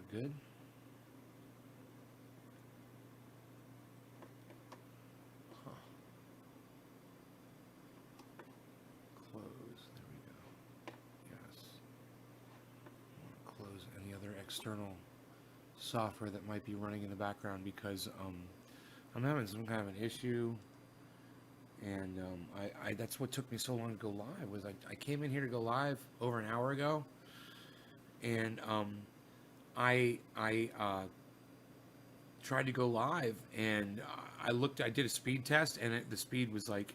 Good. Huh. Close. There we go. Yes. I want to close any other external software that might be running in the background because I'm having some kind of an issue, and I that's what took me so long to go live. Was I came in here to go live over an hour ago, and I tried to go live, and I did a speed test, and the speed was like,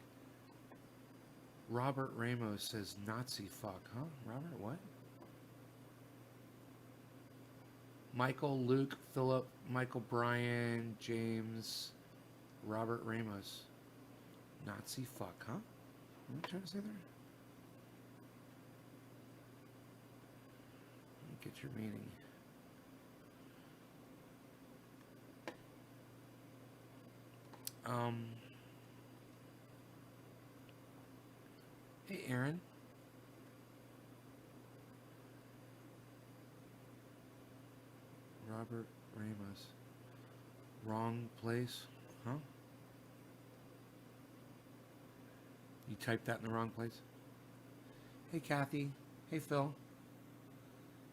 Robert Ramos says Nazi fuck, huh? Robert, what? Michael, Luke, Philip, Michael, Brian, James, Robert Ramos. Nazi fuck, huh? What are you trying to say there? Let me get your meaning. Hey, Aaron. Robert Ramos. Wrong place, huh? You typed that in the wrong place? Hey, Kathy. Hey, Phil.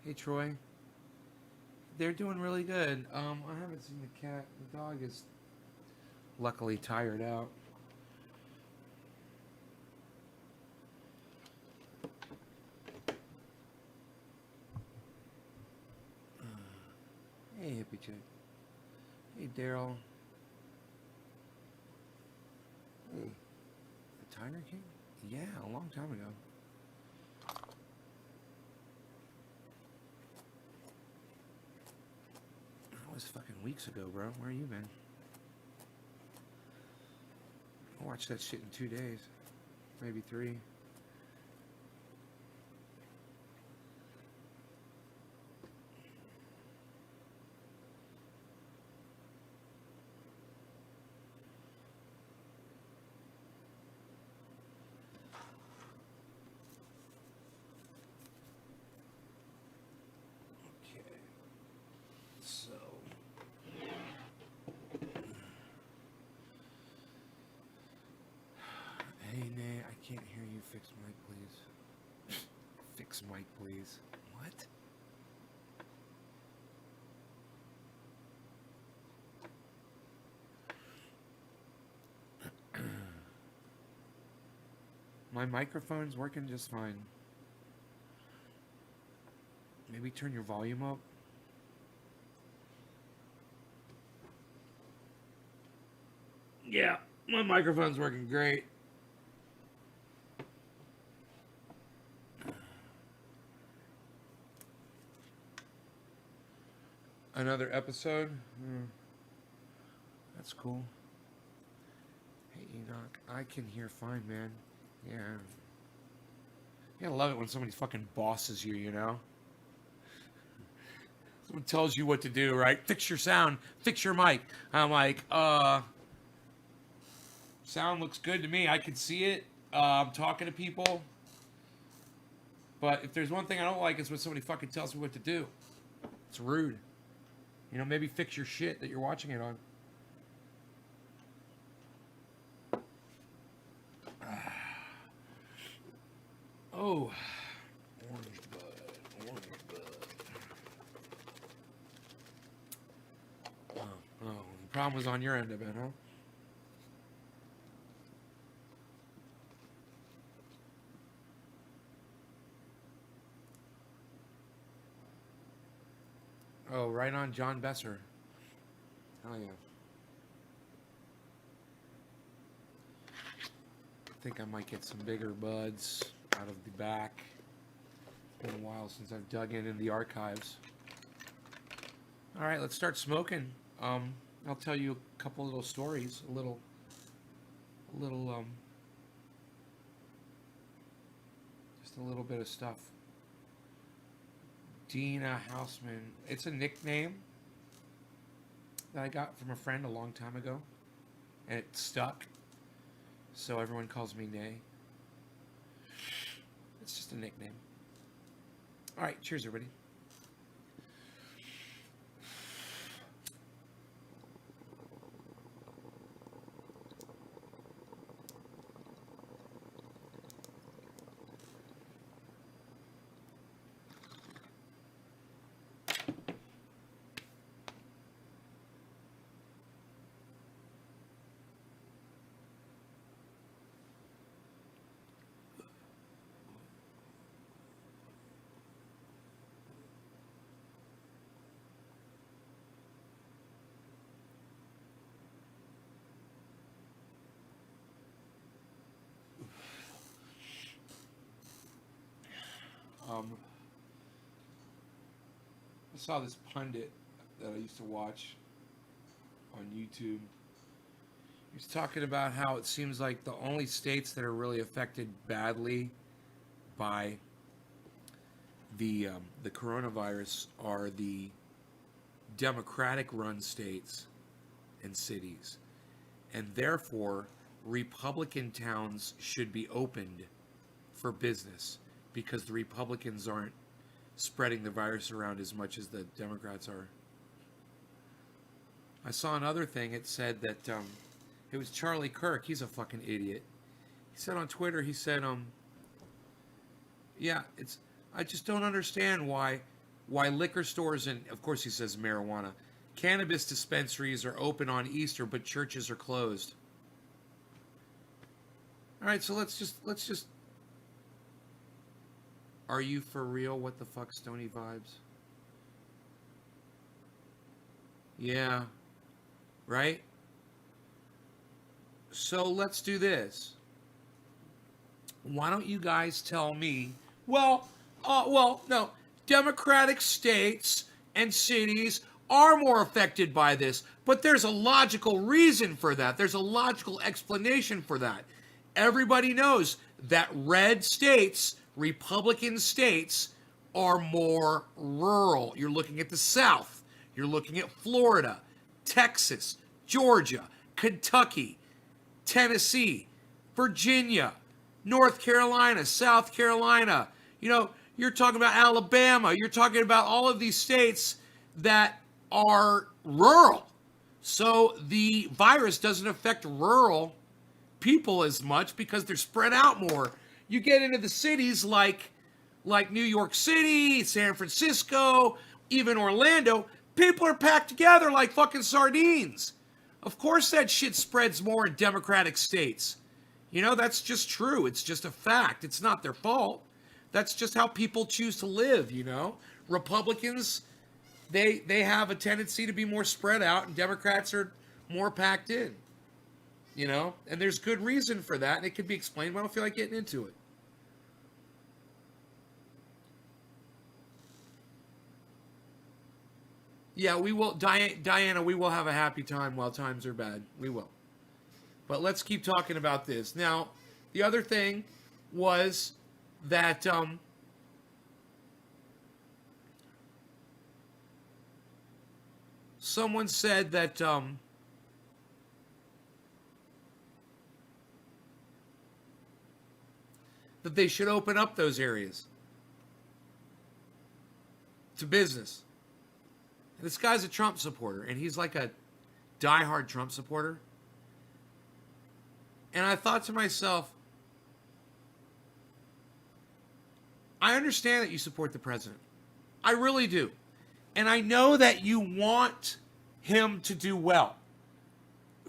Hey, Troy. They're doing really good. I haven't seen the cat. The dog is luckily tired out. Hey, hippie chick. Hey, Daryl. Hey, the Tiger King? Yeah, a long time ago. That was fucking weeks ago, bro. Where you been? I watched that shit in 2 days. Maybe 3. So, hey, Nay, I can't hear you. Fix mic, please. Fix mic, please. What? My microphone's working just fine. Maybe turn your volume up. Yeah, my microphone's working great. Another episode? That's cool. Hey, Enoch, I can hear fine, man. Yeah. You gotta love it when somebody fucking bosses you, you know? Someone tells you what to do, right? Fix your sound, fix your mic. I'm like, sound looks good to me. I can see it. I'm talking to people. But if there's one thing I don't like, is when somebody fucking tells me what to do. It's rude. You know, maybe fix your shit that you're watching it on. Oh. Orange bud. Orange bud. Oh, the problem was on your end of it, huh? Oh, right on John Besser. Hell yeah. I think I might get some bigger buds out of the back. It's been a while since I've dug in the archives. All right, let's start smoking. I'll tell you a couple little stories, a little, just a little bit of stuff. Dina Houseman. It's a nickname that I got from a friend a long time ago, and it stuck. So everyone calls me Nay. It's just a nickname. All right, cheers, everybody. I saw this pundit that I used to watch on YouTube. He was talking about how it seems like the only states that are really affected badly by the coronavirus are the Democratic-run states and cities, and therefore Republican towns should be opened for business because the Republicans aren't spreading the virus around as much as the Democrats are. I saw another thing. It said that it was Charlie Kirk. He's a fucking idiot. He said on Twitter, he said, yeah, I just don't understand why liquor stores and, of course he says marijuana, cannabis dispensaries are open on Easter, but churches are closed. All right, so let's just. Are you for real? What the fuck, Stony Vibes? Yeah. Right? So let's do this. Why don't you guys tell me, no, Democratic states and cities are more affected by this, but there's a logical reason for that. There's a logical explanation for that. Everybody knows that red states, Republican states, are more rural. You're looking at the South. You're looking at Florida, Texas, Georgia, Kentucky, Tennessee, Virginia, North Carolina, South Carolina. You know, you're talking about Alabama. You're talking about all of these states that are rural. So the virus doesn't affect rural people as much because they're spread out more. You get into the cities like New York City, San Francisco, even Orlando, people are packed together like fucking sardines. Of course that shit spreads more in Democratic states. You know, that's just true. It's just a fact. It's not their fault. That's just how people choose to live, you know. Republicans, they have a tendency to be more spread out, and Democrats are more packed in. You know, and there's good reason for that, and it can be explained, but I don't feel like getting into it. Yeah, we will, Diana, we will have a happy time while times are bad. We will. But let's keep talking about this. Now, the other thing was that someone said that that they should open up those areas to business. And this guy's a Trump supporter, and he's like a diehard Trump supporter. And I thought to myself, I understand that you support the president. I really do. And I know that you want him to do well.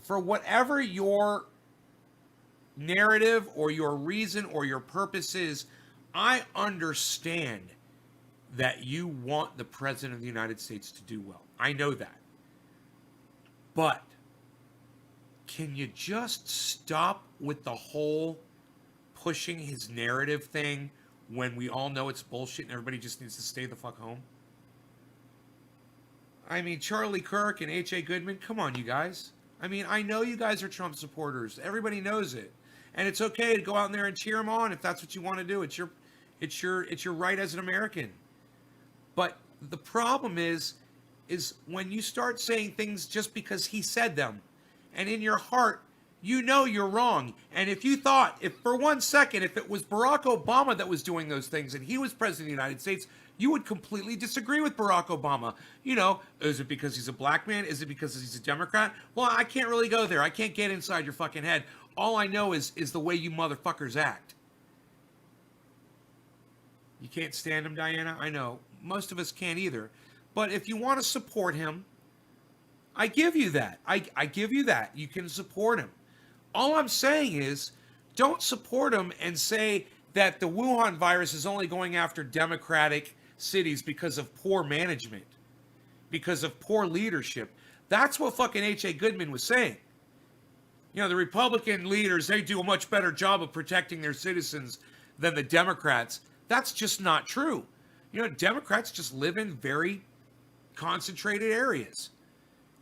For whatever your narrative or your reason or your purpose is, I understand that you want the president of the United States to do well. I know that. But can you just stop with the whole pushing his narrative thing when we all know it's bullshit and everybody just needs to stay the fuck home? I mean, Charlie Kirk and H.A. Goodman, come on, you guys. I mean, I know you guys are Trump supporters. Everybody knows it. And it's okay to go out there and cheer him on if that's what you want to do. It's your right as an American. But the problem is when you start saying things just because he said them, and in your heart, you know you're wrong. And if you thought, if for 1 second, if it was Barack Obama that was doing those things and he was president of the United States, you would completely disagree with Barack Obama. You know, is it because he's a black man? Is it because he's a Democrat? Well, I can't really go there. I can't get inside your fucking head. All I know is the way you motherfuckers act. You can't stand him, Diana? I know. Most of us can't either. But if you want to support him, I give you that. I give you that. You can support him. All I'm saying is, don't support him and say that the Wuhan virus is only going after Democratic cities because of poor management, because of poor leadership. That's what fucking H.A. Goodman was saying. You know, the Republican leaders, they do a much better job of protecting their citizens than the Democrats. That's just not true. You know, Democrats just live in very concentrated areas.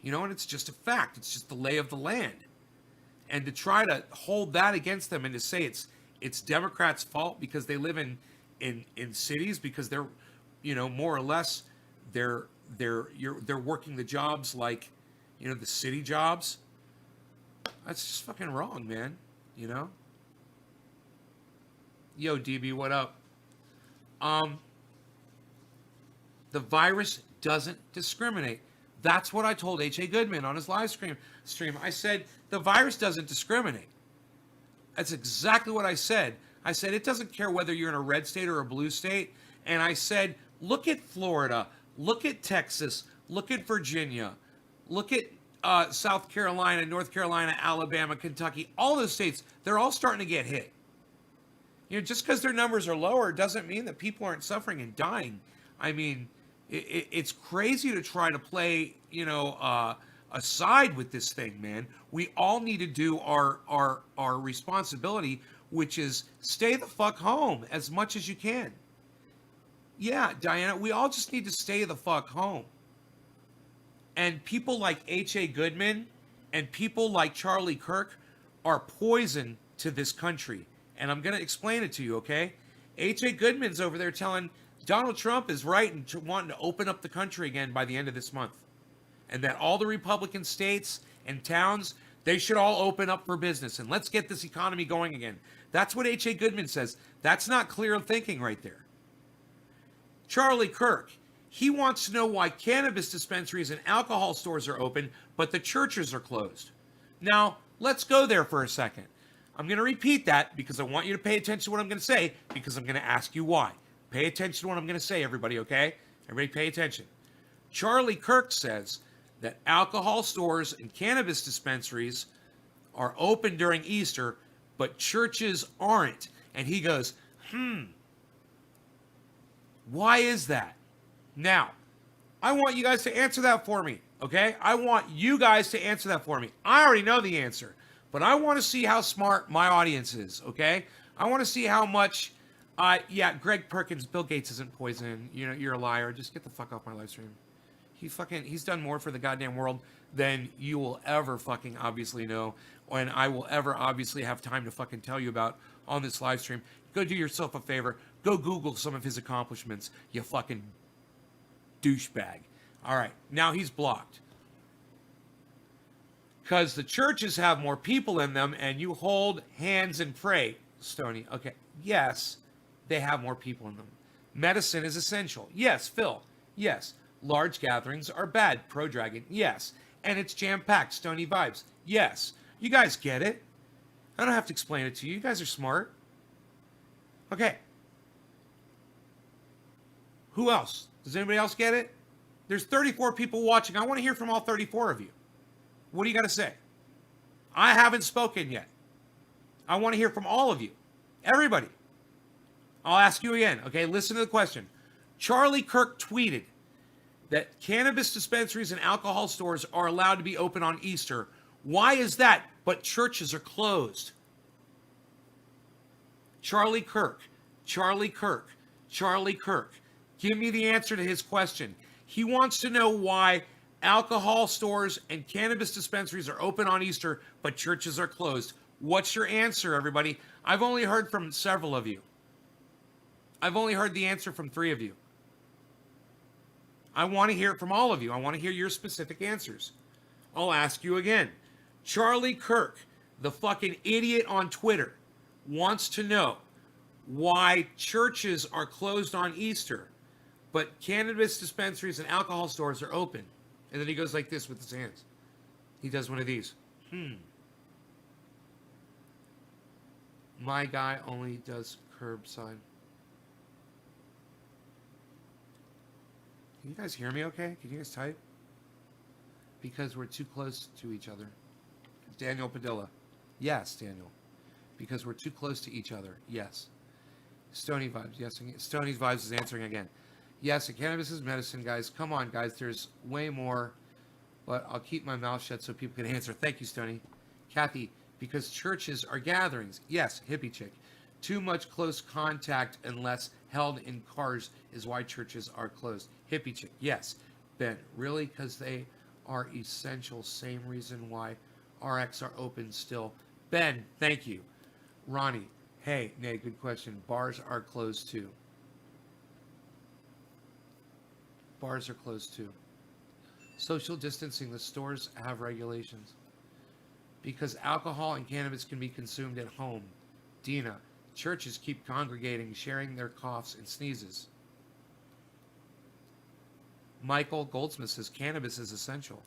You know, and it's just a fact. It's just the lay of the land. And to try to hold that against them and to say it's Democrats' fault because they live in cities, because they're, you know, more or less they're working the jobs like, you know, the city jobs. That's just fucking wrong, man. You know? Yo, DB, what up? The virus doesn't discriminate. That's what I told H.A. Goodman on his live stream. I said, the virus doesn't discriminate. That's exactly what I said. I said, it doesn't care whether you're in a red state or a blue state. And I said, look at Florida, look at Texas, look at Virginia, look at South Carolina, North Carolina, Alabama, Kentucky, all those states, they're all starting to get hit. You know, just because their numbers are lower doesn't mean that people aren't suffering and dying. I mean, it's crazy to try to play, you know, aside with this thing, man. We all need to do our responsibility, which is stay the fuck home as much as you can. Yeah, Diana, we all just need to stay the fuck home. And people like H.A. Goodman and people like Charlie Kirk are poison to this country. And I'm going to explain it to you, okay? H.A. Goodman's over there telling Donald Trump is right in wanting to open up the country again by the end of this month. And that all the Republican states and towns, they should all open up for business. And let's get this economy going again. That's what H.A. Goodman says. That's not clear thinking right there. Charlie Kirk, he wants to know why cannabis dispensaries and alcohol stores are open, but the churches are closed. Now, let's go there for a second. I'm going to repeat that because I want you to pay attention to what I'm going to say, because I'm going to ask you why. Pay attention to what I'm going to say, everybody, okay? Everybody pay attention. Charlie Kirk says that alcohol stores and cannabis dispensaries are open during Easter, but churches aren't. And he goes, why is that? Now, I want you guys to answer that for me, okay? I want you guys to answer that for me. I already know the answer, but I want to see how smart my audience is, okay? I want to see how much, yeah, Greg Perkins, Bill Gates isn't poison. You know, you're a liar. Just get the fuck off my live stream. He's done more for the goddamn world than you will ever fucking obviously know, and I will ever obviously have time to fucking tell you about on this live stream. Go do yourself a favor. Go Google some of his accomplishments, you fucking douchebag. All right, now he's blocked. Because the churches have more people in them, and you hold hands and pray, Stony. Okay, yes, they have more people in them. Medicine is essential. Yes, Phil. Yes. Large gatherings are bad. Pro Dragon. Yes. And it's jam-packed. Stony vibes. Yes. You guys get it. I don't have to explain it to you. You guys are smart. Okay. Who else? Does anybody else get it? There's 34 people watching. I want to hear from all 34 of you. What do you got to say? I haven't spoken yet. I want to hear from all of you. Everybody. I'll ask you again. Okay, listen to the question. Charlie Kirk tweeted that cannabis dispensaries and alcohol stores are allowed to be open on Easter. Why is that? But churches are closed. Charlie Kirk. Charlie Kirk. Charlie Kirk. Give me the answer to his question. He wants to know why alcohol stores and cannabis dispensaries are open on Easter, but churches are closed. What's your answer, everybody? I've only heard from several of you. I've only heard the answer from 3 of you. I want to hear it from all of you. I want to hear your specific answers. I'll ask you again. Charlie Kirk, the fucking idiot on Twitter, wants to know why churches are closed on Easter, but cannabis dispensaries and alcohol stores are open. And then he goes like this with his hands. He does one of these. My guy only does curbside. Can you guys hear me okay? Can you guys type? Because we're too close to each other. Daniel Padilla. Yes, Daniel. Because we're too close to each other. Yes. Stony Vibes. Yes. Stony Vibes is answering again. Yes, cannabis is medicine, guys. Come on, guys. There's way more. But I'll keep my mouth shut so people can answer. Thank you, Stony. Kathy, because churches are gatherings. Yes, hippie chick. Too much close contact unless held in cars is why churches are closed. Hippie chick. Yes. Ben, really? Because they are essential. Same reason why RX are open still. Ben, thank you. Ronnie, hey, Nate, good question. Bars are closed too. Bars are closed too. Social distancing, the stores have regulations. Because alcohol and cannabis can be consumed at home. Dina, churches keep congregating, sharing their coughs and sneezes. Michael Goldsmith says cannabis is essential.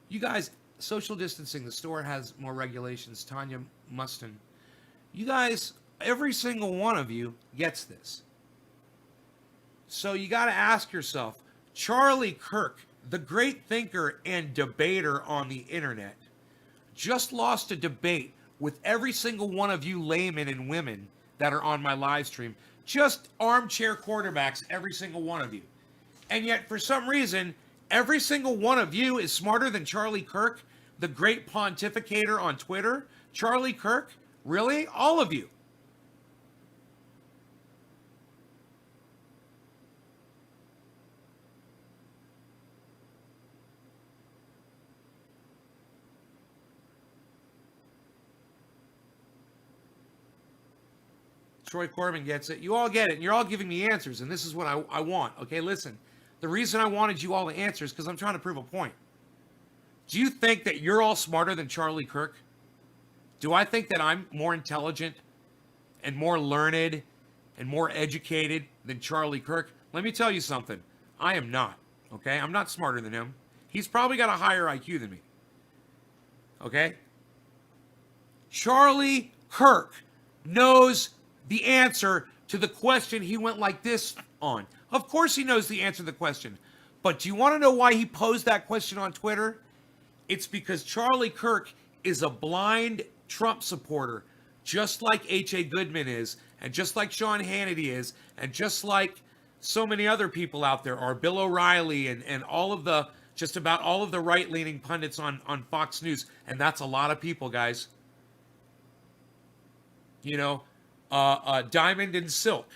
You guys, social distancing, the store has more regulations. Tanya Mustin. You guys, every single one of you gets this. So you got to ask yourself, Charlie Kirk, the great thinker and debater on the internet, just lost a debate with every single one of you laymen and women that are on my live stream. Just armchair quarterbacks, every single one of you. And yet, for some reason, every single one of you is smarter than Charlie Kirk, the great pontificator on Twitter. Charlie Kirk? Really? All of you. Troy Corbin gets it. You all get it, and you're all giving me answers, and this is what I want. Okay, listen. The reason I wanted you all to answer is because I'm trying to prove a point. Do you think that you're all smarter than Charlie Kirk? Do I think that I'm more intelligent and more learned and more educated than Charlie Kirk? Let me tell you something. I am not. Okay? I'm not smarter than him. He's probably got a higher IQ than me. Okay? Charlie Kirk knows the answer to the question he went like this on. Of course he knows the answer to the question. But do you want to know why he posed that question on Twitter? It's because Charlie Kirk is a blind Trump supporter, just like H.A. Goodman is, and just like Sean Hannity is, and just like so many other people out there are, Bill O'Reilly and all of the, just about all of the right-leaning pundits on Fox News. And that's a lot of people, guys. You know, Diamond and Silk.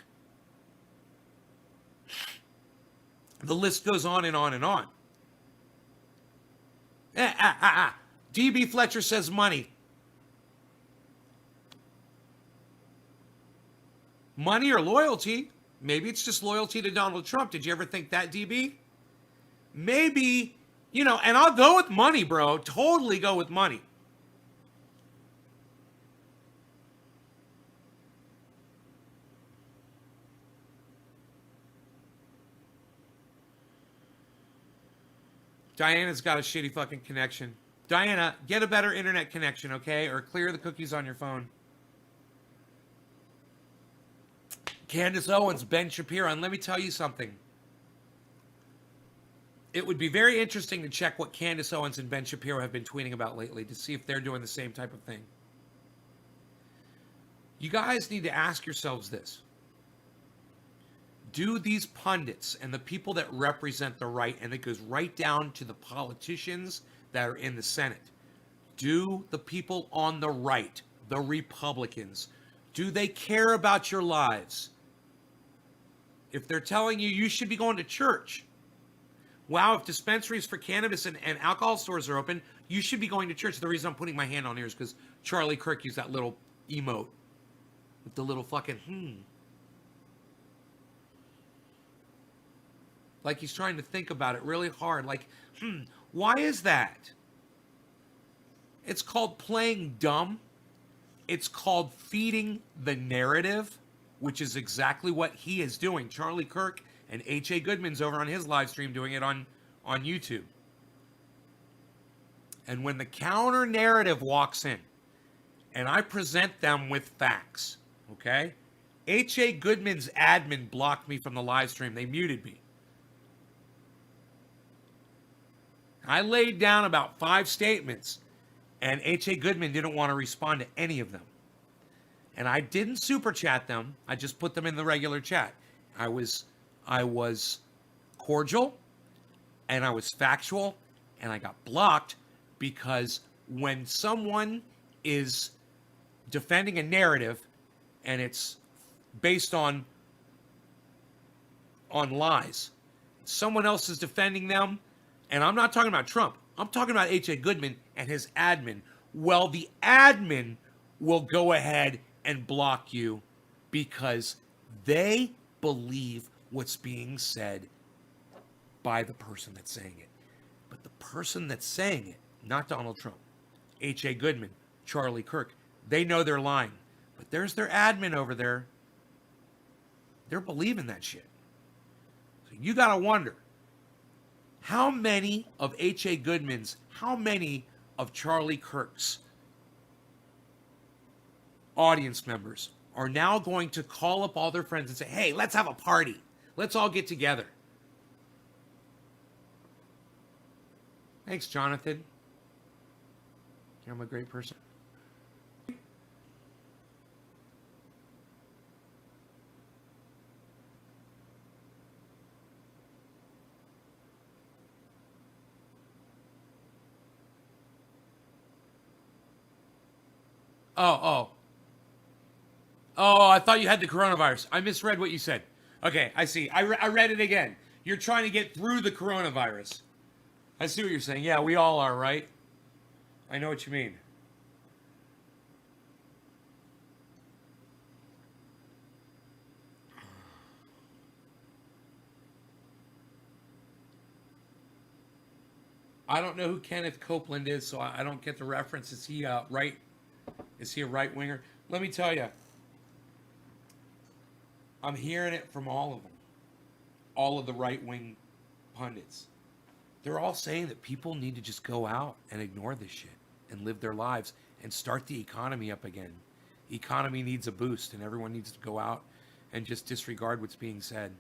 The list goes on and on and on. DB Fletcher says money. Money or loyalty? Maybe it's just loyalty to Donald Trump. Did you ever think that, DB? Maybe, you know, and I'll go with money, bro. Totally go with money. Diana's got a shitty fucking connection. Diana, get a better internet connection, okay? Or clear the cookies on your phone. Candace Owens, Ben Shapiro, and let me tell you something. It would be very interesting to check what Candace Owens and Ben Shapiro have been tweeting about lately to see if they're doing the same type of thing. You guys need to ask yourselves this. Do these pundits and the people that represent the right, and it goes right down to the politicians that are in the Senate, do the people on the right, the Republicans, do they care about your lives? If they're telling you you should be going to church, wow, if dispensaries for cannabis and alcohol stores are open, you should be going to church. The reason I'm putting my hand on here is because Charlie Kirk used that little emote with the little fucking Like he's trying to think about it really hard. Like, why is that? It's called playing dumb. It's called feeding the narrative, which is exactly what he is doing. Charlie Kirk and H.A. Goodman's over on his live stream doing it on YouTube. And when the counter narrative walks in, and I present them with facts, okay? H.A. Goodman's admin blocked me from the live stream. They muted me. I laid down about 5 statements, and H.A. Goodman didn't want to respond to any of them. And I didn't super chat them. I just put them in the regular chat. I was cordial, and I was factual, and I got blocked because when someone is defending a narrative and it's based on lies, someone else is defending them, and I'm not talking about Trump. I'm talking about H.A. Goodman and his admin. Well, the admin will go ahead and block you because they believe what's being said by the person that's saying it. But the person that's saying it, not Donald Trump, H.A. Goodman, Charlie Kirk, they know they're lying. But there's their admin over there. They're believing that shit. So you got to wonder, how many of H.A. Goodman's, how many of Charlie Kirk's audience members are now going to call up all their friends and say, hey, let's have a party. Let's all get together. Thanks, Jonathan. I'm a great person. Oh, I thought you had the coronavirus. I misread what you said. Okay, I see. I read it again. You're trying to get through the coronavirus. I see what you're saying. Yeah, we all are, right? I know what you mean. I don't know who Kenneth Copeland is, so I don't get the reference. Is he right? Is he a right winger? Let me tell you, I'm hearing it from all of them, all of the right wing pundits. They're all saying that people need to just go out and ignore this shit and live their lives and start the economy up again. The economy needs a boost, and everyone needs to go out and just disregard what's being said.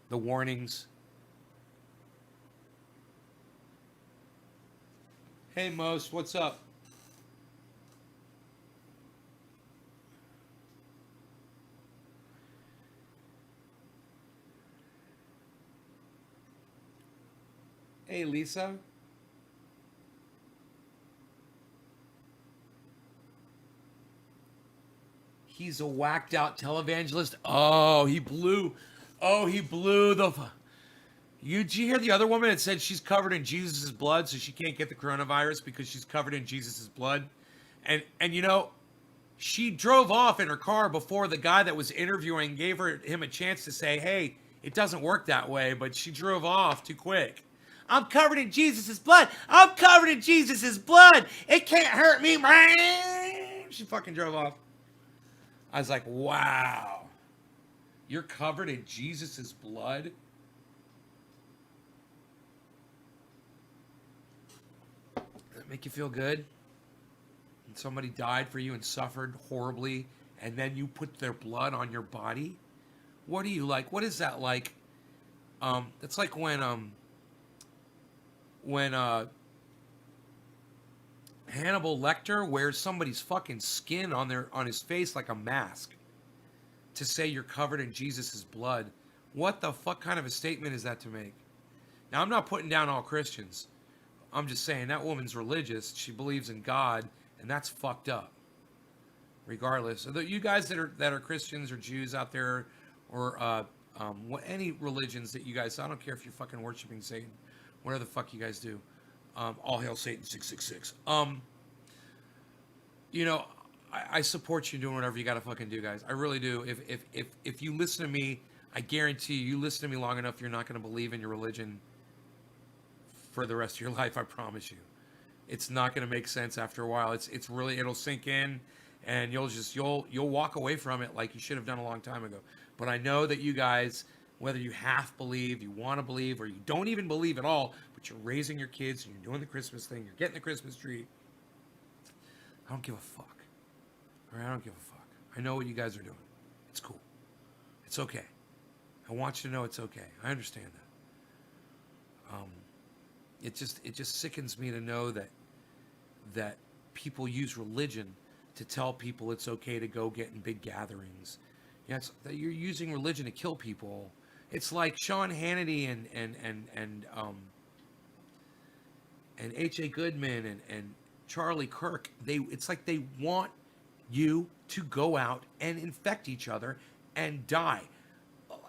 The warnings. Hey, Most, what's up? Hey, Lisa. He's a whacked out televangelist. Oh, he blew. Oh, he blew the. Did you hear the other woman that said she's covered in Jesus' blood, so she can't get the coronavirus because she's covered in Jesus' blood? And you know, she drove off in her car before the guy that was interviewing gave him a chance to say, hey, it doesn't work that way, but she drove off too quick. I'm covered in Jesus' blood. I'm covered in Jesus' blood. It can't hurt me. She fucking drove off. I was like, wow. You're covered in Jesus' blood? Does that make you feel good? And somebody died for you and suffered horribly, and then you put their blood on your body? What are you like? What is that like? It's like when Hannibal Lecter wears somebody's fucking skin on his face like a mask to say you're covered in Jesus' blood. What the fuck kind of a statement is that to make? Now, I'm not putting down all Christians. I'm just saying that woman's religious. She believes in God, and that's fucked up. Regardless, you guys that are Christians or Jews out there, or any religions that you guys, I don't care if you're fucking worshiping Satan, whatever the fuck you guys do. All hail Satan 666. You know, I support you doing whatever you gotta fucking do, guys. I really do. If you listen to me, I guarantee you listen to me long enough, you're not gonna believe in your religion for the rest of your life. I promise you. It's not gonna make sense after a while. It's really, it'll sink in, and you'll walk away from it like you should have done a long time ago. But I know that you guys, whether you half believe, you want to believe, or you don't even believe at all, but you're raising your kids and you're doing the Christmas thing, you're getting the Christmas tree. I don't give a fuck. All right, I don't give a fuck. I know what you guys are doing. It's cool. It's okay. I want you to know it's okay. I understand that. It just sickens me to know that people use religion to tell people it's okay to go get in big gatherings. Yeah, you're using religion to kill people. It's like Sean Hannity and H.A. Goodman and Charlie Kirk. It's like they want you to go out and infect each other and die.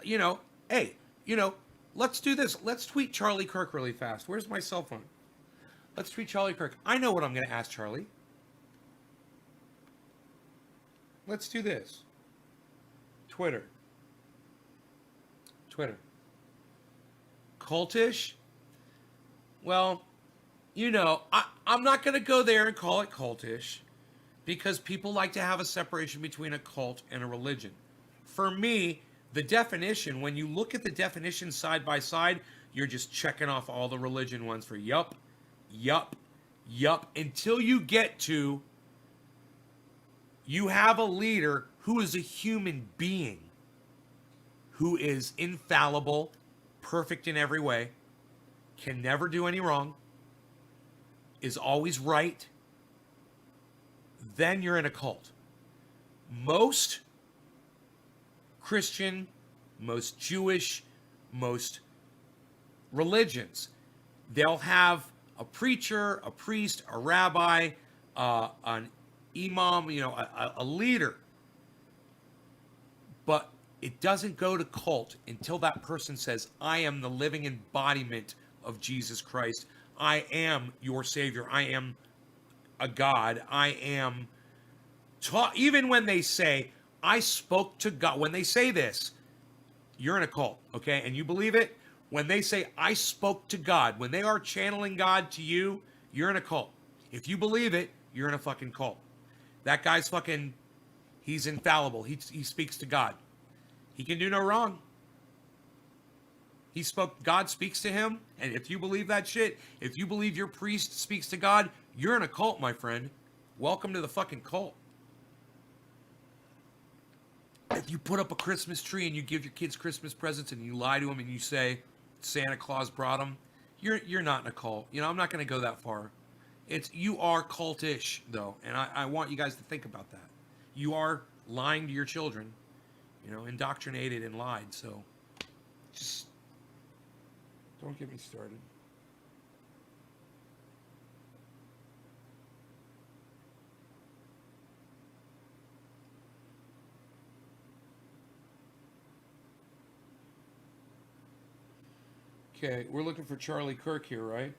You know, hey, you know, let's do this. Let's tweet Charlie Kirk really fast. Where's my cell phone? Let's tweet Charlie Kirk. I know what I'm going to ask Charlie. Let's do this. Twitter. Cultish? Well, you know, I'm not going to go there and call it cultish because people like to have a separation between a cult and a religion. For me, the definition, when you look at the definition side by side, you're just checking off all the religion ones for yup, until you get to you have a leader who is a human being, who is infallible, perfect in every way, can never do any wrong, is always right, then you're in a cult. Most Christian, most Jewish, most religions, they'll have a preacher, a priest, a rabbi, an imam, you know, a leader. But it doesn't go to cult until that person says, I am the living embodiment of Jesus Christ. I am your Savior. I am a God. I am... Even when they say, I spoke to God, when they say this, you're in a cult, okay? And you believe it? When they say, I spoke to God, when they are channeling God to you, you're in a cult. If you believe it, you're in a fucking cult. That guy's fucking... He's infallible. He speaks to God. He can do no wrong. God speaks to him, and if you believe that shit, if you believe your priest speaks to God, you're in a cult, my friend. Welcome to the fucking cult. If you put up a Christmas tree and you give your kids Christmas presents and you lie to them and you say Santa Claus brought them, you're not in a cult. You know, I'm not going to go that far. You are cultish, though, and I want you guys to think about that. You are lying to your children, you know, indoctrinated and lied, so just don't get me started. Okay, we're looking for Charlie Kirk here, right?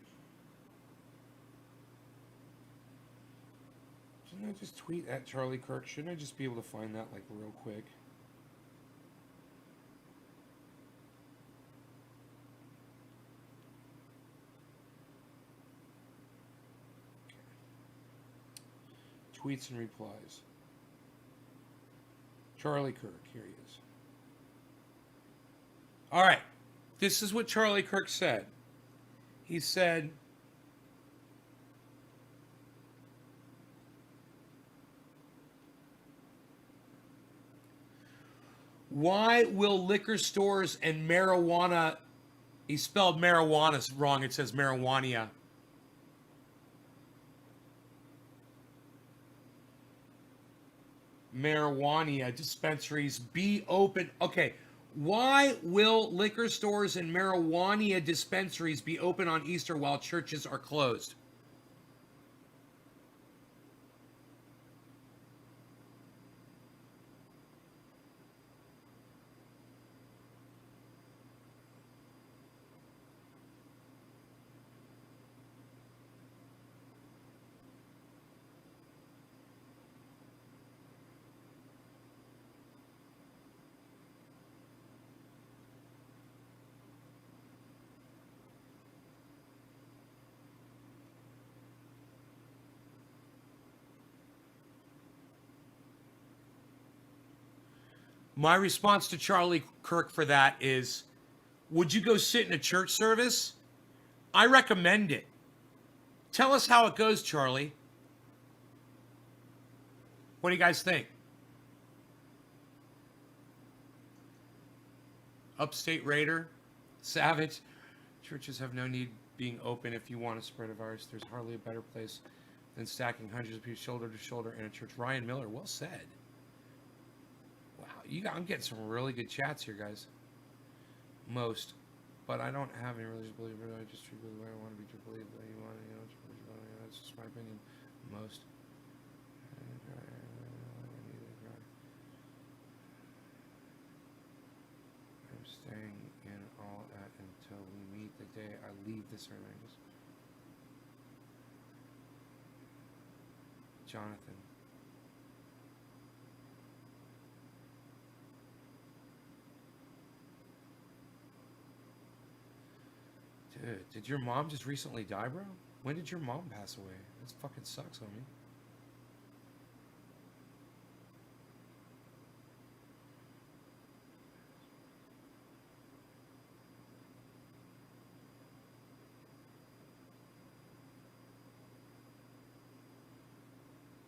Shouldn't I just tweet at Charlie Kirk? Shouldn't I just be able to find that, like, real quick? Tweets and replies. Charlie Kirk, here he is. All right, this is what Charlie Kirk said. He said, why will liquor stores and marijuana, he spelled marijuana wrong, it says marijuana. Marijuana dispensaries be open? Okay, why will liquor stores and marijuana dispensaries be open on Easter while churches are closed? My response to Charlie Kirk for that is, would you go sit in a church service? I recommend it. Tell us how it goes, Charlie. What do you guys think? Upstate Raider, Savage. Churches have no need being open if you want to spread a virus. There's hardly a better place than stacking hundreds of people shoulder to shoulder in a church. Ryan Miller, well said. Wow, I'm getting some really good chats here, guys. Most, but I don't have any religious belief. I just treat people the way I want to be believed. You want, you know, that's just my opinion. Most. I'm staying in all that and leave this or just Jonathan. Dude, did your mom just recently die, bro? When did your mom pass away? This fucking sucks, homie.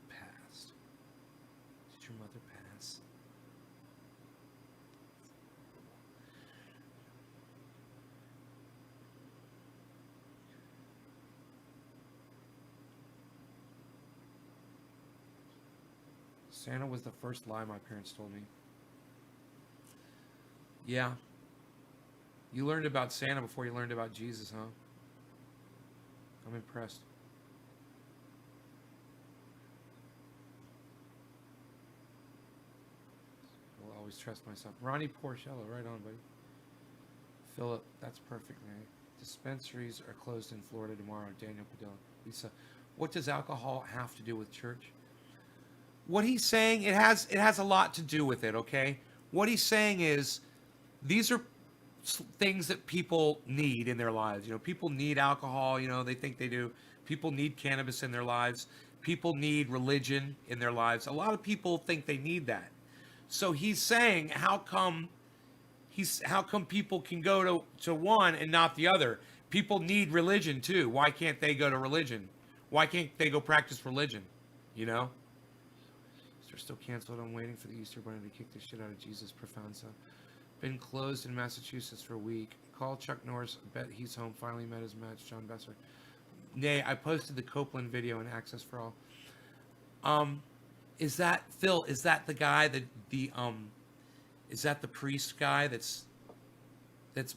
Passed. Did your mother pass? Santa was the first lie my parents told me. Yeah. You learned about Santa before you learned about Jesus, huh? I'm impressed. I'll always trust myself. Ronnie Porcello, right on, buddy. Philip, that's perfect, man. Dispensaries are closed in Florida tomorrow. Daniel Padilla. Lisa, what does alcohol have to do with church? What he's saying, it has a lot to do with it, okay? What he's saying is these are things that people need in their lives. You know, people need alcohol, you know, they think they do. People need cannabis in their lives. People need religion in their lives. A lot of people think they need that. So he's saying, how come people can go to one and not the other? People need religion too. Why can't they go to religion? Why can't they go practice religion? You know? They're still canceled. I'm waiting for the Easter Bunny to kick the shit out of Jesus. Profound stuff. Been closed in Massachusetts for a week. Call Chuck Norris. Bet he's home. Finally met his match. John Besser. Nay, I posted the Copeland video in Access for All. Is that Phil? Is that the guy is that the priest guy that's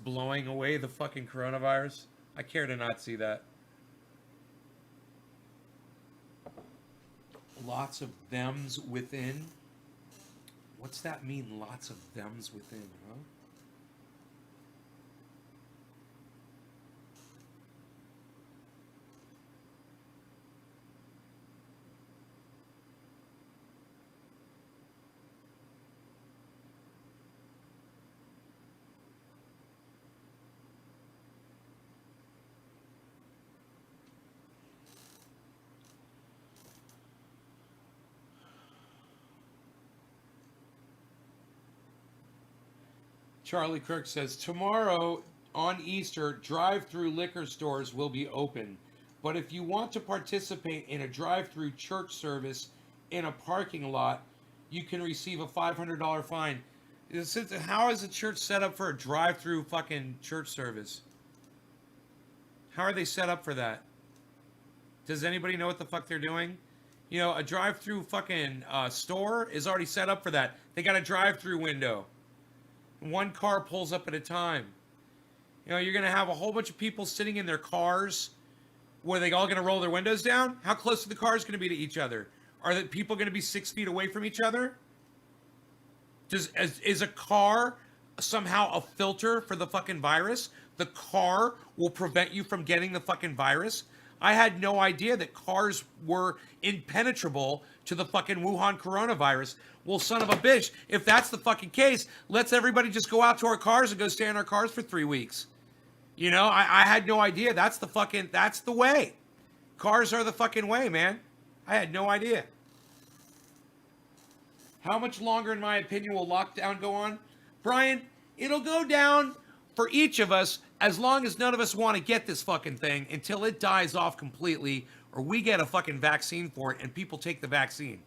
blowing away the fucking coronavirus? I care to not see that. Lots of thems within. What's that mean? Lots of thems within, huh? Charlie Kirk says, tomorrow on Easter, drive-through liquor stores will be open. But if you want to participate in a drive-through church service in a parking lot, you can receive a $500 fine. How is a church set up for a drive-through fucking church service? How are they set up for that? Does anybody know what the fuck they're doing? You know, a drive-through fucking store is already set up for that. They got a drive-through window. One car pulls up at a time. You know, you're going to have a whole bunch of people sitting in their cars. Were they all going to roll their windows down? How close are the cars going to be to each other? Are the people going to be 6 feet away from each other? Is a car somehow a filter for the fucking virus? The car will prevent you from getting the fucking virus? I had no idea that cars were impenetrable to the fucking Wuhan coronavirus. Well, son of a bitch, if that's the fucking case, let's everybody just go out to our cars and go stay in our cars for 3 weeks. You know, I had no idea. That's the way. Cars are the fucking way, man. I had no idea. How much longer, in my opinion, will lockdown go on? Brian, it'll go down for each of us as long as none of us want to get this fucking thing until it dies off completely or we get a fucking vaccine for it and people take the vaccine.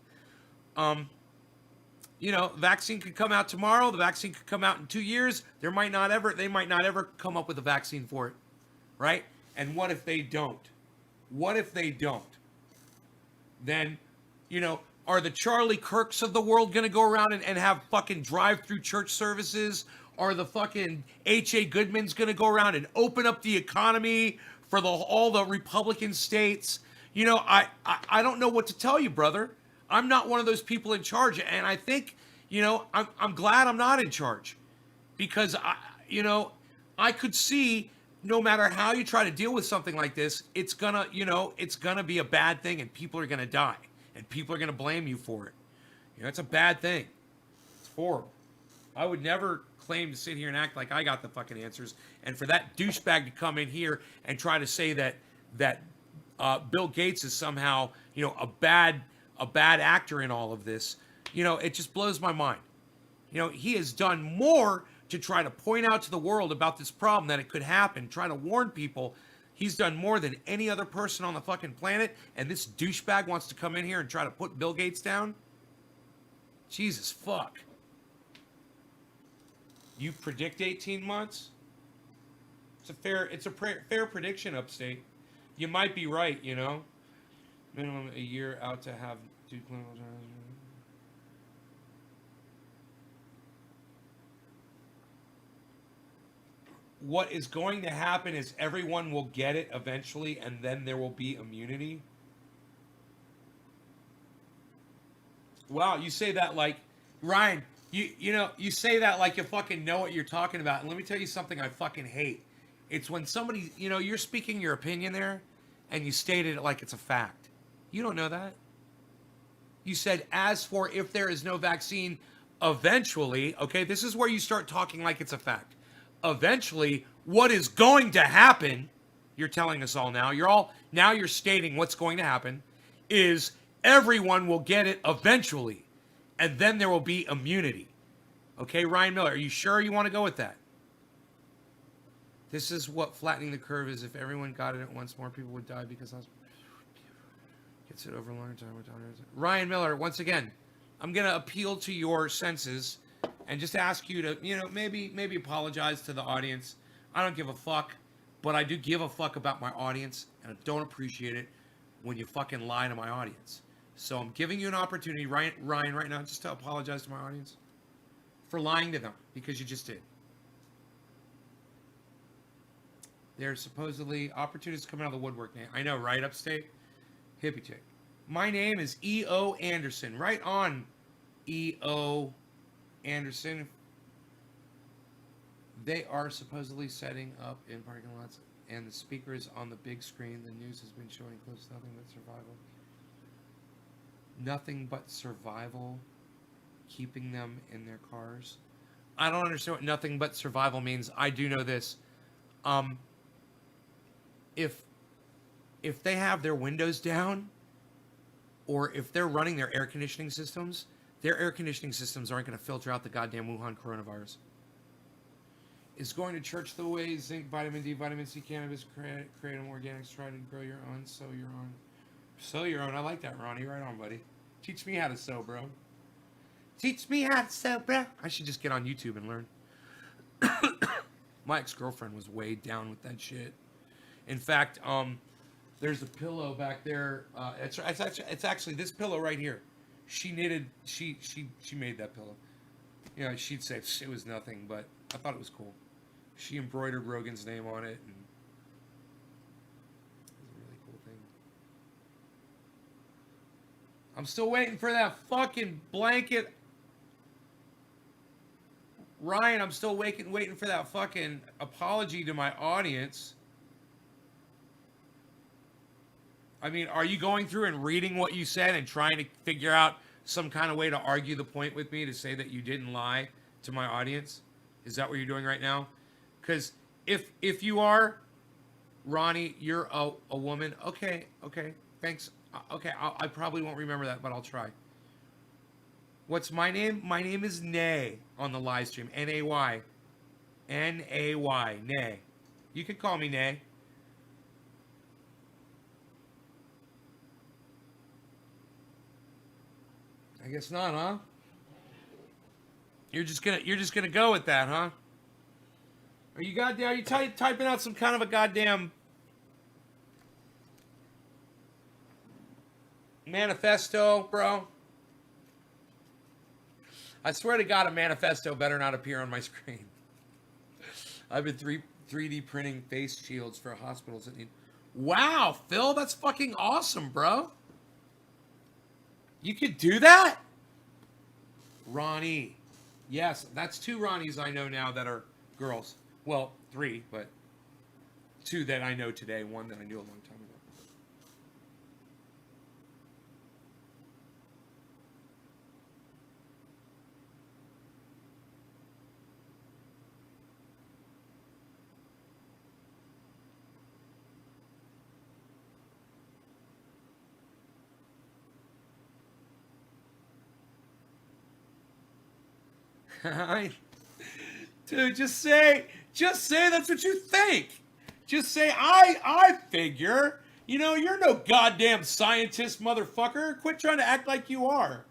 You know, vaccine could come out tomorrow. The vaccine could come out in 2 years. They might not ever come up with a vaccine for it, right? And what if they don't? What if they don't? Then, you know, are the Charlie Kirks of the world going to go around and have fucking drive-through church services? Are the fucking H.A. Goodmans going to go around and open up the economy for all the Republican states? You know, I don't know what to tell you, brother. I'm not one of those people in charge. And I think, you know, I'm glad I'm not in charge. Because, I could see no matter how you try to deal with something like this, it's gonna, it's gonna be a bad thing, and people are gonna die, and people are gonna blame you for it. It's a bad thing. It's horrible. I would never claim to sit here and act like I got the fucking answers, and for that douchebag to come in here and try to say that Bill Gates is somehow, a bad actor in all of this, it just blows my mind. He has done more to try to point out to the world about this problem that it could happen, try to warn people. He's done more than any other person on the fucking planet, and this douchebag wants to come in here and try to put Bill Gates down? Jesus fuck. You predict 18 months? It's a fair prediction, Upstate. You might be right, Minimum a year out to have do clinical trials. What is going to happen is everyone will get it eventually, and then there will be immunity. Wow, you say that like, Ryan, you say that like you fucking know what you're talking about. And let me tell you something I fucking hate. It's when somebody, you're speaking your opinion there, and you stated it like it's a fact. You don't know that. You said, as for if there is no vaccine, eventually, okay, this is where you start talking like it's a fact. Eventually, what is going to happen, you're telling us all now, you're stating what's going to happen, is everyone will get it eventually, and then there will be immunity. Okay, Ryan Miller, are you sure you want to go with that? This is what flattening the curve is. If everyone got it at once, more people would die because gets it over a longer time. Ryan Miller, once again, I'm going to appeal to your senses and just ask you to, maybe apologize to the audience. I don't give a fuck, but I do give a fuck about my audience, and I don't appreciate it when you fucking lie to my audience. So I'm giving you an opportunity, Ryan, right now, just to apologize to my audience for lying to them, because you just did. There's supposedly opportunities coming out of the woodwork now. I know, right, Upstate? Hippie chick. My name is E.O. Anderson. Right on, E.O. Anderson. They are supposedly setting up in parking lots, and the speaker is on the big screen. The news has been showing close to nothing but survival. Nothing but survival, keeping them in their cars. I don't understand what nothing but survival means. I do know this. If they have their windows down, or if they're running their air conditioning systems aren't going to filter out the goddamn Wuhan coronavirus. Is going to church the way zinc, vitamin D, vitamin C, cannabis, kratom, organics, try to grow your own, sow your own. Sow your own. I like that, Ronnie. Right on, buddy. Teach me how to sew, bro. Teach me how to sew, bro. I should just get on YouTube and learn. My ex-girlfriend was way down with that shit. In fact, there's a pillow back there. It's actually this pillow right here. She knitted. She made that pillow. She'd say it was nothing, but I thought it was cool. She embroidered Rogan's name on it, and it was a really cool thing. I'm still waiting for that fucking blanket. Ryan, I'm still waiting for that fucking apology to my audience. I mean, are you going through and reading what you said and trying to figure out some kind of way to argue the point with me to say that you didn't lie to my audience? Is that what you're doing right now? Because if you are, Ronnie, you're a woman. Okay, thanks. Okay, I probably won't remember that, but I'll try. What's my name? My name is Nay on the live stream. N-A-Y. N-A-Y. Nay. You can call me Nay. I guess not, huh? You're just gonna go with that, huh? Are you typing out some kind of a goddamn manifesto, bro? I swear to God, a manifesto better not appear on my screen. I've been 3D printing face shields for hospitals that need. Wow, Phil, that's fucking awesome, bro. You could do that? Ronnie. Yes, that's 2 Ronnies I know now that are girls. Well, 3, but Two that I know today, one that I knew a long time ago. Dude, just say that's what you think. Just say, I figure. You know, you're no goddamn scientist, motherfucker. Quit trying to act like you are.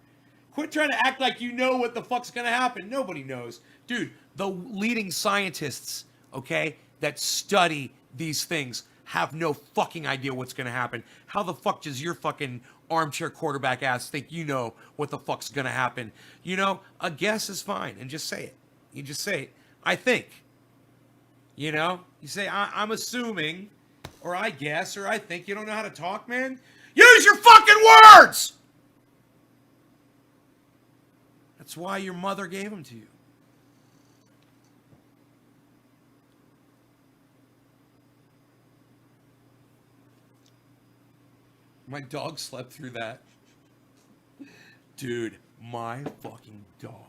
Quit trying to act like you know what the fuck's gonna happen. Nobody knows. Dude, the leading scientists, okay, that study these things have no fucking idea what's gonna happen. How the fuck does your fucking armchair quarterback ass think you know what the fuck's gonna happen? You know, a guess is fine, and just say it. You just say it. I think. You know? You say, I'm assuming, or I guess, or I think. You don't know how to talk, man? Use your fucking words! That's why your mother gave them to you. My dog slept through that. Dude, my fucking dog.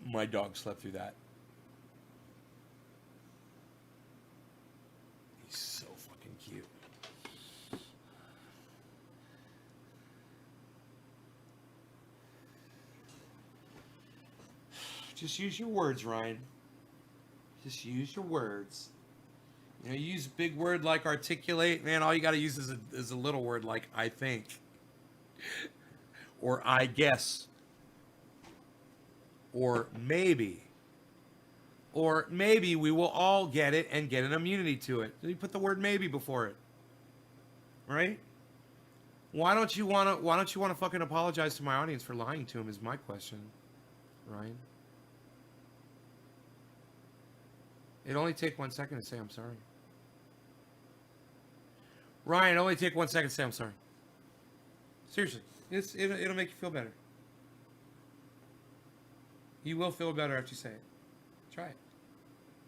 My dog slept through that. He's so fucking cute. Just use your words, Ryan. Just use your words. You know, use a big word like articulate. Man, all you got to use is a little word like I think. Or I guess. Or maybe. Or maybe we will all get it and get an immunity to it. You put the word maybe before it. Right? Why don't you want to fucking apologize to my audience for lying to him is my question. Ryan? It'd only take 1 second to say I'm sorry. Ryan, only take 1 second to say I'm sorry. Seriously. It'll make you feel better. You will feel better after you say it. Try it.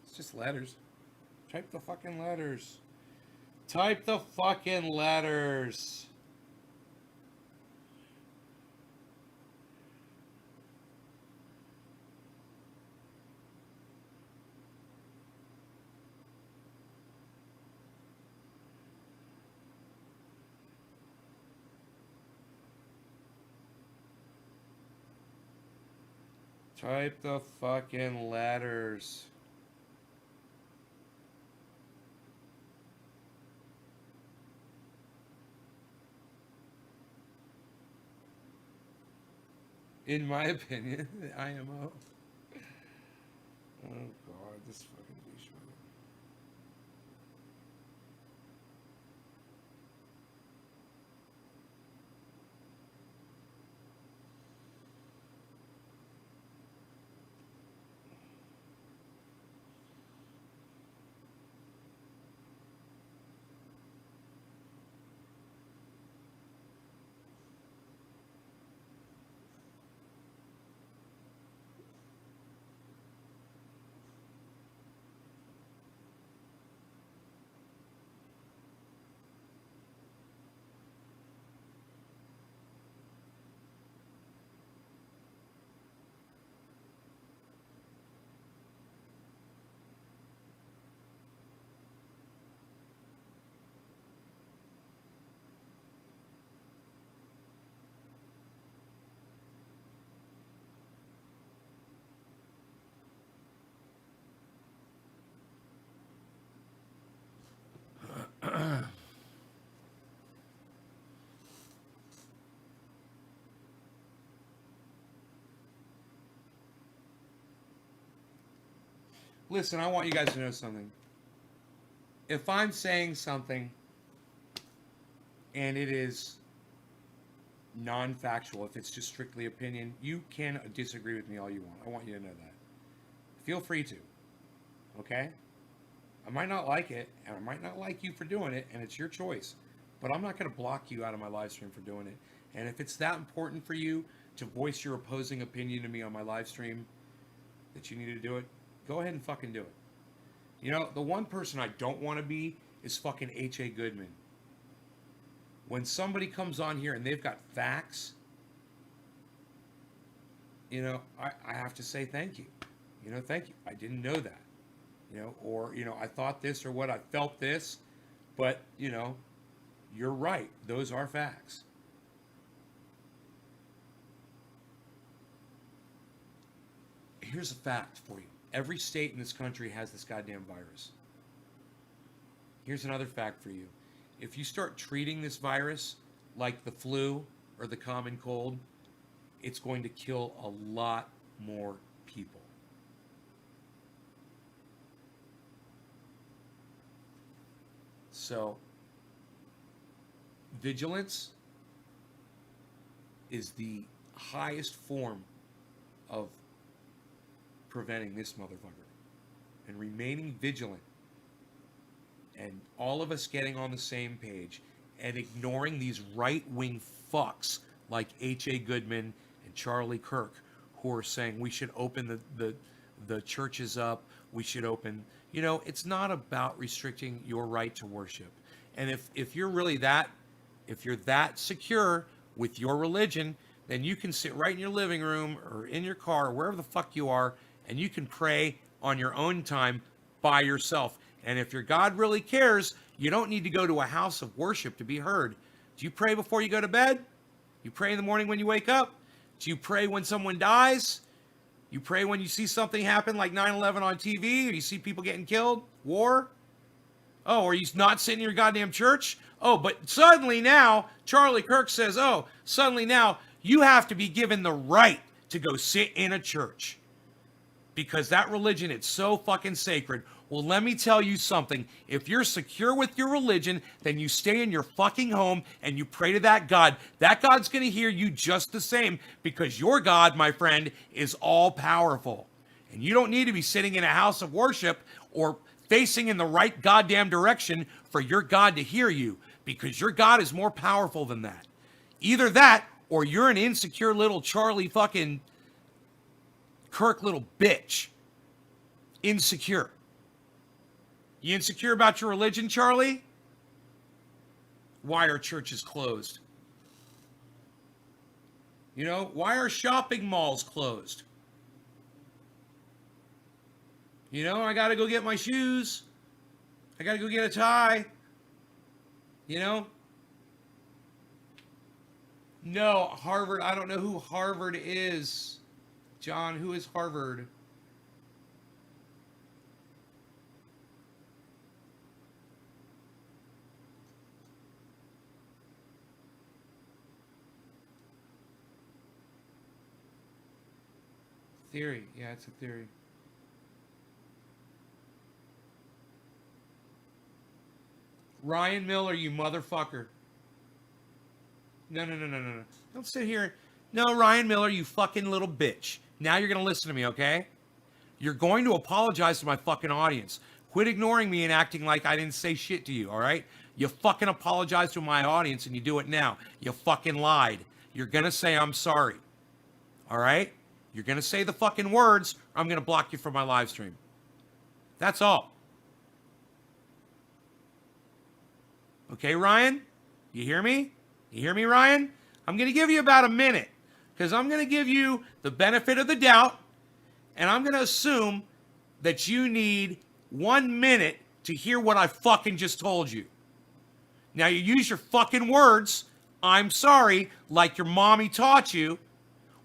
It's just letters. Type the fucking letters. Type the fucking letters. Type the fucking letters. In my opinion, the IMO. Oh god, this fucking douchebag. Listen, I want you guys to know something. If I'm saying something and it is non-factual, if it's just strictly opinion, you can disagree with me all you want. I want you to know that. Feel free to. Okay? I might not like it, and I might not like you for doing it, and it's your choice. But I'm not going to block you out of my live stream for doing it. And if it's that important for you to voice your opposing opinion to me on my live stream, that you need to do it, go ahead and fucking do it. You know, the one person I don't want to be is fucking H.A. Goodman. When somebody comes on here and they've got facts, you know, I have to say thank you. You know, thank you. I didn't know that. You know, or, you know, I thought this or what, I felt this, but, you know, you're right. Those are facts. Here's a fact for you. Every state in this country has this goddamn virus. Here's another fact for you. If you start treating this virus like the flu or the common cold, it's going to kill a lot more people. So, vigilance is the highest form of preventing this motherfucker. And remaining vigilant, and all of us getting on the same page, and ignoring these right-wing fucks like H.A. Goodman and Charlie Kirk, who are saying we should open the churches up, we should open... You know, it's not about restricting your right to worship. And if you're really that, if you're that secure with your religion, then you can sit right in your living room or in your car, or wherever the fuck you are, and you can pray on your own time by yourself. And if your God really cares, you don't need to go to a house of worship to be heard. Do you pray before you go to bed? You pray in the morning when you wake up? Do you pray when someone dies? You pray when you see something happen like 9/11 on TV, or you see people getting killed? War? Oh, are you not sitting in your goddamn church? Oh, but suddenly now, Charlie Kirk says, oh, suddenly now, you have to be given the right to go sit in a church. Because that religion, it's so fucking sacred. Well, let me tell you something. If you're secure with your religion, then you stay in your fucking home and you pray to that God. That God's going to hear you just the same, because your God, my friend, is all powerful. And you don't need to be sitting in a house of worship or facing in the right goddamn direction for your God to hear you, because your God is more powerful than that. Either that, or you're an insecure little Charlie fucking Kirk little bitch. Insecure. You insecure about your religion, Charlie? Why are churches closed? You know, why are shopping malls closed? You know, I gotta go get my shoes. I gotta go get a tie. You know? No, Harvard, I don't know who Harvard is. John, who is Harvard? Theory. Yeah, it's a theory. Ryan Miller, you motherfucker. No. Don't sit here. No, Ryan Miller, you fucking little bitch. Now you're going to listen to me, okay? You're going to apologize to my fucking audience. Quit ignoring me and acting like I didn't say shit to you, all right? You fucking apologize to my audience, and you do it now. You fucking lied. You're going to say I'm sorry, all right? You're going to say the fucking words, or I'm going to block you from my live stream. That's all. Okay, Ryan? You hear me? You hear me, Ryan? I'm going to give you about a minute, because I'm going to give you the benefit of the doubt, and I'm going to assume that you need 1 minute to hear what I fucking just told you. Now, you use your fucking words, I'm sorry, like your mommy taught you,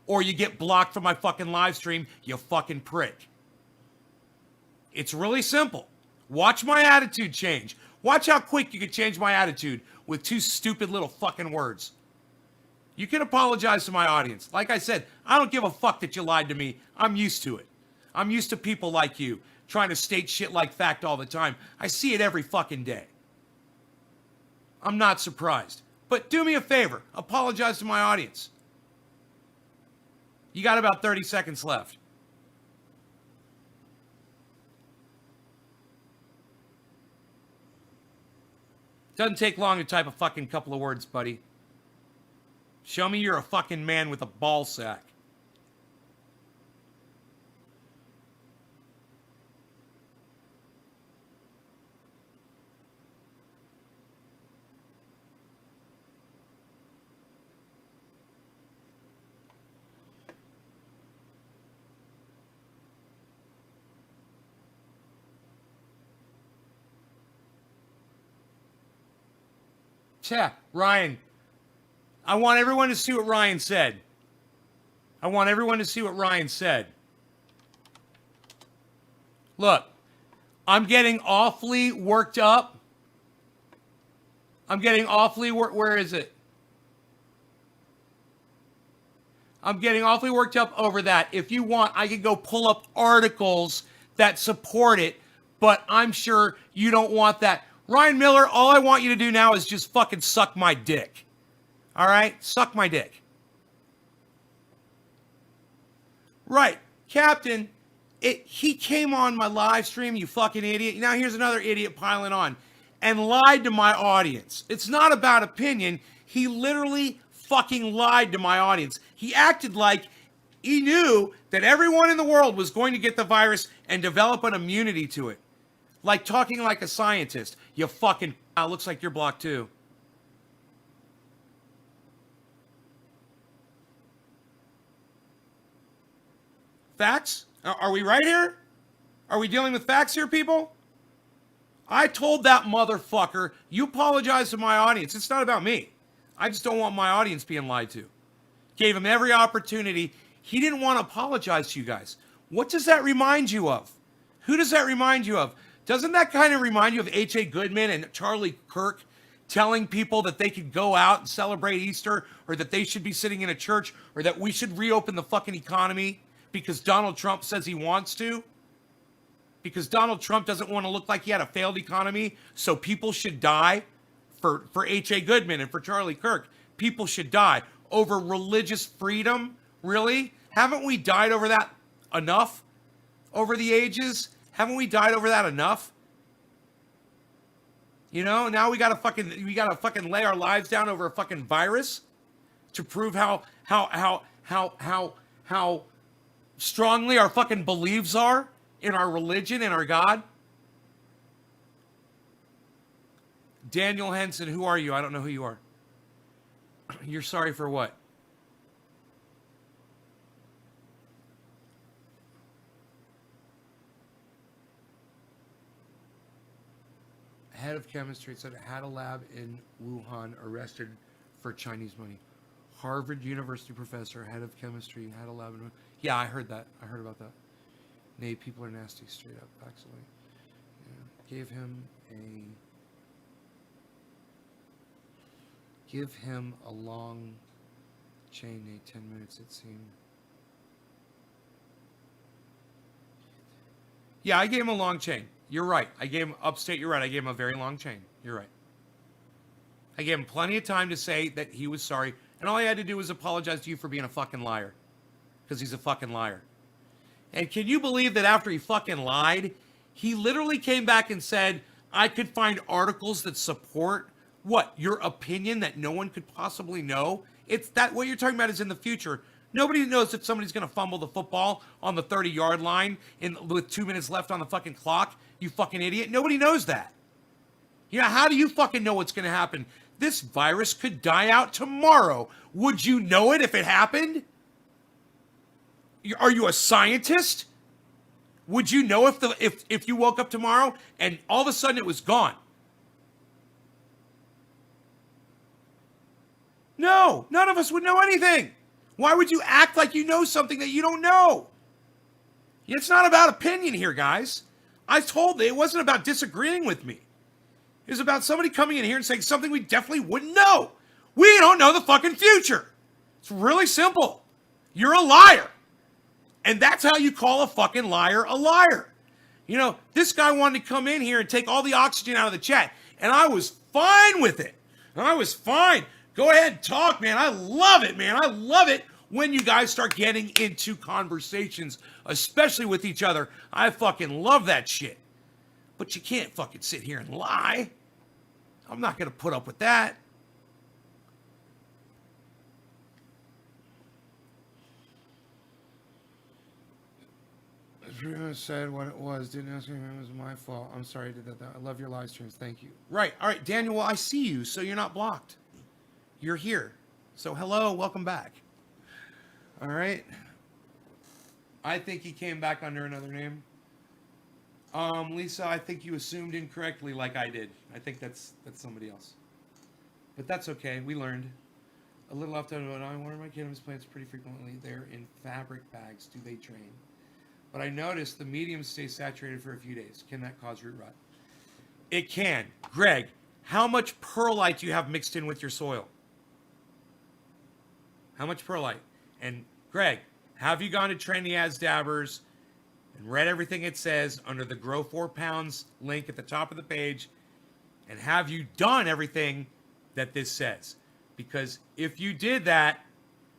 or you get blocked from my fucking live stream, you fucking prick. It's really simple. Watch my attitude change. Watch how quick you can change my attitude with 2 stupid little fucking words. You can apologize to my audience. Like I said, I don't give a fuck that you lied to me. I'm used to it. I'm used to people like you trying to state shit like fact all the time. I see it every fucking day. I'm not surprised. But do me a favor. Apologize to my audience. You got about 30 seconds left. Doesn't take long to type a fucking couple of words, buddy. Show me you're a fucking man with a ball sack. Ryan. I want everyone to see what Ryan said. I want everyone to see what Ryan said. Look, I'm getting awfully worked up. I'm getting awfully where is it? I'm getting awfully worked up over that. If you want, I could go pull up articles that support it, but I'm sure you don't want that. Ryan Miller, all I want you to do now is just fucking suck my dick. All right? Suck my dick. Right. Captain, he came on my live stream, you fucking idiot. Now here's another idiot piling on and lied to my audience. It's not about opinion. He literally fucking lied to my audience. He acted like he knew that everyone in the world was going to get the virus and develop an immunity to it. Like talking like a scientist. You fucking... looks like you're blocked too. Facts? Are we right here? Are we dealing with facts here, people? I told that motherfucker, you apologize to my audience. It's not about me. I just don't want my audience being lied to. Gave him every opportunity. He didn't want to apologize to you guys. What does that remind you of? Who does that remind you of? Doesn't that kind of remind you of H.A. Goodman and Charlie Kirk telling people that they could go out and celebrate Easter, or that they should be sitting in a church, or that we should reopen the fucking economy because Donald Trump says he wants to? Because Donald Trump doesn't want to look like he had a failed economy, so people should die? For H.A. Goodman and for Charlie Kirk, people should die over religious freedom? Really? Haven't we died over that enough over the ages? Haven't we died over that enough? You know, now we gotta fucking lay our lives down over a fucking virus to prove how strongly our fucking beliefs are in our religion and our God. Daniel Henson, who are you? I don't know who you are. You're sorry for what? Head of chemistry said it had a lab in Wuhan arrested for Chinese money. Harvard University professor, head of chemistry, had a lab in Wuhan. Yeah, I heard that. I heard about that. Nay, people are nasty, straight up, actually. Yeah. Give him a long chain, Nate. 10 minutes, it seemed. Yeah, I gave him a long chain. You're right. I gave him upstate. You're right. I gave him a very long chain. You're right. I gave him plenty of time to say that he was sorry. And all he had to do was apologize to you for being a fucking liar. Because he's a fucking liar. And can you believe that after he fucking lied, he literally came back and said, I could find articles that support what? Your opinion that no one could possibly know? It's that what you're talking about is in the future. Nobody knows if somebody's going to fumble the football on the 30-yard line with 2 minutes left on the fucking clock. You fucking idiot. Nobody knows that. Yeah, how do you fucking know what's going to happen? This virus could die out tomorrow. Would you know it if it happened? Are you a scientist? Would you know if you woke up tomorrow and all of a sudden it was gone? No, none of us would know anything. Why would you act like you know something that you don't know? It's not about opinion here, guys. I told you it wasn't about disagreeing with me. It was about somebody coming in here and saying something we definitely wouldn't know. We don't know the fucking future. It's really simple. You're a liar. And that's how you call a fucking liar a liar. You know, this guy wanted to come in here and take all the oxygen out of the chat. And I was fine with it. I was fine. Go ahead and talk, man. I love it, man. I love it when you guys start getting into conversations, especially with each other. I fucking love that shit. But you can't fucking sit here and lie. I'm not going to put up with that. Pretty much said what it was. Didn't ask me if it was my fault. I'm sorry I did that. I love your live streams. Thank you. Right. All right, Daniel. Well, I see you, so you're not blocked. You're here. So hello, welcome back. All right. I think he came back under another name. Lisa, I think you assumed incorrectly like I did. I think that's somebody else. But that's okay. We learned. A little off topic, but I water my cannabis plants pretty frequently. They're in fabric bags. Do they drain? But I noticed the medium stays saturated for a few days. Can that cause root rot? It can. Greg, how much perlite do you have mixed in with your soil? How much perlite? And Greg, have you gone to Trendy As Dabbers and read everything it says under the Grow 4 Pounds link at the top of the page? And have you done everything that this says? Because if you did that,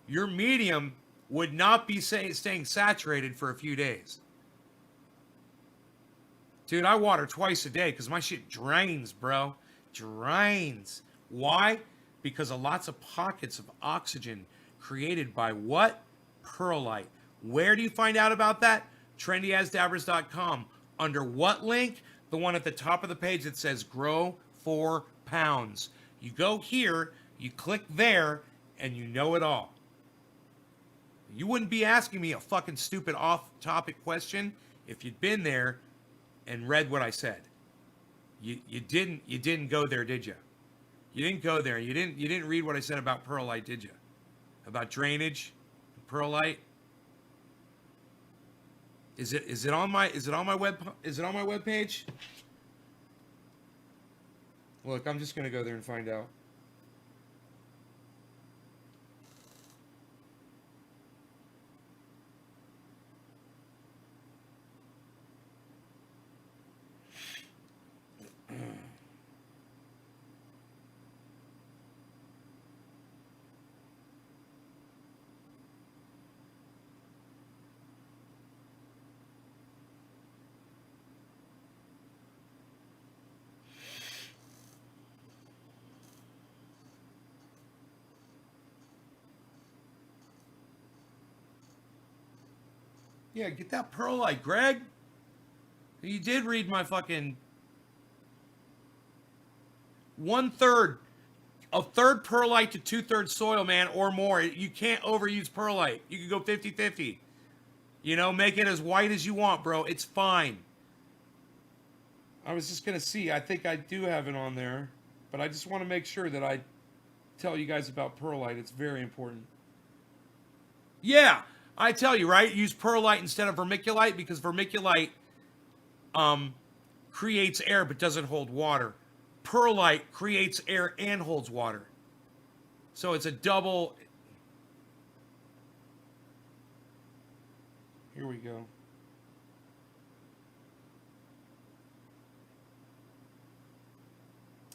your medium would not be staying saturated for a few days. Dude, I water twice a day because my shit drains, bro. Drains. Why? Because of lots of pockets of oxygen created by what? Perlite. Where do you find out about that? TrendyAsDabbers.com. Under what link? The one at the top of the page that says Grow 4 Pounds. You go here, you click there, and you know it all. You wouldn't be asking me a fucking stupid off-topic question if you'd been there and read what I said. You didn't go there, did you? You didn't go there. You didn't read what I said about perlite, did you? About drainage, perlite. Is it on my web page? Look, I'm just gonna go there and find out. Yeah, get that perlite, Greg. You did read my fucking 1/3, a third perlite to 2/3 soil, man, or more. You can't overuse perlite. You can go 50-50. You know, make it as white as you want, bro. It's fine. I was just gonna see. I think I do have it on there, but I just want to make sure that I tell you guys about perlite. It's very important. Yeah, I tell you, right? Use perlite instead of vermiculite because vermiculite creates air but doesn't hold water. Perlite creates air and holds water. So it's a double. Here we go.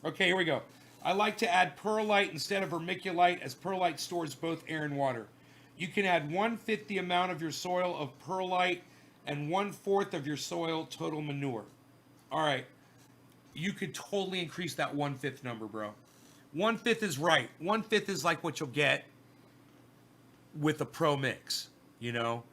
Okay, here we go. I like to add perlite instead of vermiculite as perlite stores both air and water. You can add 1/5 the amount of your soil of perlite and 1/4 of your soil total manure. All right. You could totally increase that 1/5 number, bro. 1/5 is right. 1/5 is like what you'll get with a pro mix, you know?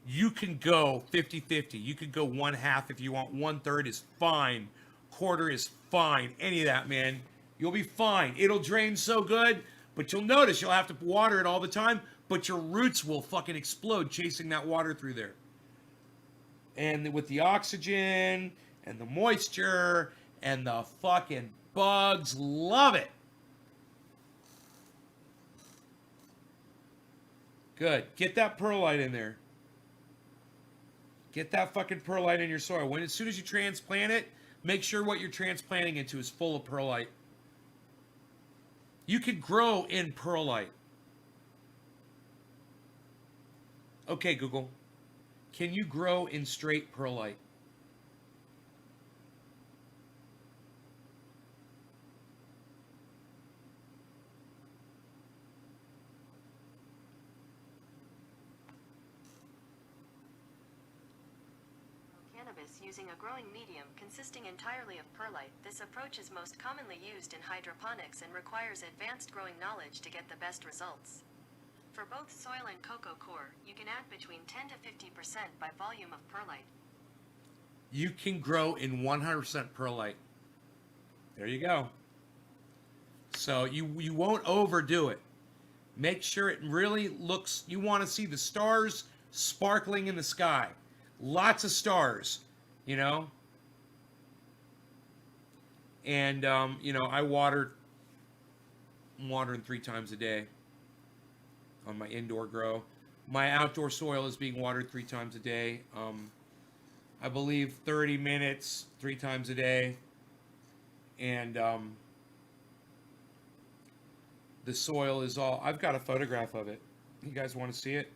You can go 50-50. You could go 1/2 if you want. 1/3 is fine. Quarter is fine. Any of that, man. You'll be fine. It'll drain so good, but you'll notice you'll have to water it all the time, but your roots will fucking explode chasing that water through there. And with the oxygen and the moisture and the fucking bugs, love it. Good. Get that perlite in there. Get that fucking perlite in your soil. As soon as you transplant it, make sure what you're transplanting into is full of perlite. You could grow in perlite. Okay, Google. Can you grow in straight perlite? Cannabis using a growing medium consisting entirely of perlite. This approach is most commonly used in hydroponics and requires advanced growing knowledge to get the best results. For both soil and cocoa core, you can add between 10 to 50% by volume of perlite. You can grow in 100% perlite. There you go. So you won't overdo it. Make sure it really looks, you want to see the stars sparkling in the sky. Lots of stars, you know. And, you know, I water I'm watering 3 times a day on my indoor grow. My outdoor soil is being watered 3 times a day. I believe 30 minutes 3 times a day. And the soil is all... I've got a photograph of it. You guys want to see it?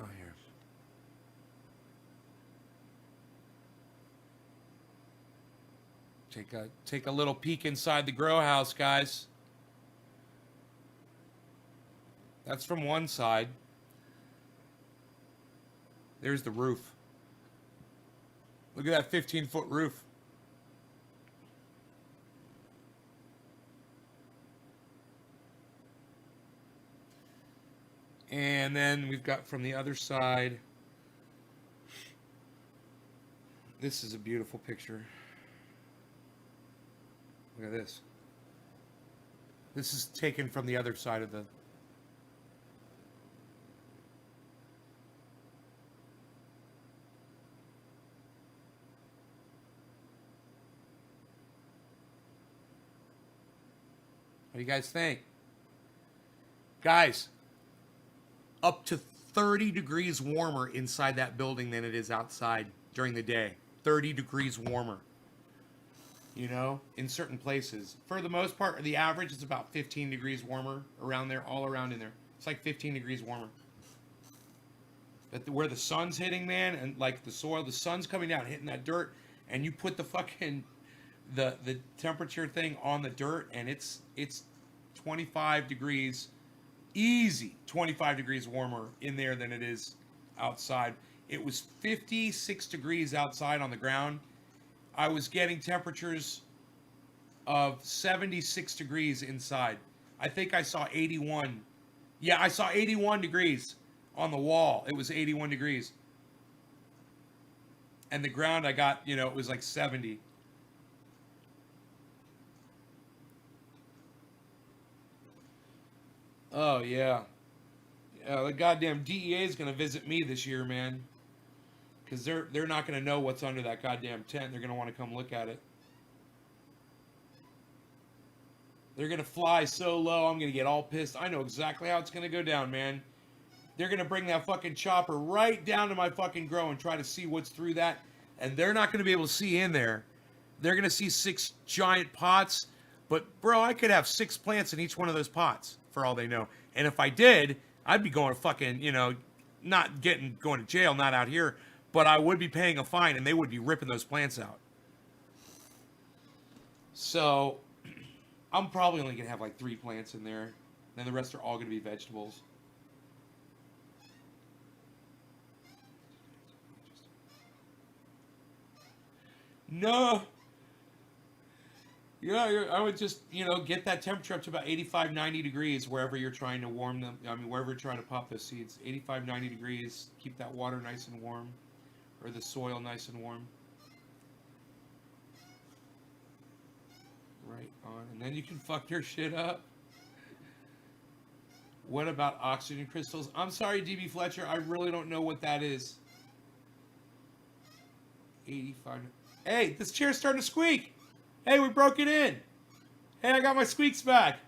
Oh, here. Take a little peek inside the grow house, guys. That's from one side. There's the roof. Look at that 15-foot roof. And then we've got from the other side. This is a beautiful picture. Look at this. This is taken from the other side of the... What do you guys think? Guys, up to 30 degrees warmer inside that building than it is outside during the day. 30 degrees warmer. You know, in certain places. For the most part, the average is about 15 degrees warmer around there, all around in there. It's like 15 degrees warmer. But where the sun's hitting, man, and like the soil, the sun's coming down, hitting that dirt, and you put the fucking... the temperature thing on the dirt, and it's 25 degrees, easy 25 degrees warmer in there than it is outside. It was 56 degrees outside on the ground. I was getting temperatures of 76 degrees inside. I think I saw 81. Yeah, I saw 81 degrees on the wall. It was 81 degrees. And the ground I got, you know, it was like 70. Oh, yeah. Yeah, the goddamn DEA is going to visit me this year, man. Because they're not going to know what's under that goddamn tent. They're going to want to come look at it. They're going to fly so low, I'm going to get all pissed. I know exactly how it's going to go down, man. They're going to bring that fucking chopper right down to my fucking grow and try to see what's through that. And they're not going to be able to see in there. They're going to see 6 giant pots. But, bro, I could have 6 plants in each one of those pots, for all they know. And if I did, I'd be going to fucking, you know, not going to jail, not out here. But I would be paying a fine, and they would be ripping those plants out. So, I'm probably only going to have like 3 plants in there. Then the rest are all going to be vegetables. No. Yeah, I would just, you know, get that temperature up to about 85, 90 degrees wherever you're trying to warm them. I mean, wherever you're trying to pop those seeds. 85, 90 degrees. Keep that water nice and warm. Or the soil nice and warm. Right on. And then you can fuck your shit up. What about oxygen crystals? I'm sorry, DB Fletcher. I really don't know what that is. 85. Hey, this chair's starting to squeak. Hey, we broke it in. Hey, I got my squeaks back.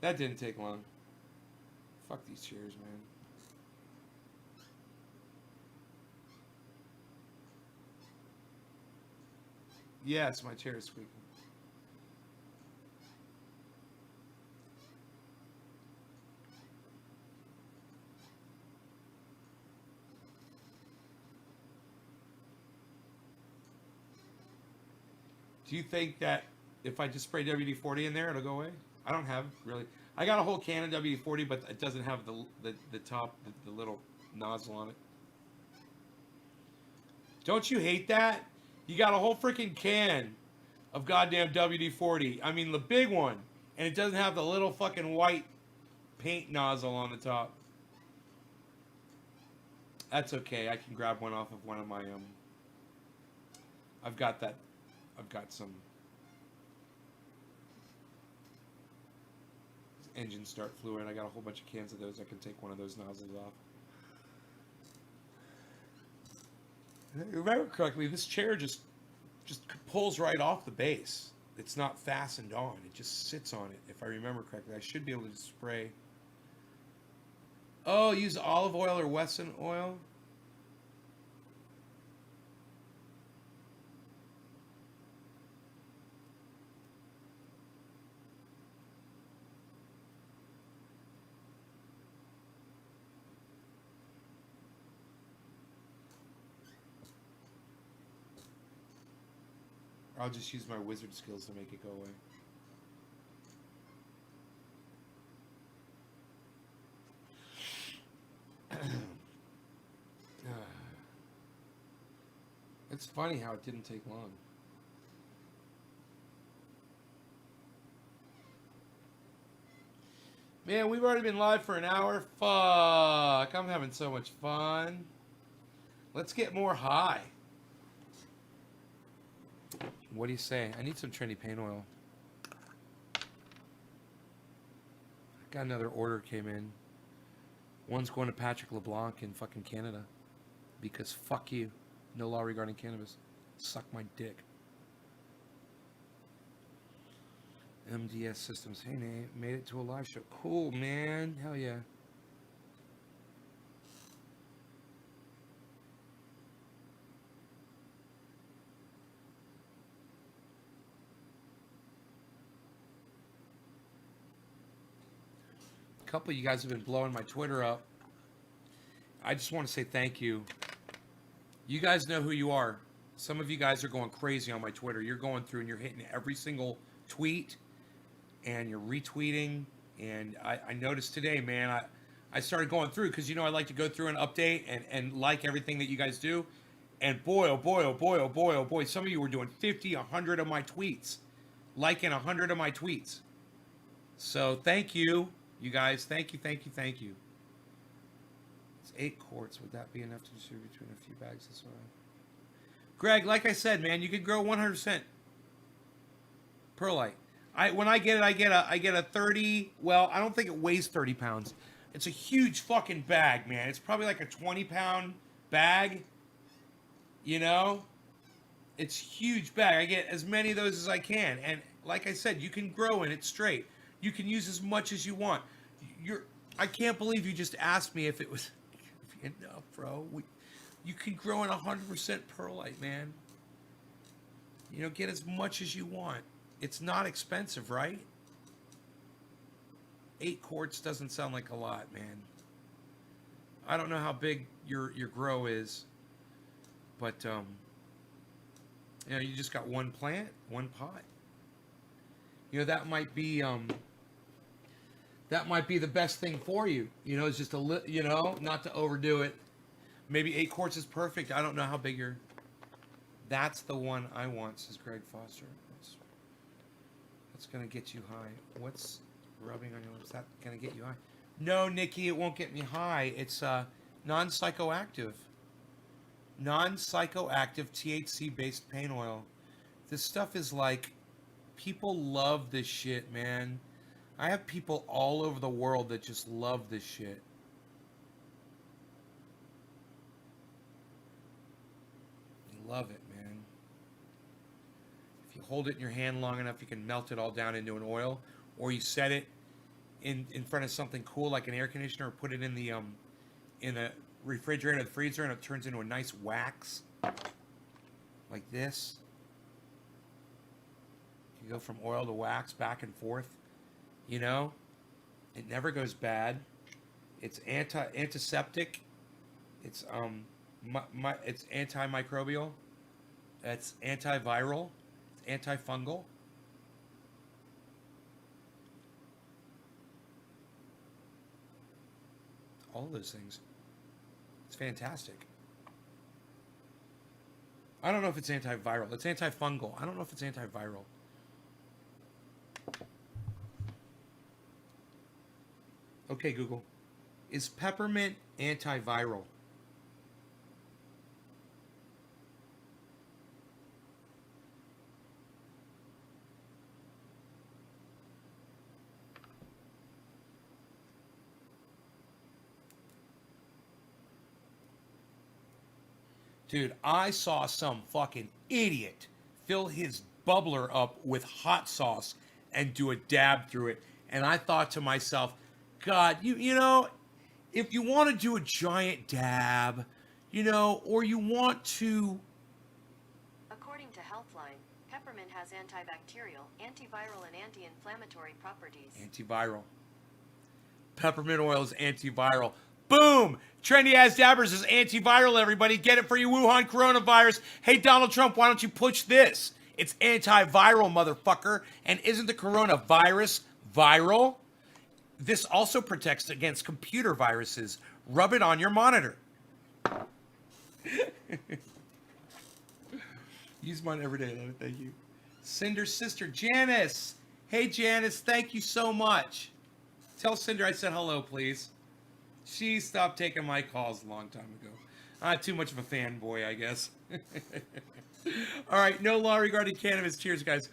That didn't take long. Fuck these chairs, man. Yes, my chair is squeaking. Do you think that if I just spray WD-40 in there, it'll go away? I don't have, really. I got a whole can of WD-40, but it doesn't have the top, the little nozzle on it. Don't you hate that? You got a whole freaking can of goddamn WD-40. I mean, the big one. And it doesn't have the little fucking white paint nozzle on the top. That's okay. I can grab one off of one of my, I've got that. I've got some. engine start fluid. I got a whole bunch of cans of those. I can take one of those nozzles off. If I remember correctly, this chair just pulls right off the base. It's not fastened on. It just sits on it. If I remember correctly, I should be able to spray. Oh, use olive oil or Wesson oil. I'll just use my wizard skills to make it go away. It's funny how it didn't take long. Man, we've already been live for an hour. Fuck, I'm having so much fun. Let's get more high. What do you say? I need some trendy paint oil. Got another order came in. One's going to Patrick LeBlanc in fucking Canada. Because fuck you. No law regarding cannabis. Suck my dick. MDS Systems. Hey, Nate. Made it to a live show. Cool, man. Hell yeah. A couple of you guys have been blowing my Twitter up. I just want to say thank you. You guys know who you are. Some of you guys are going crazy on my Twitter. You're going through and you're hitting every single tweet and you're retweeting. And I noticed today, man, I started going through because, you know, I like to go through and update and like everything that you guys do. And boy, oh boy, oh boy, oh boy, oh boy, some of you were doing 50, 100 of my tweets. Liking 100 of my tweets. So thank you, you guys. Thank you, thank you, thank you. 8 quarts. Would that be enough to distribute between a few bags this way? Greg, like I said, man, you could grow 100% perlite. When I get it, I get a 30. Well, I don't think it weighs 30 pounds. It's a huge fucking bag, man. It's probably like a 20-pound bag. You know, it's a huge bag. I get as many of those as I can, and like I said, you can grow in it straight. You can use as much as you want. I can't believe you just asked me if it was. Enough, bro. You can grow in 100% perlite, man. You know, get as much as you want. It's not expensive, right? 8 quarts doesn't sound like a lot, man. I don't know how big your grow is, but you know, you just got one plant, one pot. You know, that might be the best thing for you. You know, it's just you know, not to overdo it. Maybe 8 quarts is perfect. I don't know how big your. That's the one I want, says Greg Foster. That's gonna get you high. What's rubbing on your lips? That gonna get you high? No, Nikki, it won't get me high. It's non-psychoactive. Non-psychoactive THC-based paint oil. This stuff is like, people love this shit, man. I have people all over the world that just love this shit. You love it, man. If you hold it in your hand long enough, you can melt it all down into an oil, or you set it in front of something cool like an air conditioner, or put it in the refrigerator, the freezer, and it turns into a nice wax like this. You go from oil to wax back and forth. You know, it never goes bad. It's antiseptic. It's it's antimicrobial. It's antiviral. It's antifungal. All those things. It's fantastic. I don't know if it's antiviral. It's antifungal. I don't know if it's antiviral. Okay, Google. Is peppermint antiviral? Dude, I saw some fucking idiot fill his bubbler up with hot sauce and do a dab through it. And I thought to myself, God, you know, if you want to do a giant dab, you know, or you want to... According to Healthline, peppermint has antibacterial, antiviral, and anti-inflammatory properties. Antiviral. Peppermint oil is antiviral. Boom! Trendy As Dabbers is antiviral, everybody. Get it for your Wuhan coronavirus. Hey, Donald Trump, why don't you push this? It's antiviral, motherfucker. And isn't the coronavirus viral? This also protects against computer viruses. Rub it on your monitor. Use mine every day. I love it. Thank you. Cinder's sister, Janice. Hey, Janice. Thank you so much. Tell Cinder I said hello, please. She stopped taking my calls a long time ago. I'm too much of a fanboy, I guess. All right. No law regarding cannabis. Cheers, guys.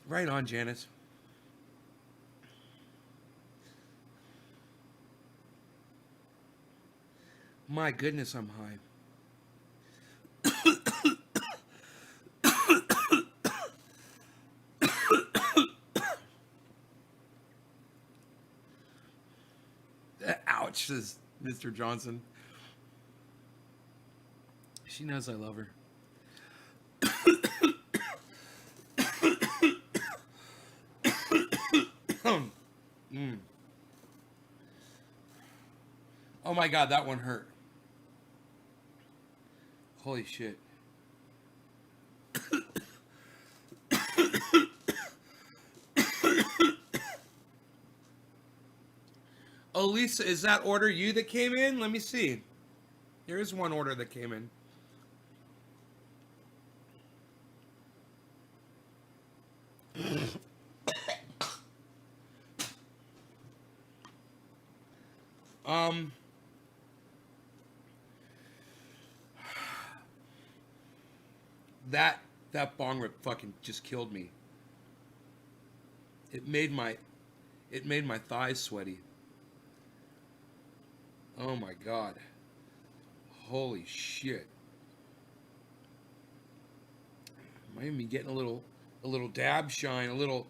Right on, Janice. My goodness, I'm high. Ouch, says Mr. Johnson. She knows I love her. Oh my God, that one hurt. Holy shit. Oh, Lisa, is that order you that came in? Let me see. There is one order that came in. That bong rip fucking just killed me. It made my thighs sweaty. Oh my God. Holy shit. Might even be getting a little dab shine, a little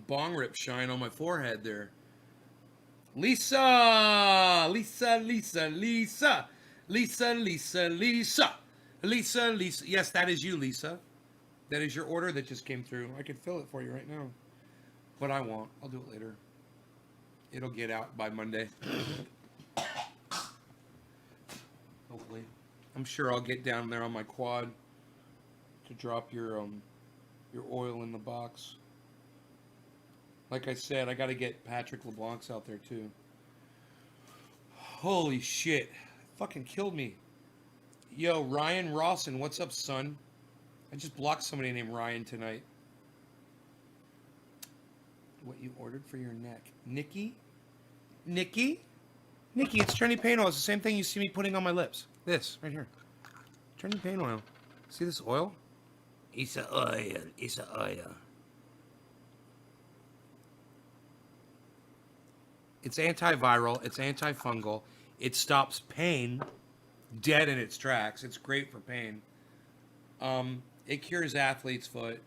bong rip shine on my forehead there. Lisa. Yes, that is you, Lisa. That is your order that just came through. I could fill it for you right now. But I won't. I'll do it later. It'll get out by Monday. Hopefully. I'm sure I'll get down there on my quad to drop your oil in the box. Like I said, I got to get Patrick LeBlanc's out there too. Holy shit. Fucking killed me. Yo, Ryan Rawson, what's up, son? I just blocked somebody named Ryan tonight. What you ordered for your neck. Nikki? Nikki, it's Trendy Pain Oil. It's the same thing you see me putting on my lips. This, right here. Trendy Pain Oil. See this oil? It's a oil. It's a oil. It's antiviral. It's antifungal. It stops pain dead in its tracks. It's great for pain. It cures athlete's foot.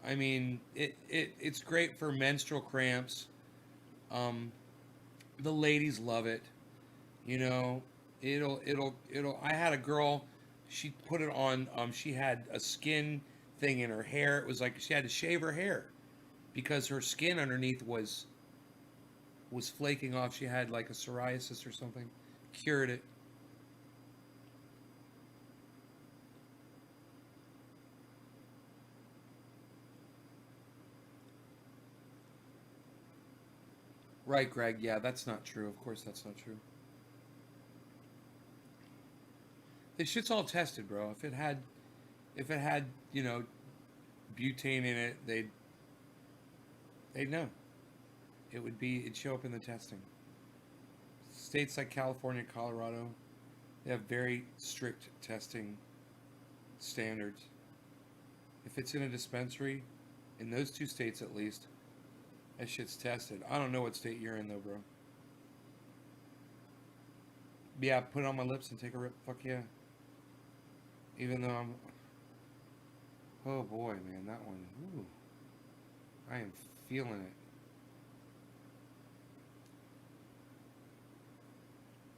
I mean, it's great for menstrual cramps. The ladies love it. You know, it'll I had a girl, she put it on, she had a skin thing in her hair. It was like she had to shave her hair because her skin underneath was flaking off. She had like a psoriasis or something. Cured it. Right, Greg. Yeah, that's not true. Of course, that's not true. This shit's all tested, bro. If it had, you know, butane in it, they'd know. It'd show up in the testing. States like California, Colorado, they have very strict testing standards. If it's in a dispensary, in those two states at least, that shit's tested. I don't know what state you're in though, bro. Yeah, put it on my lips and take a rip. Fuck yeah. Even though I'm... Oh boy, man, that one. Ooh. I am feeling it.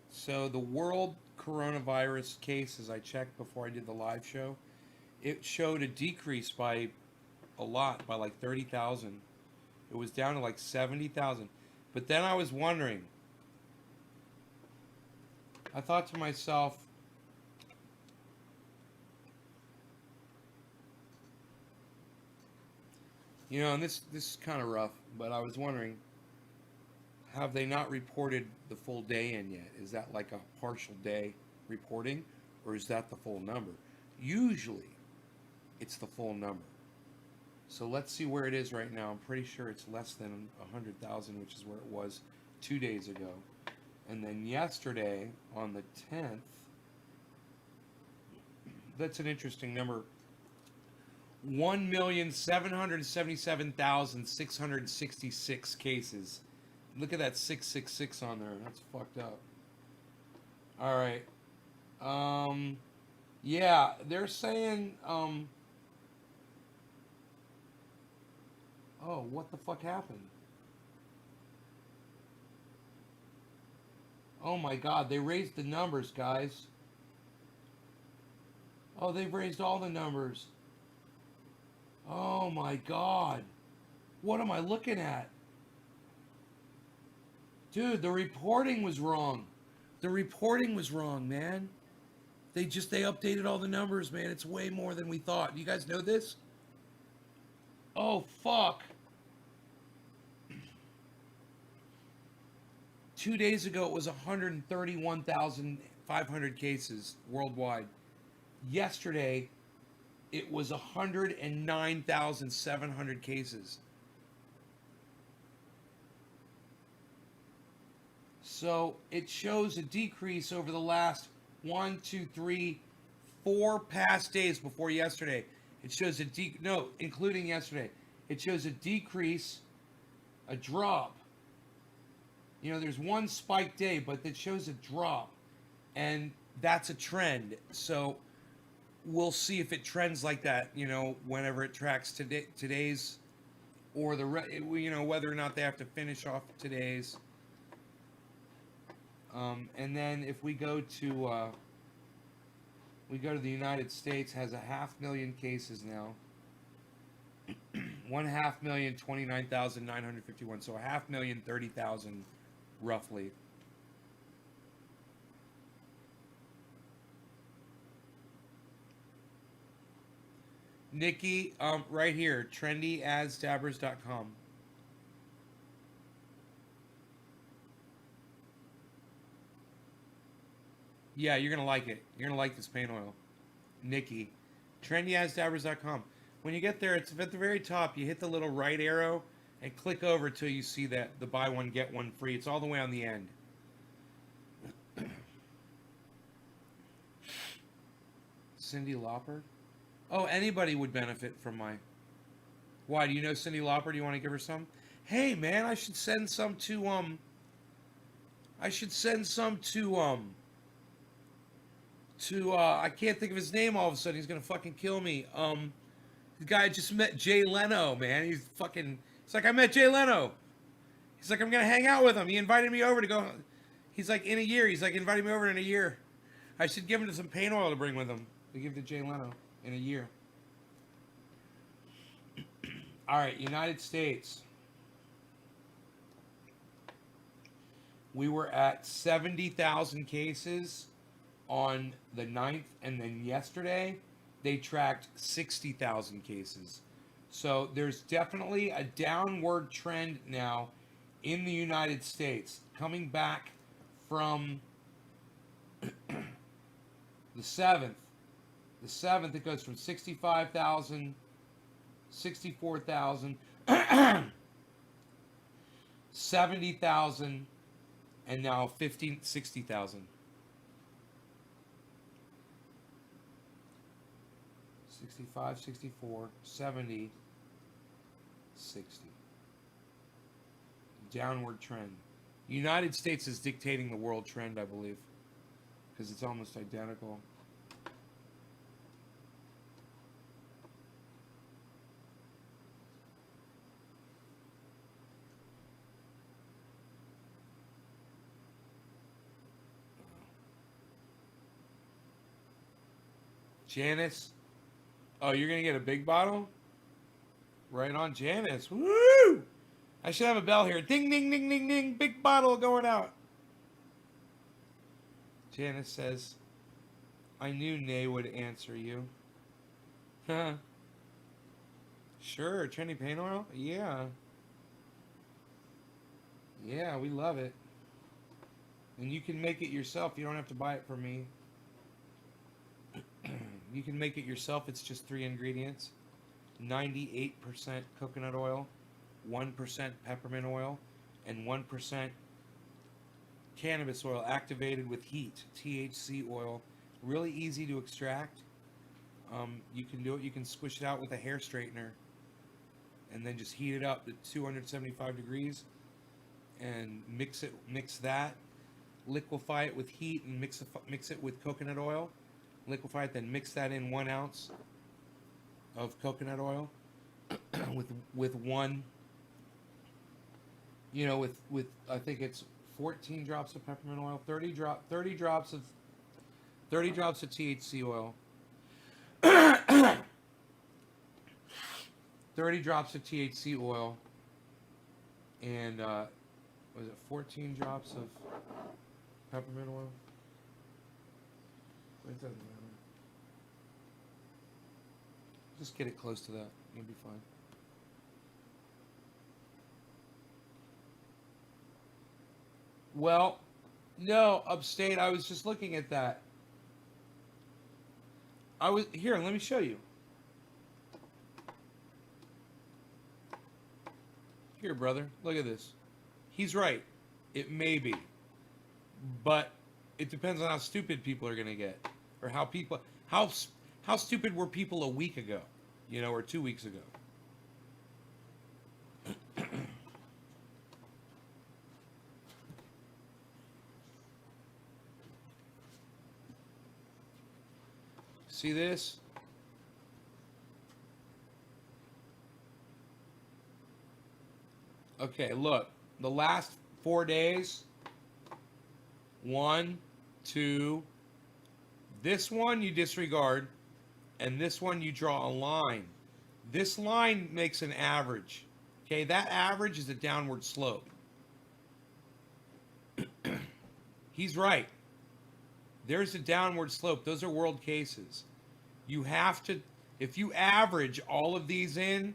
So the world coronavirus cases I checked before I did the live show, it showed a decrease by a lot, by like 30,000. It was down to like 70,000. But then I was wondering, I thought to myself, you know, and this is kind of rough, but I was wondering, have they not reported the full day in yet? Is that like a partial day reporting, or is that the full number? Usually, it's the full number. So let's see where it is right now. I'm pretty sure it's less than 100,000, which is where it was 2 days ago. And then yesterday, on the 10th, that's an interesting number. 1,777,666 cases. Look at that 666 on there. That's fucked up. All right. Yeah, they're saying, oh, what the fuck happened? Oh my God, they raised the numbers, guys. Oh, they've raised all the numbers. Oh my God. What am I looking at? Dude, the reporting was wrong. The reporting was wrong, man. They updated all the numbers, man. It's way more than we thought. You guys know this? Oh, fuck. 2 days ago, it was 131,500 cases worldwide. Yesterday, it was 109,700 cases. So it shows a decrease over the last 1, 2, 3, 4 past days before yesterday. It shows including yesterday. It shows a decrease, a drop. You know, there's one spike day, but it shows a drop. And that's a trend. So we'll see if it trends like that, you know, whenever it tracks today's or whether or not they have to finish off today's. And then if we go to the United States, has 500,000 cases now. 1,529,951. So 530,000 roughly. Nikki, right here, trendyadsdabbers.com. Yeah, you're gonna like it. You're gonna like this paint oil. Nikki, trendyadsdabbers.com. When you get there, it's at the very top. You hit the little right arrow and click over till you see that the buy one get one free. It's all the way on the end. Cyndi Lauper? Oh, anybody would benefit from my... Why, do you know Cyndi Lauper? Do you want to give her some? Hey, man, I should send some to, I can't think of his name all of a sudden. He's gonna fucking kill me. The guy just met Jay Leno, man. He's like, I met Jay Leno. He's like, I'm gonna hang out with him. He invited me over to go. He's like, in a year. He's like, invited me over in a year. I should give him some paint oil to bring with him. To give to Jay Leno in a year. All right, United States. We were at 70,000 cases on the 9th, and then yesterday they tracked 60,000 cases. So there's definitely a downward trend now in the United States, coming back from the 7th. The 7th, it goes from 65,000, 64,000, 70,000, and now 60,000. 65, 64, 70, 60. Downward trend. United States is dictating the world trend, I believe, because it's almost identical. Janice. Oh, you're going to get a big bottle? Right on, Janice. Woo! I should have a bell here. Ding, ding, ding, ding, ding. Big bottle going out. Janice says, I knew Nay would answer you. Huh. Sure, trendy paint oil? Yeah. Yeah, we love it. And you can make it yourself. You don't have to buy it from me. You can make it yourself. It's just 3 ingredients. 98% coconut oil, 1% peppermint oil, and 1% cannabis oil activated with heat, THC oil. Really easy to extract. You can do it. You can squish it out with a hair straightener and then just heat it up to 275 degrees and mix that, liquefy it with heat and mix it with coconut oil. Liquefy it, then mix that in 1 ounce of coconut oil with one, with I think it's 14 drops of peppermint oil, 30 drops of THC oil, 30 drops of THC oil, and was it 14 drops of peppermint oil? It doesn't matter. Just get it close to that. You'll be fine. Well, no, upstate. I was just looking at that. Here. Let me show you. Here, brother. Look at this. He's right. It may be, but it depends on how stupid people are going to get, or how stupid were people a week ago, or 2 weeks ago. See this? Okay, look. The last 4 days. 1, 2. This one you disregard, and this one you draw a line. This line makes an average. Okay, that average is a downward slope. He's right. There's a downward slope. Those are world cases. You have to, if you average all of these in,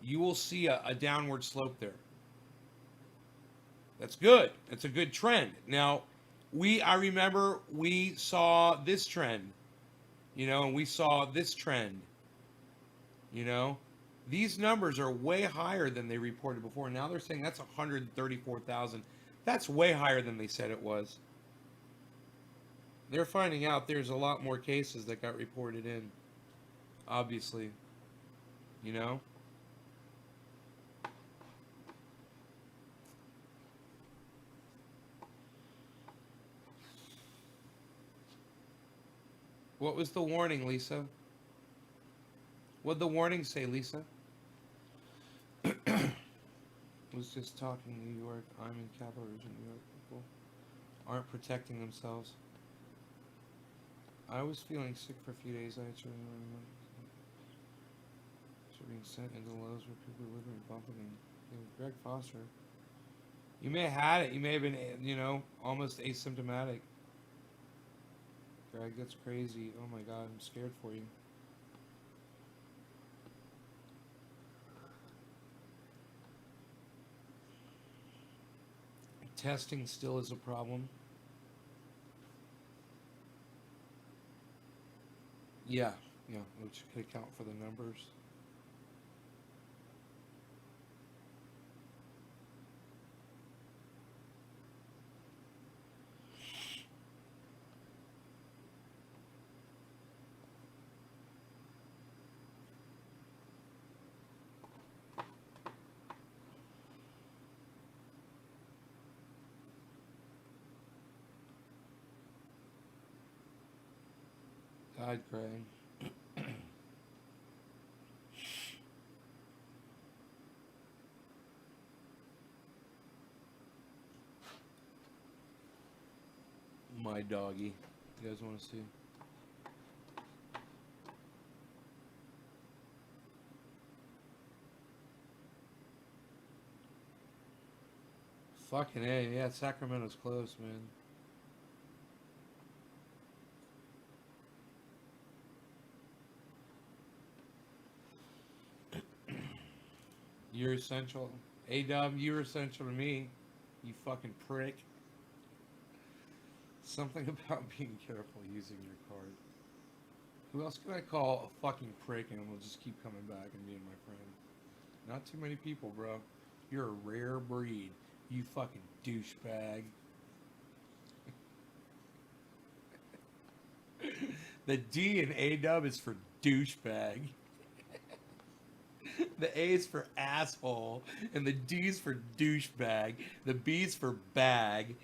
you will see a downward slope there. That's good. That's a good trend. Now, I remember we saw this trend, and we saw this trend, These numbers are way higher than they reported before. Now they're saying that's 134,000. That's way higher than they said it was. They're finding out there's a lot more cases that got reported in, obviously, What was the warning, Lisa? What'd the warning say, Lisa? Was just talking New York. I'm in Capital Region, New York. People aren't protecting themselves. I was feeling sick for a few days. I actually being sent into lows where people were living bumping. Greg Foster. You may have had it. You may have been, almost asymptomatic. Greg, that's crazy. Oh my God, I'm scared for you. testing still is a problem. Yeah, yeah, which could account for the numbers. God, Greg. My doggy. You guys want to see? Fucking A, yeah, Sacramento's close, man. You're essential. A-Dub, you're essential to me. You fucking prick. Something about being careful using your card. Who else can I call a fucking prick and we'll just keep coming back and being my friend? Not too many people, bro. You're a rare breed. You fucking douchebag. The D in A-Dub is for douchebag. The A is for asshole, and the D is for douchebag. The B is for bag.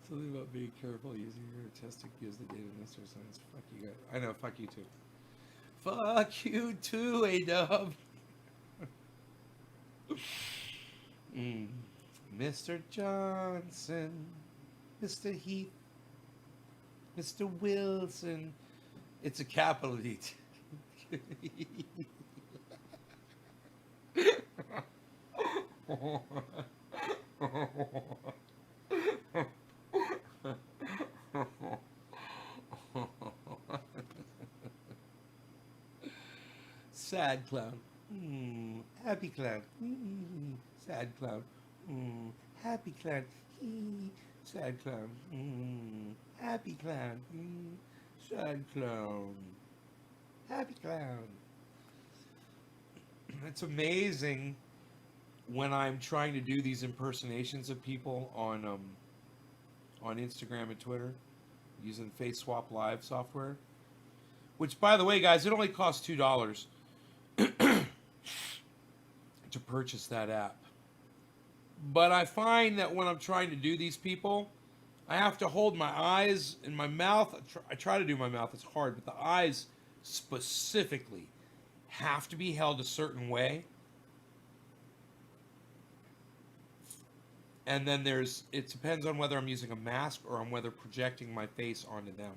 Something about being careful using your testing use the data necessary science. Fuck you guys. I know, fuck you too. Fuck you too, A-Dub. Mr. Johnson, Mr. Heath, Mr. Wilson. It's a capital D. Sad clown. Happy clown. Sad clown. Happy clown. Sad clown. Happy clown. Sad clown. Happy clown. It's amazing when I'm trying to do these impersonations of people on Instagram and Twitter using Face Swap Live software. Which, by the way, guys, it only costs $2 to purchase that app. But I find that when I'm trying to do these people, I have to hold my eyes and my mouth. I try to do my mouth. It's hard, but the eyes specifically have to be held a certain way. And then it depends on whether I'm using a mask or on whether projecting my face onto them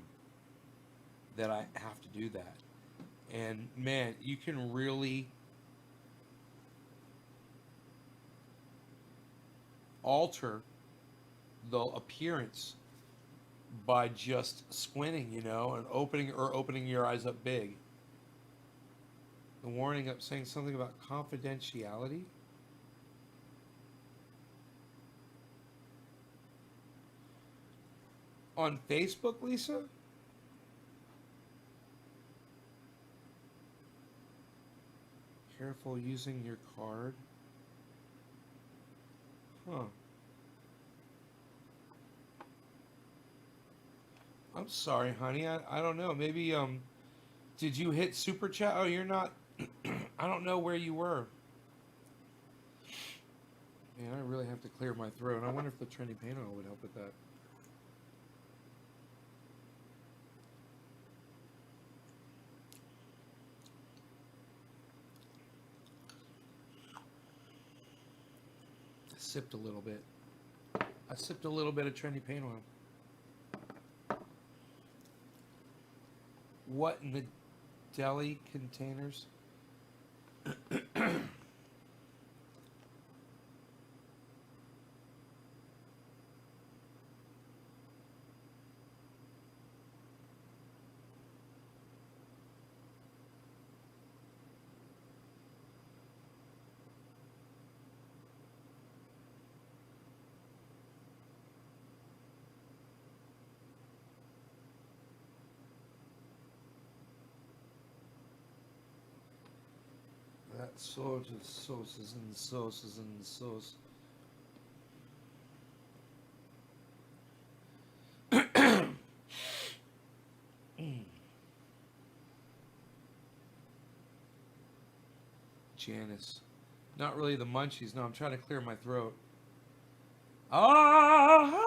that I have to do that. And man, you can really alter the appearance by just squinting, and opening your eyes up big. The warning up saying something about confidentiality. On Facebook, Lisa? Careful using your card. Huh. I'm sorry, honey. I don't know. Maybe, did you hit super chat? Oh, you're not. I don't know where you were. Man, I really have to clear my throat. I wonder if the trendy paint oil would help with that. Sipped a little bit. I sipped a little bit of trendy paint oil. What in the deli containers? got sauces and sauces and sauce. Janice. Not really the munchies. No, I'm trying to clear my throat. Oh,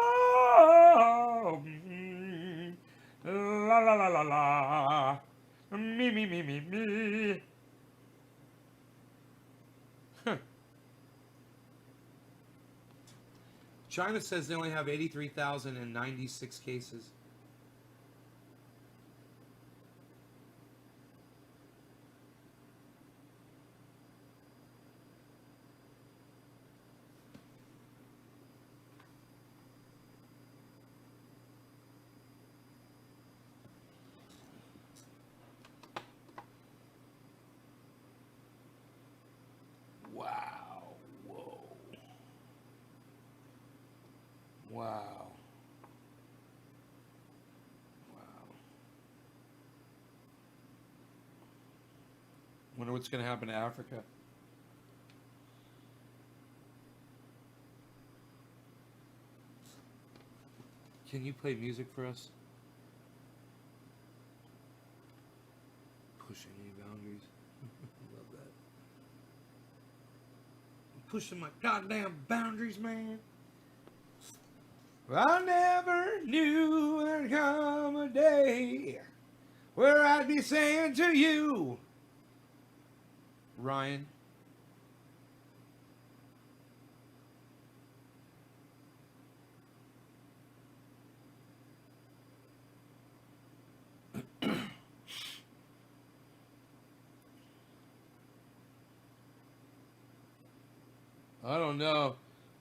la la la la la. Me. Huh. China says they only have 83,096 cases. Wow. Whoa. Wow. Wow. Wonder what's going to happen to Africa. Can you play music for us? Pushing any boundaries. Love that. Pushing my goddamn boundaries, man. I never knew there'd come a day where I'd be saying to you, Ryan. I don't know.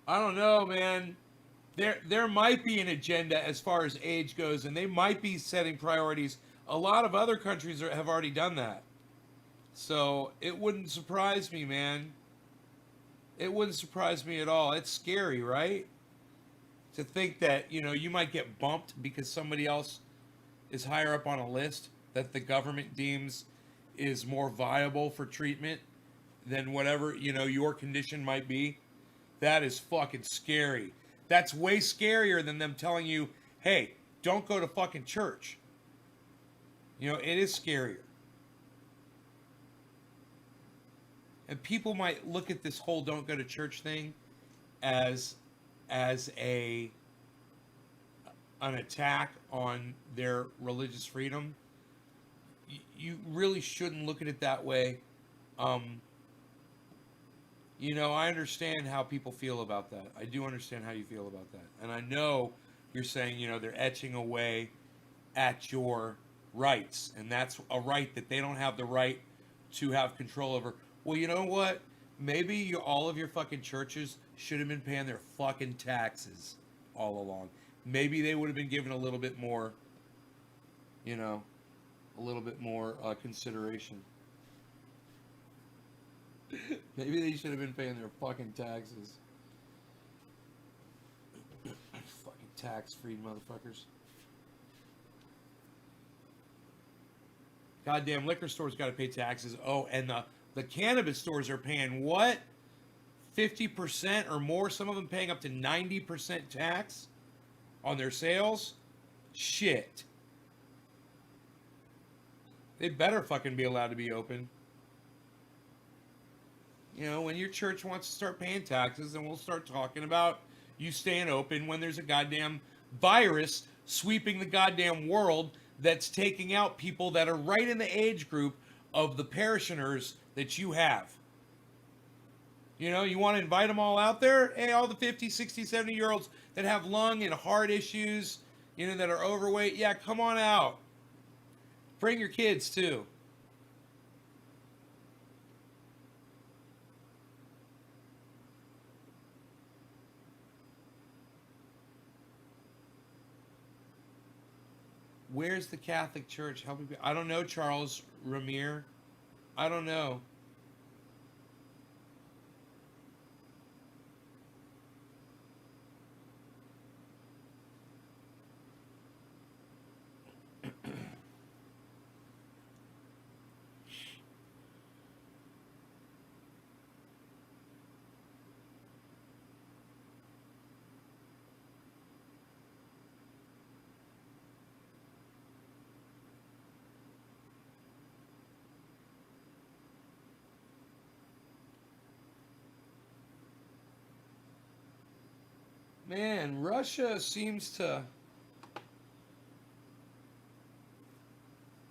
I don't know, man. There might be an agenda as far as age goes, and they might be setting priorities. A lot of other countries have already done that. So it wouldn't surprise me, man. It wouldn't surprise me at all. It's scary, right? To think that, you might get bumped because somebody else is higher up on a list that the government deems is more viable for treatment than whatever, your condition might be. That is fucking scary. That's way scarier than them telling you, hey, don't go to fucking church. It is scarier. And people might look at this whole don't go to church thing as an attack on their religious freedom. You really shouldn't look at it that way. I understand how people feel about that. I do understand how you feel about that. And I know you're saying, they're etching away at your rights. And that's a right that they don't have the right to have control over. Well, you know what? Maybe all of your fucking churches should have been paying their fucking taxes all along. Maybe they would have been given a little bit more, consideration. Maybe they should have been paying their fucking taxes. Fucking tax-free motherfuckers. Goddamn liquor stores got to pay taxes. Oh, and the cannabis stores are paying what? 50% or more. Some of them paying up to 90% tax on their sales. Shit. They better fucking be allowed to be open. When your church wants to start paying taxes, then we'll start talking about you staying open when there's a goddamn virus sweeping the goddamn world that's taking out people that are right in the age group of the parishioners that you have. You want to invite them all out there? Hey, all the 50, 60, 70-year-olds that have lung and heart issues, that are overweight, yeah, come on out. Bring your kids, too. Where's the Catholic Church? Help me. I don't know, Charles Ramir. I don't know. Man, Russia seems to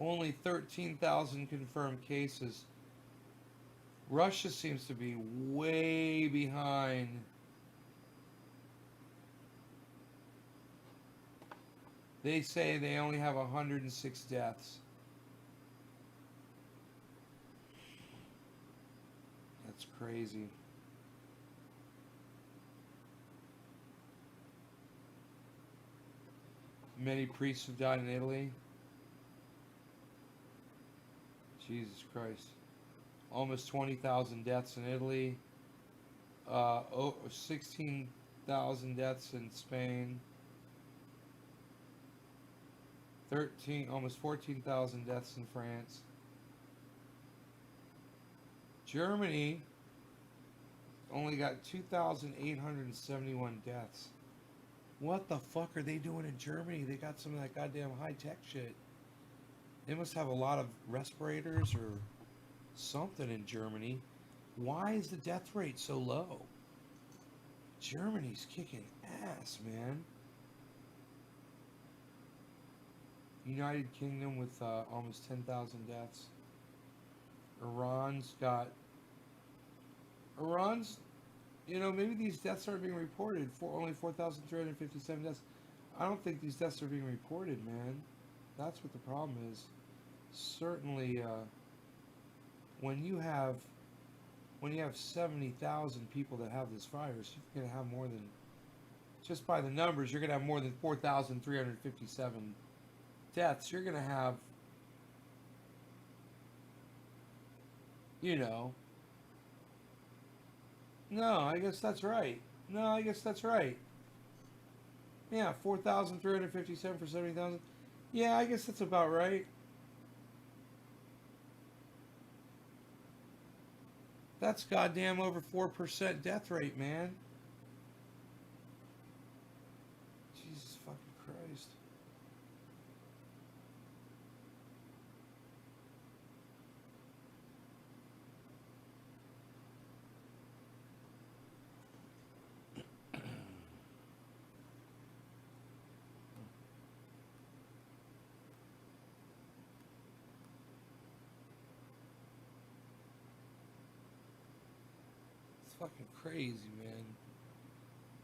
only 13,000 confirmed cases. Russia seems to be way behind. They say they only have 106 deaths. That's crazy. Many priests have died in Italy. Jesus Christ. Almost 20,000 deaths in Italy. 16,000 deaths in Spain. Almost 14,000 deaths in France. Germany only got 2,871 deaths. What the fuck are they doing in Germany? They got some of that goddamn high-tech shit. They must have a lot of respirators or something in Germany. Why is the death rate so low? Germany's kicking ass, man. United Kingdom with almost 10,000 deaths. Iran's, maybe these deaths aren't being reported. Only 4,357 deaths. I don't think these deaths are being reported, man. That's what the problem is. Certainly, when you have 70,000 people that have this virus, you're gonna have more than, just by the numbers, you're gonna have more than 4,357 deaths. You're gonna have, No, I guess that's right. Yeah, 4,357 for 70,000. Yeah, I guess that's about right. That's goddamn over 4% death rate, man. Jesus fucking Christ. Fucking crazy, man.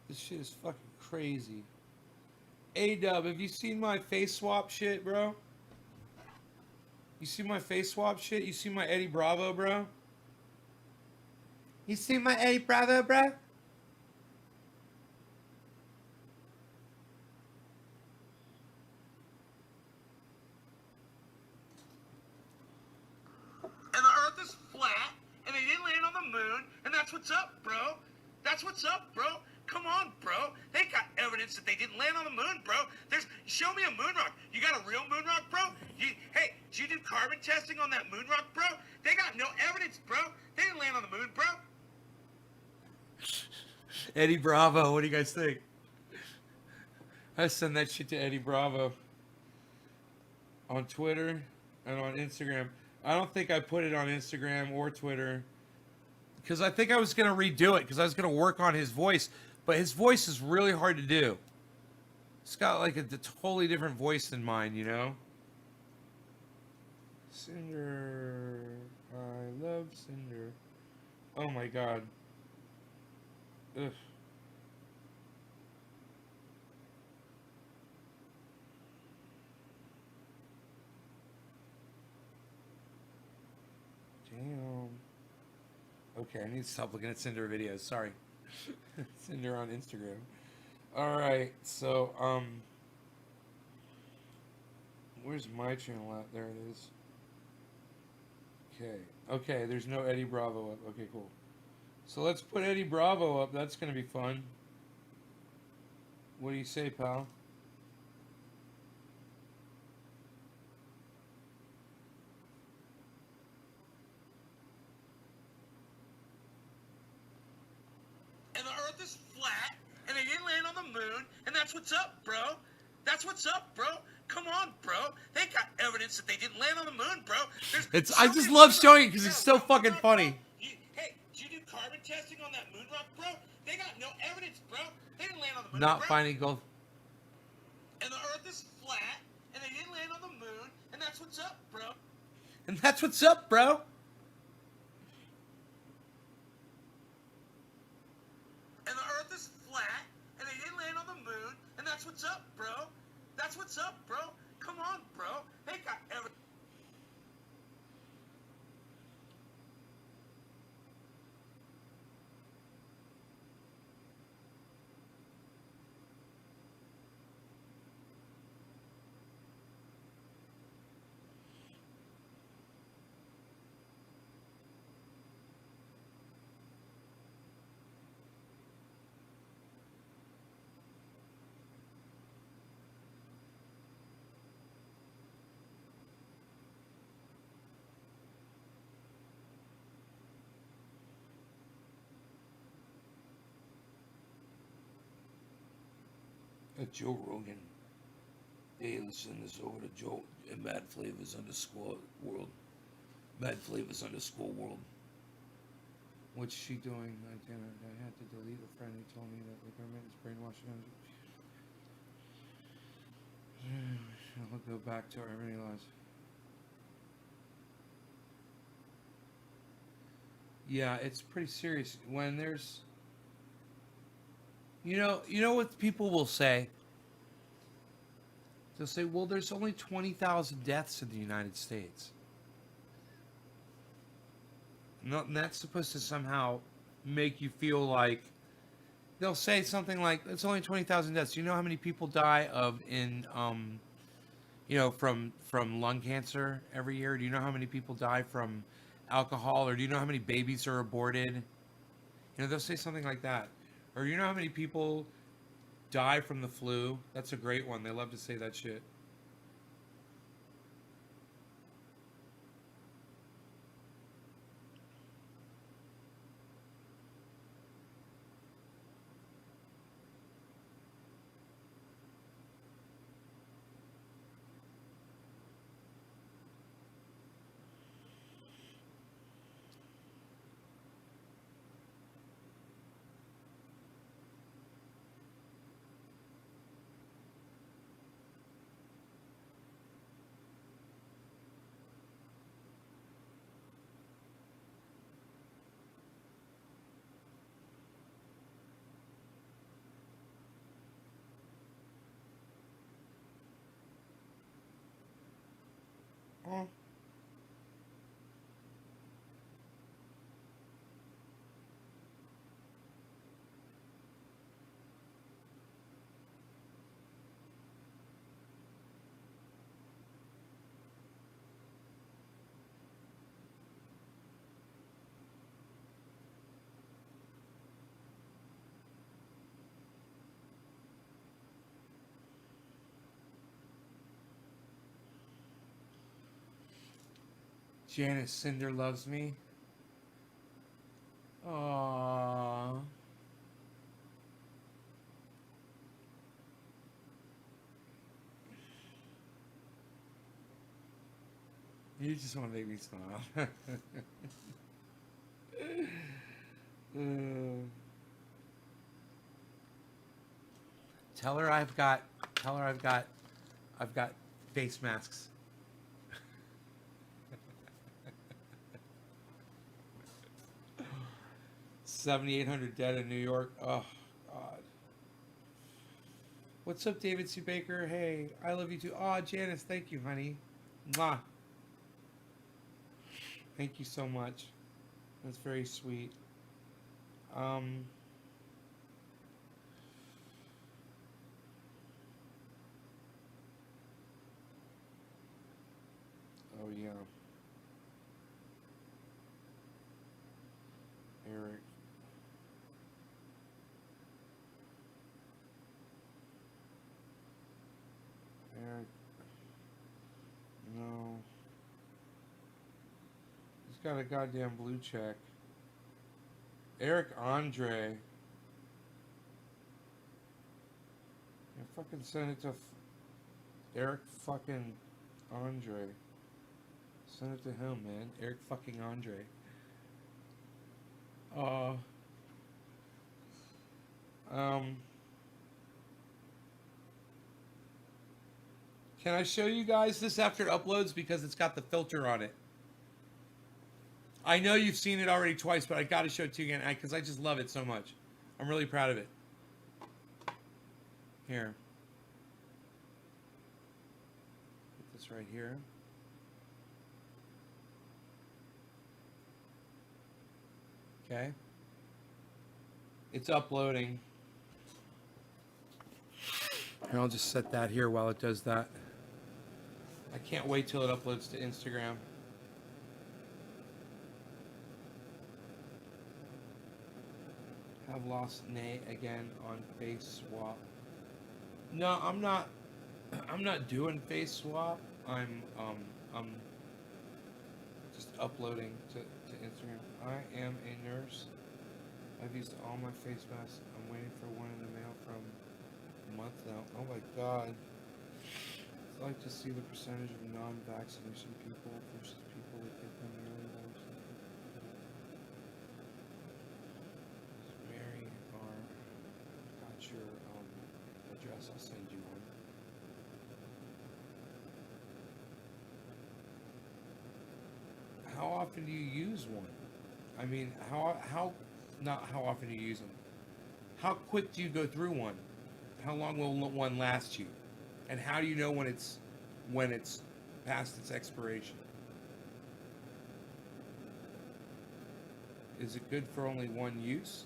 This shit is fucking crazy. A-Dub, have you seen my face swap shit, bro? You see my face swap shit? You see my Eddie Bravo, bro? You see my Eddie Bravo, bro? And the earth is flat, and they didn't land on the moon, and that's what's up, bro. That's what's up, bro. Come on, bro. They got evidence that they didn't land on the moon, bro. Show me a moon rock. You got a real moon rock, bro? Hey, did you do carbon testing on that moon rock, bro? They got no evidence, bro. They didn't land on the moon, bro. Eddie Bravo, what do you guys think? I send that shit to Eddie Bravo on Twitter and on Instagram. I don't think I put it on Instagram or Twitter because I think I was going to redo it because I was going to work on his voice, but his voice is really hard to do. It's got like a totally different voice than mine, you know? Cinder, I love Cinder. Oh my god. Ugh. Damn. Okay, I need to stop looking at Cinder videos. Sorry. Cinder on Instagram. Alright, so, where's my channel at? There it is. Okay. Okay, there's no Eddie Bravo up. Okay, cool. So let's put Eddie Bravo up. That's going to be fun. What do you say, pal? And the earth is flat, and they didn't land on the moon, and that's what's up, bro. That's what's up, bro. Come on, bro. They got evidence that they didn't land on the moon, bro. I just love showing it because it's so fucking funny. Hey, did you do carbon testing on that moon rock, bro? They got no evidence, bro. They didn't land on the moon, Not bro. finding gold. And the Earth is flat, and they didn't land on the moon, and that's what's up, bro. And that's what's up, bro. And the Earth is flat, and they didn't land on the moon, and that's what's up, bro. That's what's up, bro. Come on, bro. They got evidence. Joe Rogan. Hey, listen, this over to Joe and Mad Flavors underscore world. Mad Flavors underscore world. What's she doing? Damn it, I had to delete a friend who told me that the government is brainwashing. I'll go back to our everyday lives. Yeah, it's pretty serious. When there's, you know what people will say? They'll say, well, there's only 20,000 deaths in the United States. And that's supposed to somehow make you feel like, they'll say something like, it's only 20,000 deaths. You know how many people die from lung cancer every year? Do you know how many people die from alcohol? Or do you know how many babies are aborted? You know, they'll say something like that. Or you know how many people die from the flu? That's a great one. They love to say that shit. Oh. Janice Cinder loves me. Aww. You just want to make me smile. Uh, tell her I've got face masks. 7,800 dead in New York. Oh, God. What's up, David C. Baker? Hey, I love you too. Oh, Janice, thank you, honey. Mwah. Thank you so much. That's very sweet. Oh, yeah. Eric. Eric. No. He's got a goddamn blue check. Eric Andre. Yeah, fucking send it to Eric fucking Andre. Send it to him, man. Eric fucking Andre. Can I show you guys this after it uploads because it's got the filter on it? I know you've seen it already twice, but I got to show it to you again because I just love it so much. I'm really proud of it. Here. Put this right here. Okay. It's uploading. Here, I'll just set that here while it does that. I can't wait till it uploads to Instagram. Have lost Nay again on face swap. No, I'm not. I'm not doing face swap. I'm just uploading to Instagram. I am a nurse. I've used all my face masks. I'm waiting for one in the mail from a month now. Oh my god. I'd like to see the percentage of non-vaccination people versus people that get them nearly vaccinated. Mary R. Got your address. I'll send you one. How often do you use one? I mean, not how often do you use them? How quick do you go through one? How long will one last you? And how do you know when it's past its expiration? Is it good for only one use?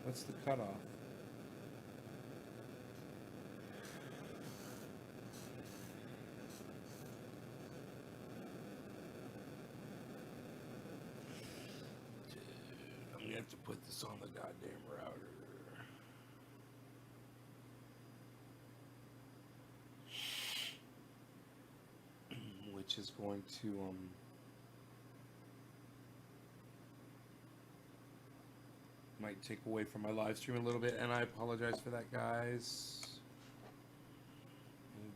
What's the cutoff? I'm gonna have to put this on the goddamn router. Which is going to might take away from my live stream a little bit, and I apologize for that, guys.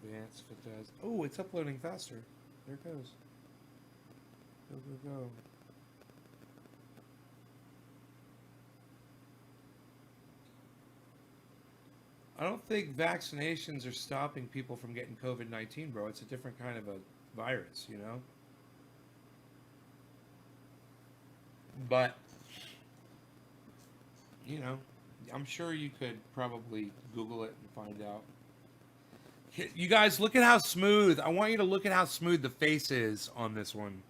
In advance if it does. Oh, it's uploading faster. There it goes. Go, go, go. I don't think vaccinations are stopping people from getting COVID-19, bro. It's a different kind of a virus, you know? But, you know, I'm sure you could probably Google it and find out. You guys, look at how smooth. I want you to look at how smooth the face is on this one.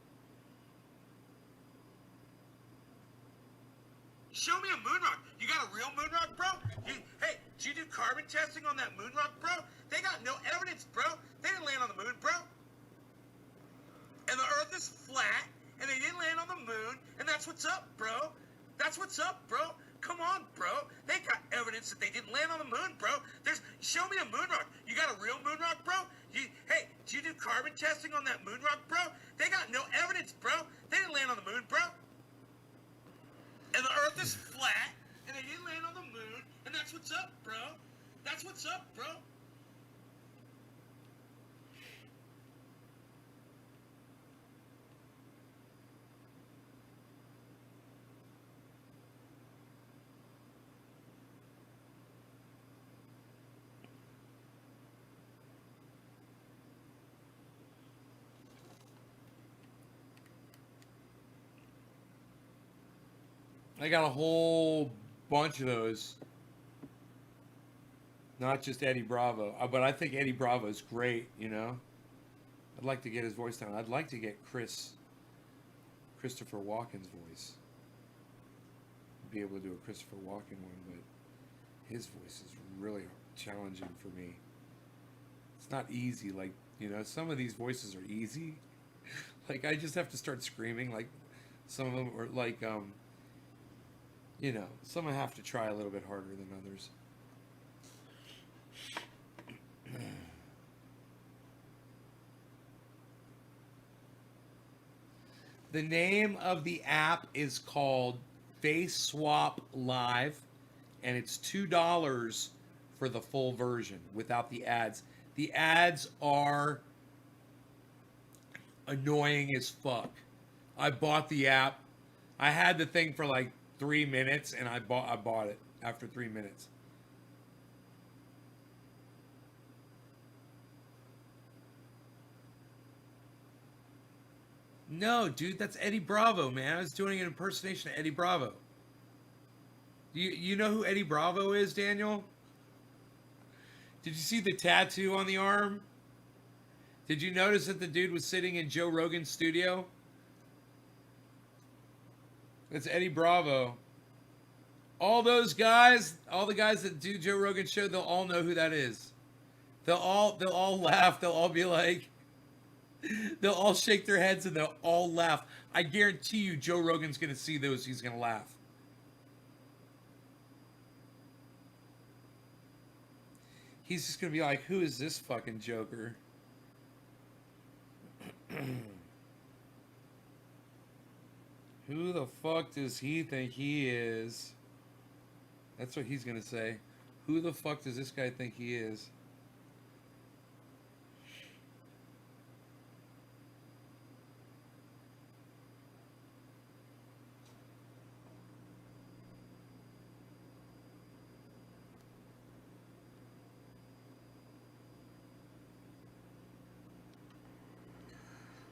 Show me a moon rock. You got a real moon rock, bro? Hey, did you do carbon testing on that moon rock, bro? They got no evidence, bro. They didn't land on the moon, bro. And the earth is flat, and they didn't land on the moon, and that's what's up, bro. That's what's up, bro. Come on, bro. They got evidence that they didn't land on the moon, bro. Show me a moon rock. You got a real moon rock, bro? Hey, did you do carbon testing on that moon rock, bro? They got no evidence, bro. They didn't land on the moon, bro. And the earth is flat, and they didn't land on the moon, and that's what's up, bro. That's what's up, bro. I got a whole bunch of those. Not just Eddie Bravo, but I think Eddie Bravo is great, you know? I'd like to get his voice down. I'd like to get Christopher Walken's voice. Be able to do a Christopher Walken one, but his voice is really challenging for me. It's not easy, like, you know, some of these voices are easy. Like, I just have to start screaming, like, some of them are like, you know, some I have to try a little bit harder than others. The name of the app is called Face Swap Live, and it's $2 for the full version without the ads. The ads are annoying as fuck. I bought the app. I had the thing for like 3 minutes, and I bought it after 3 minutes. No, dude, that's Eddie Bravo, man. I was doing an impersonation of Eddie Bravo. You know who Eddie Bravo is, Daniel? Did you see the tattoo on the arm? Did you notice that the dude was sitting in Joe Rogan's studio? That's Eddie Bravo. All those guys, all the guys that do Joe Rogan's show, they'll all know who that is. They'll all laugh. They'll all be like, they'll all shake their heads and they'll all laugh. I guarantee you, Joe Rogan's gonna see those. He's gonna laugh. He's just gonna be like, who is this fucking joker? Who the fuck does he think he is? That's what he's gonna say. Who the fuck does this guy think he is?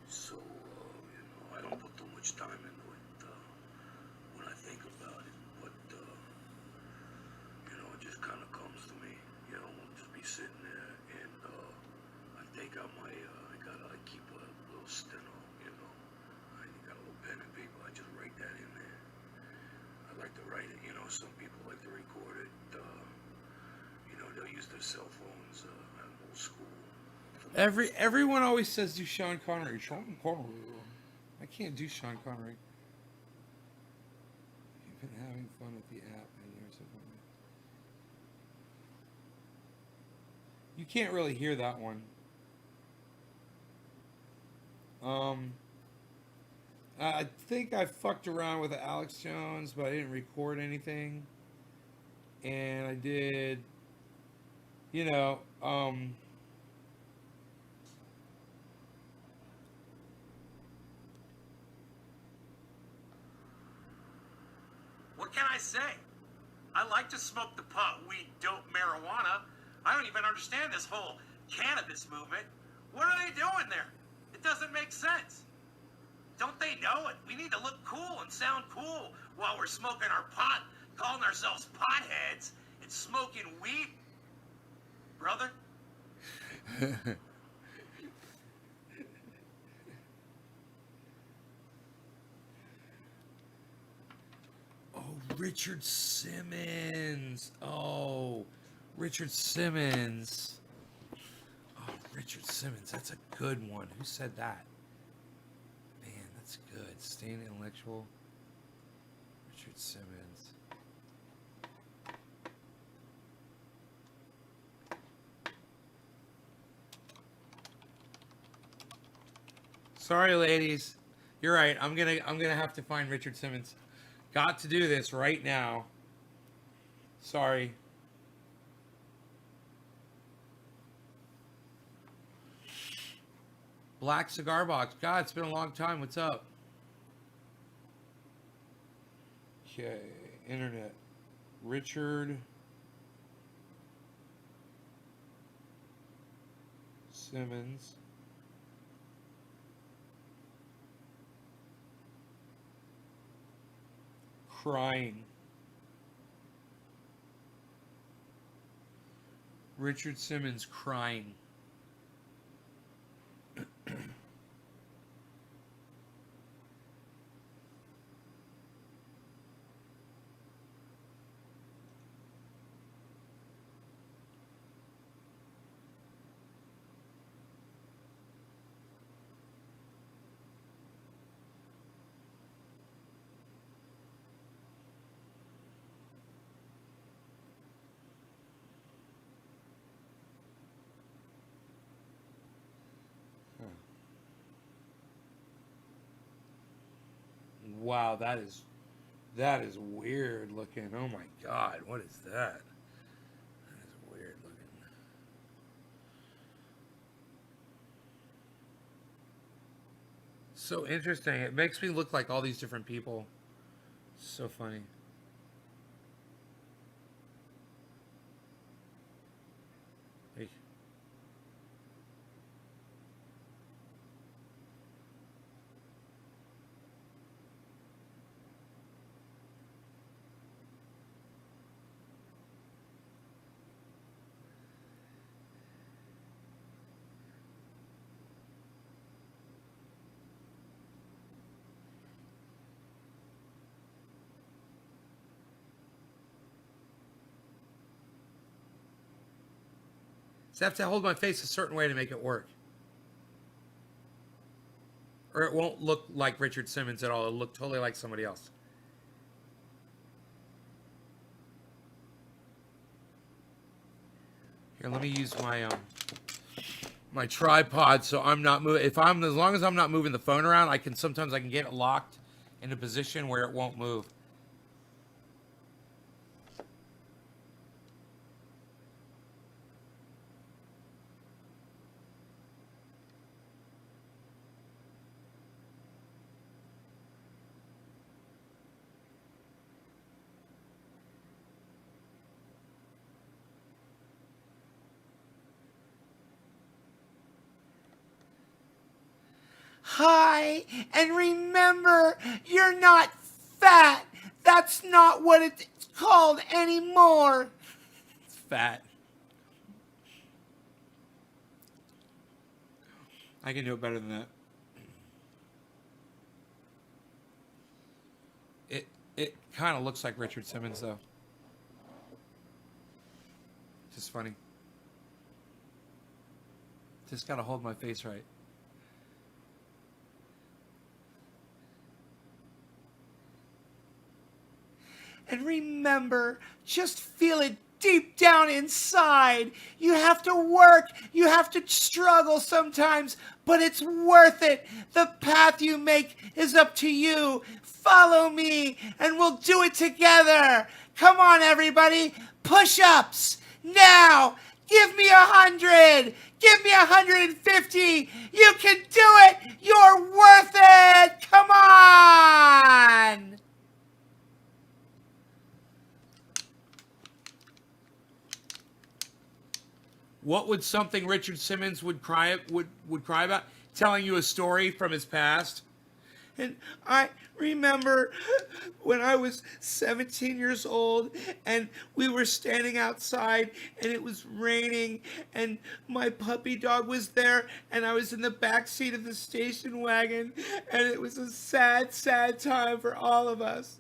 So, I don't put too much time into it when I think about it, but, it just kind of comes to me, I'll just be sitting there and I take out my, I keep a little steno, I got a little pen and paper, I just write that in there. I like to write it, some people like to record it, they'll use their cell phones, I'm old school. Everyone always says do Sean Connery. Sean Connery. I can't do Sean Connery. You've been having fun with the app many years ago. You can't really hear that one. I think I fucked around with Alex Jones, but I didn't record anything. And I did, What can I say? I like to smoke the pot, weed, dope, marijuana. I don't even understand this whole cannabis movement. What are they doing there? It doesn't make sense. Don't they know it? We need to look cool and sound cool while we're smoking our pot, calling ourselves potheads, and smoking weed. Brother? Richard Simmons. Oh, Richard Simmons. Oh, Richard Simmons. That's a good one. Who said that? Man, that's good. Staying intellectual. Richard Simmons. Sorry, ladies. You're right. I'm gonna have to find Richard Simmons. Got to do this right now. Sorry. Black Cigar Box. God, it's been a long time. What's up? Okay, internet. Richard Simmons. Crying. Richard Simmons crying. Wow, that is weird looking. Oh my God, what is that? That is weird looking. So interesting. It makes me look like all these different people. So funny. Hey. So I have to hold my face a certain way to make it work. Or it won't look like Richard Simmons at all. It'll look totally like somebody else. Here, let me use my tripod so I'm not moving. As long as I'm not moving the phone around, I can get it locked in a position where it won't move. Hi, and remember, you're not fat. That's not what it's called anymore. It's fat. I can do it better than that. It kind of looks like Richard Simmons, though. Just funny. Just gotta hold my face right. And remember, just feel it deep down inside. You have to work, you have to struggle sometimes, but it's worth it. The path you make is up to you. Follow me, and we'll do it together. Come on, everybody. Push-ups. Now, give me 100. Give me 150. You can do it. You're worth it. Come on. What would something Richard Simmons would cry about? Telling you a story from his past. And I remember when I was 17 years old and we were standing outside and it was raining and my puppy dog was there and I was in the back seat of the station wagon and it was a sad, sad time for all of us.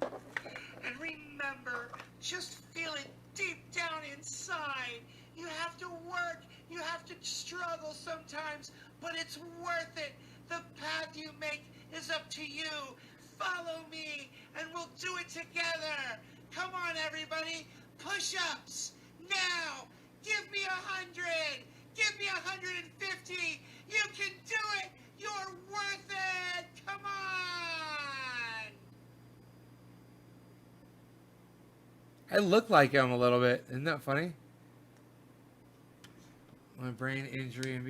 And remember, just feel it deep down inside. You have to work, you have to struggle sometimes, but it's worth it. The path you make is up to you. Follow me, and we'll do it together. Come on, everybody. Push-ups. Now, give me 100. Give me 150. You can do it. You're worth it. Come on. I look like him a little bit. Isn't that funny? My brain injury and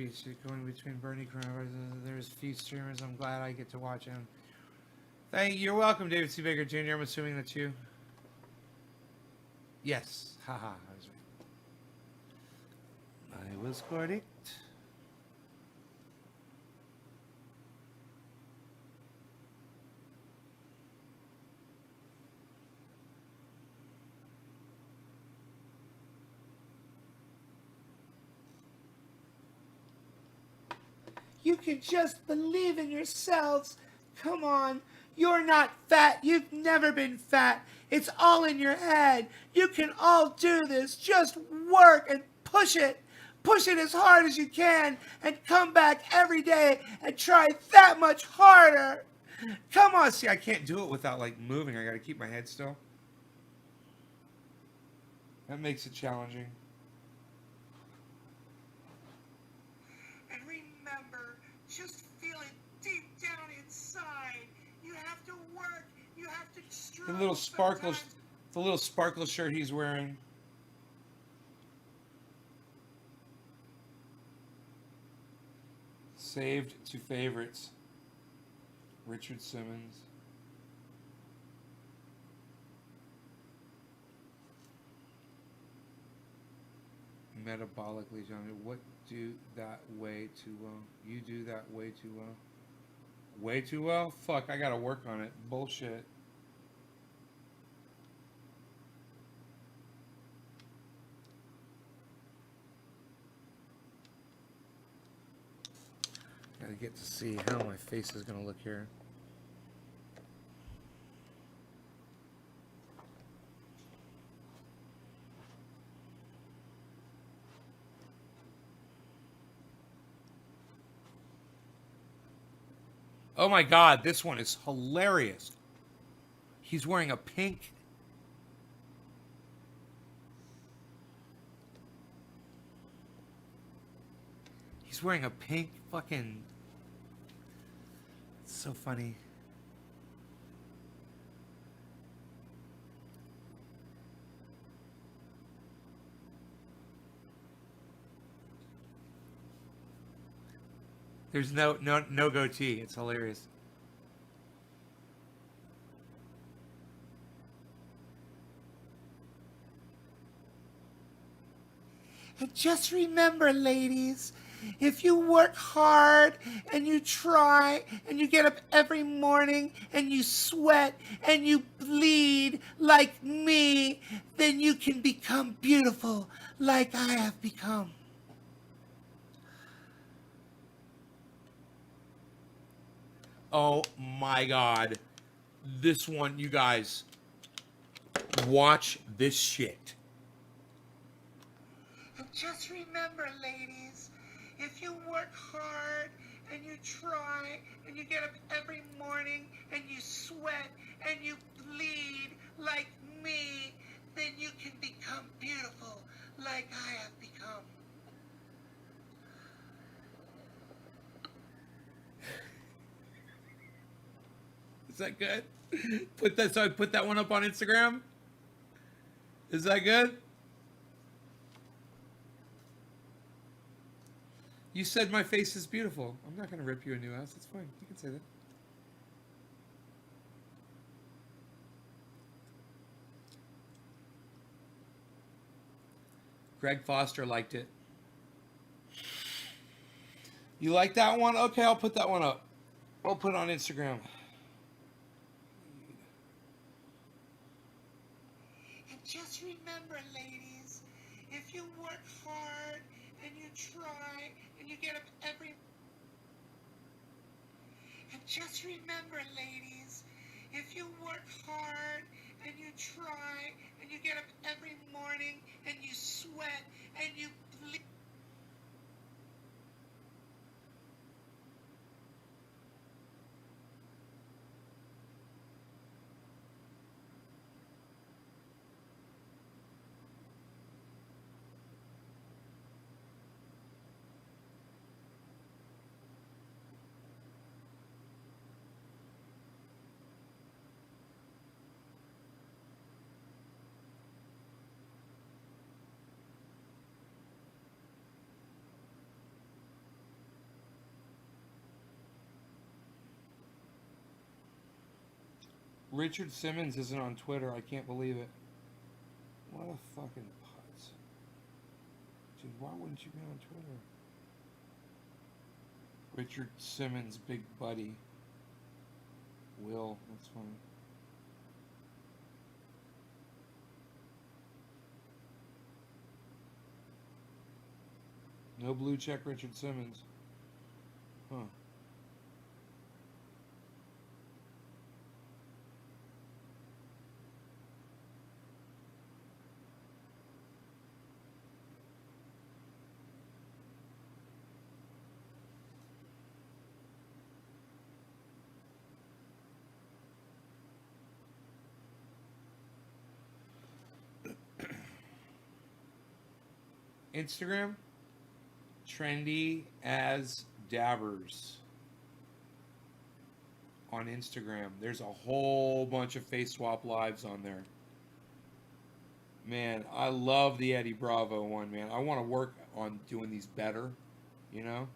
going between Bernie coronavirus. There's few streamers. I'm glad I get to watch him. Thank you. You're welcome, David C. Baker Jr. I'm assuming that's you. Yes. Haha. I was right. I was correct. You can just believe in yourselves. Come on. You're not fat. You've never been fat. It's all in your head. You can all do this. Just work and push it. Push it as hard as you can and come back every day and try that much harder. Come on. See, I can't do it without like moving. I got to keep my head still. That makes it challenging. And remember, just feel it deep down inside. You have to work. You have to struggle. The little sparkle shirt he's wearing. Saved to favorites. Richard Simmons. Metabolically, Johnny. What do that way too well? You do that way too well. Way too well? Fuck, I gotta work on it. Bullshit. Gotta get to see how my face is gonna look here. Oh my god, this one is hilarious. He's wearing a pink. He's wearing a pink fucking. It's so funny. There's no goatee. It's hilarious. And just remember, ladies, if you work hard and you try and you get up every morning and you sweat and you bleed like me, then you can become beautiful like I have become. Oh my god. This one, you guys, watch this shit. And just remember, ladies, if you work hard and you try and you get up every morning and you sweat and you bleed like me, then you can become beautiful like I have become. Is that good? So I put that one up on Instagram. Is that good? You said my face is beautiful. I'm not gonna rip you a new ass. It's fine. You can say that. Greg Foster liked it. You like that one? Okay, I'll put that one up. I'll put it on Instagram. And just remember, ladies, if you work hard and you try and you get up every... And just remember, ladies, if you work hard and you try and you get up every morning and you sweat and you bleed... Richard Simmons isn't on Twitter. I can't believe it. What a fucking putz. Dude, why wouldn't you be on Twitter? Richard Simmons, big buddy. Will, that's funny. No blue check Richard Simmons. Huh. Instagram, trendy as dabbers on Instagram. There's a whole bunch of face swap lives on there. Man, I love the Eddie Bravo one, man. I want to work on doing these better, you know?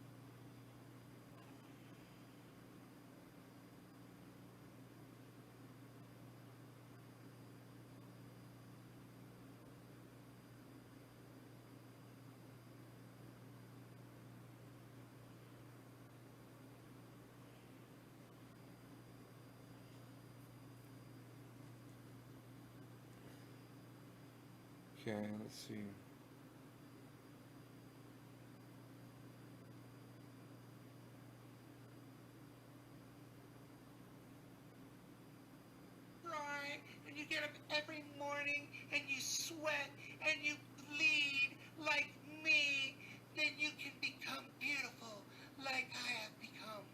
Okay, let's see. Right, and you get up every morning and you sweat and you bleed like me, then you can become beautiful like I have become.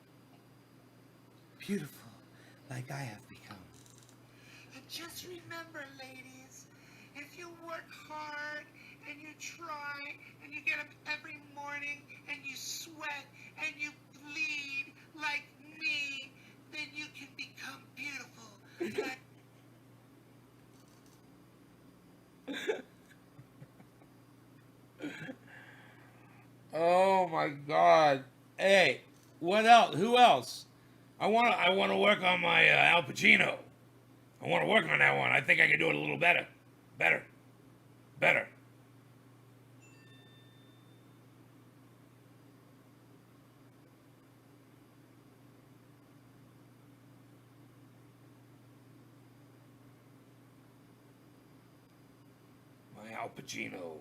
Beautiful, like I have become. And just remember, ladies, if you work hard and you try and you get up every morning and you sweat and you bleed like me, then you can become beautiful. Oh my God! Hey, what else? Who else? I want to work on my Al Pacino. I want to work on that one. I think I can do it a little better. Better. My Al Pacino.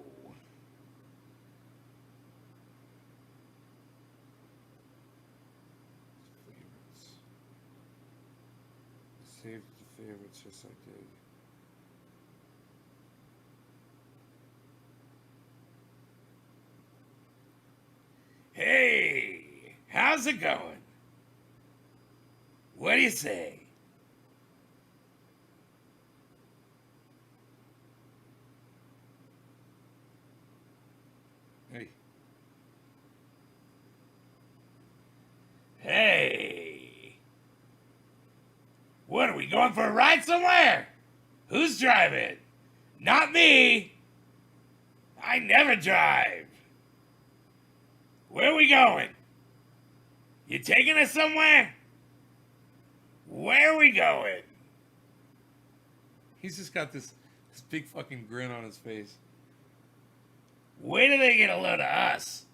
Favorites. Saved the favorites, yes I did. Hey, how's it going? What do you say? Hey. Hey. What, are we going for a ride somewhere? Who's driving? Not me. I never drive. Where are we going? You taking us somewhere? Where are we going? He's just got this big fucking grin on his face. Wait till they get a load of us.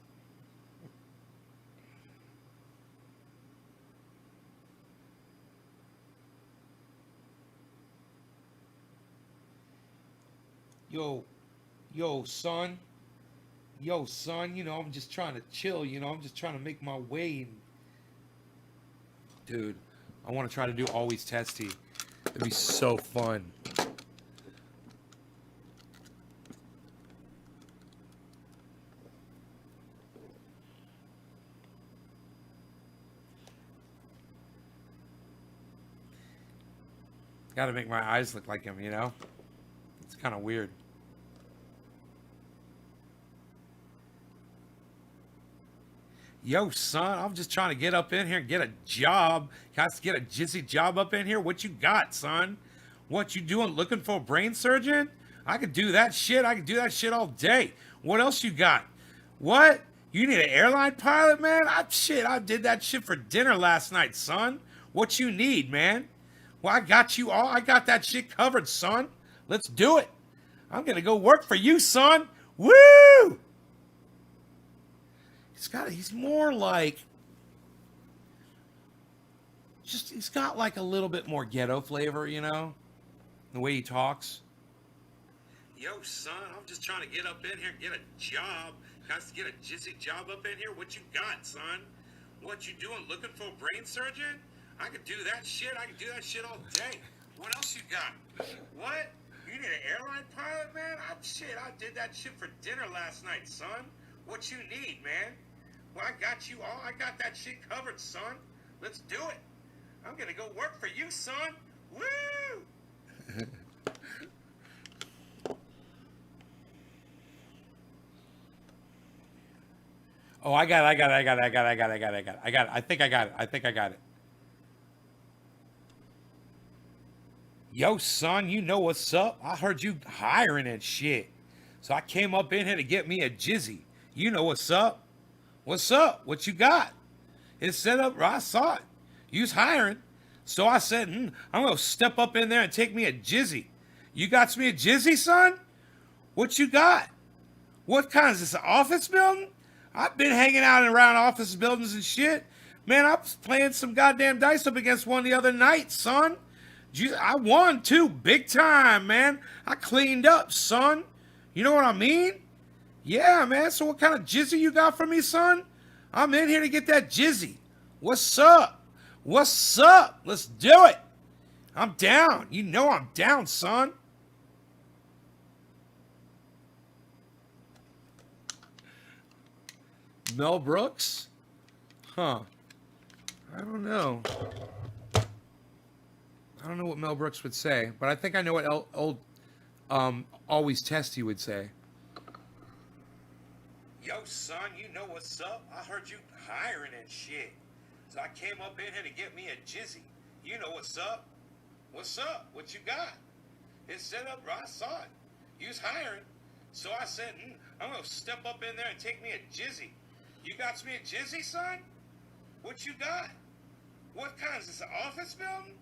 Yo, son. Yo, son, I'm just trying to chill, I'm just trying to make my way. Dude, I want to try to do Always Testy. It'd be so fun. Got to make my eyes look like him, It's kind of weird. Yo, son, I'm just trying to get up in here and get a job. Got to get a jizzy job up in here. What you got, son? What you doing? Looking for a brain surgeon? I could do that shit. I could do that shit all day. What else you got? What? You need an airline pilot, man? I did that shit for dinner last night, son. What you need, man? Well, I got you all. I got that shit covered, son. Let's do it. I'm going to go work for you, son. Woo! He's more like, he's got like a little bit more ghetto flavor, the way he talks. Yo, son, I'm just trying to get up in here and get a job. Got to get a jizzy job up in here. What you got, son? What you doing? Looking for a brain surgeon? I could do that shit. I could do that shit all day. What else you got? What? You need an airline pilot, man? I did that shit for dinner last night, son. What you need, man? Well, I got you all. I got that shit covered, son. Let's do it. I'm gonna go work for you, son. Woo! Oh, I got it. I think I got it. Yo, son, you know what's up? I heard you hiring and shit. So I came up in here to get me a jizzy. You know what's up? What's up? What you got? It's set up. I saw it. You's hiring. So I said, I'm going to step up in there and take me a jizzy. You got me a jizzy, son? What you got? What kind? Is this an office building? I've been hanging out around office buildings and shit. Man, I was playing some goddamn dice up against one the other night, son. I won, too. Big time, man. I cleaned up, son. You know what I mean? Yeah, man. So what kind of jizzy you got for me, son? I'm in here to get that jizzy. What's up? What's up? Let's do it. I'm down. You know I'm down, son. Mel Brooks? Huh. I don't know. I don't know what Mel Brooks would say, but I think I know what old Always Testy would say. Yo, son, you know what's up? I heard you hiring and shit. So I came up in here to get me a jizzy. You know what's up? What's up? What you got? It's set up, right? I saw it. You was hiring. So I said, I'm going to step up in there and take me a jizzy. You got me a jizzy, son? What you got? What kind? Is this an office building?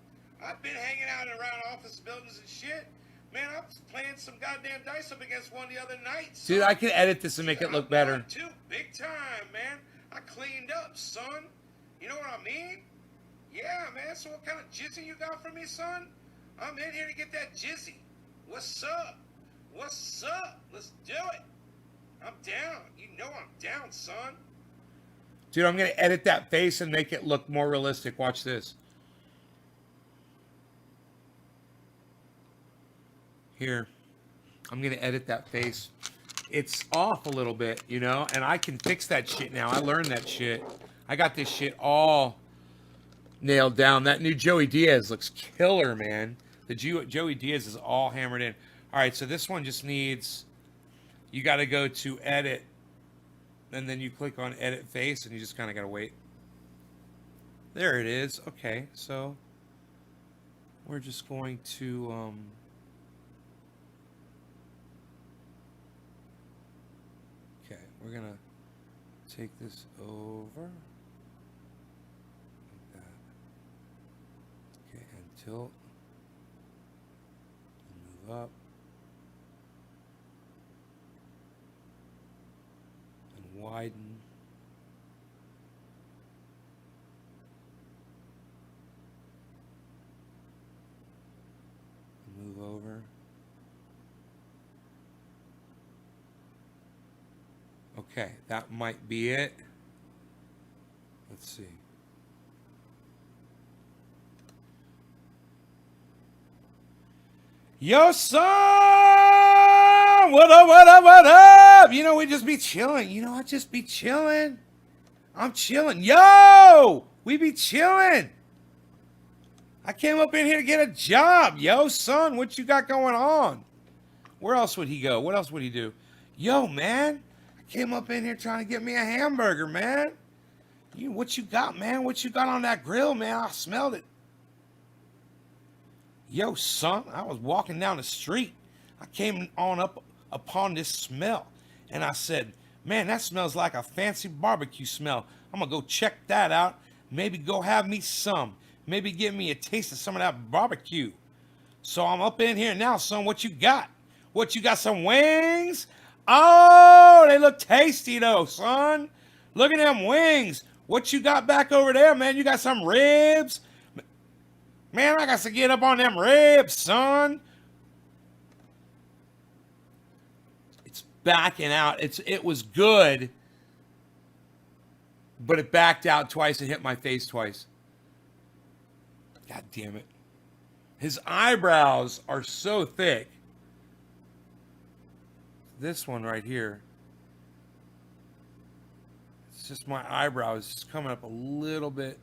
I've been hanging out around office buildings and shit. Man, I was playing some goddamn dice up against one the other night. Son. Dude, I can edit this and make it look better. Too big time, man. I cleaned up, son. You know what I mean? Yeah, man. So what kind of jizzy you got for me, son? I'm in here to get that jizzy. What's up? What's up? Let's do it. I'm down. You know I'm down, son. Dude, I'm going to edit that face and make it look more realistic. Watch this. Here. I'm going to edit that face. It's off a little bit, you know, and I can fix that shit now. I learned that shit. I got this shit all nailed down. That new Joey Diaz looks killer, man. The Joey Diaz is all hammered in. All right, so this one just needs, you got to go to edit, and then you click on edit face, and you just kind of got to wait. There it is. Okay, so we're just going to, okay, we're going to take this over. Like that. Okay, and tilt. And move up. And widen. And move over. Okay, that might be it. Let's see. Yo, son! What up, what up, what up? You know, we just be chilling. You know, I just be chilling. I'm chilling. Yo! We be chilling. I came up in here to get a job. Yo, son, what you got going on? Where else would he go? What else would he do? Yo, man, I came up in here trying to get me a hamburger, man. What you got, man? What you got on that grill, man? I smelled it. Yo, son, I was walking down the street. I came on up upon this smell, and I said, man, that smells like a fancy barbecue smell. I'm going to go check that out. Maybe go have me some. Maybe give me a taste of some of that barbecue. So I'm up in here now, son. What you got? What, you got some wings? Oh, they look tasty, though, son. Look at them wings. What you got back over there, man? You got some ribs? Man, I got to get up on them ribs, son. It's backing out. It was good, but it backed out twice and hit my face twice. God damn it. His eyebrows are so thick. This one right here. It's just my eyebrows just coming up a little bit.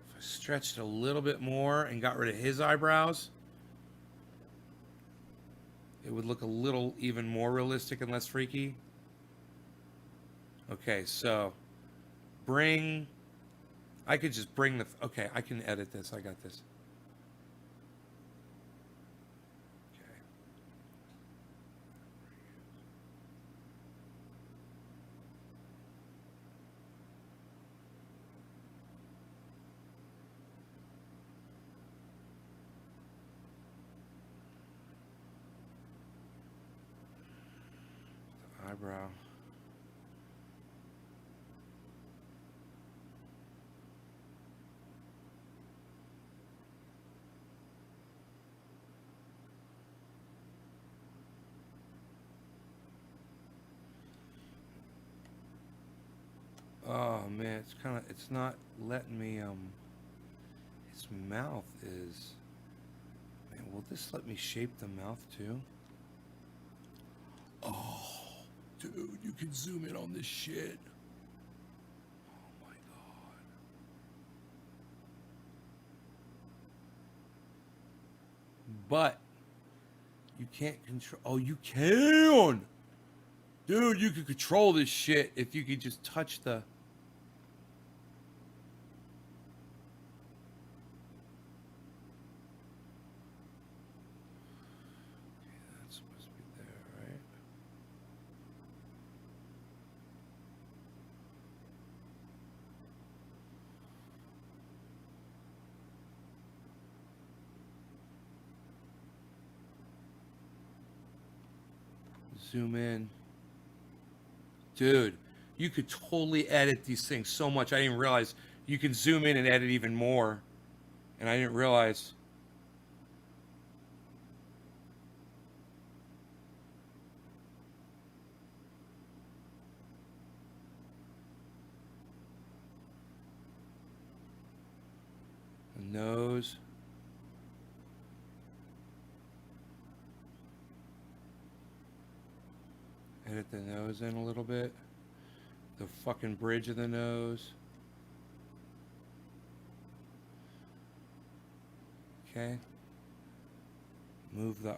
If I stretched it a little bit more and got rid of his eyebrows, it would look a little even more realistic and less freaky. Okay, so I could just bring the, okay, I can edit this. I got this. Okay. The eyebrow. Oh man, it's not letting me, his mouth is, man, will this let me shape the mouth too? Oh, dude, you can zoom in on this shit. Oh my god. But you can't control, oh, you can! Dude, you could control this shit if you could just touch the... Okay, that's supposed to be there, right? Zoom in. Dude, you could totally edit these things so much. I didn't realize you can zoom in and edit even more. And I didn't realize. The nose. Edit the nose in a little bit. The fucking bridge of the nose. Okay. Move the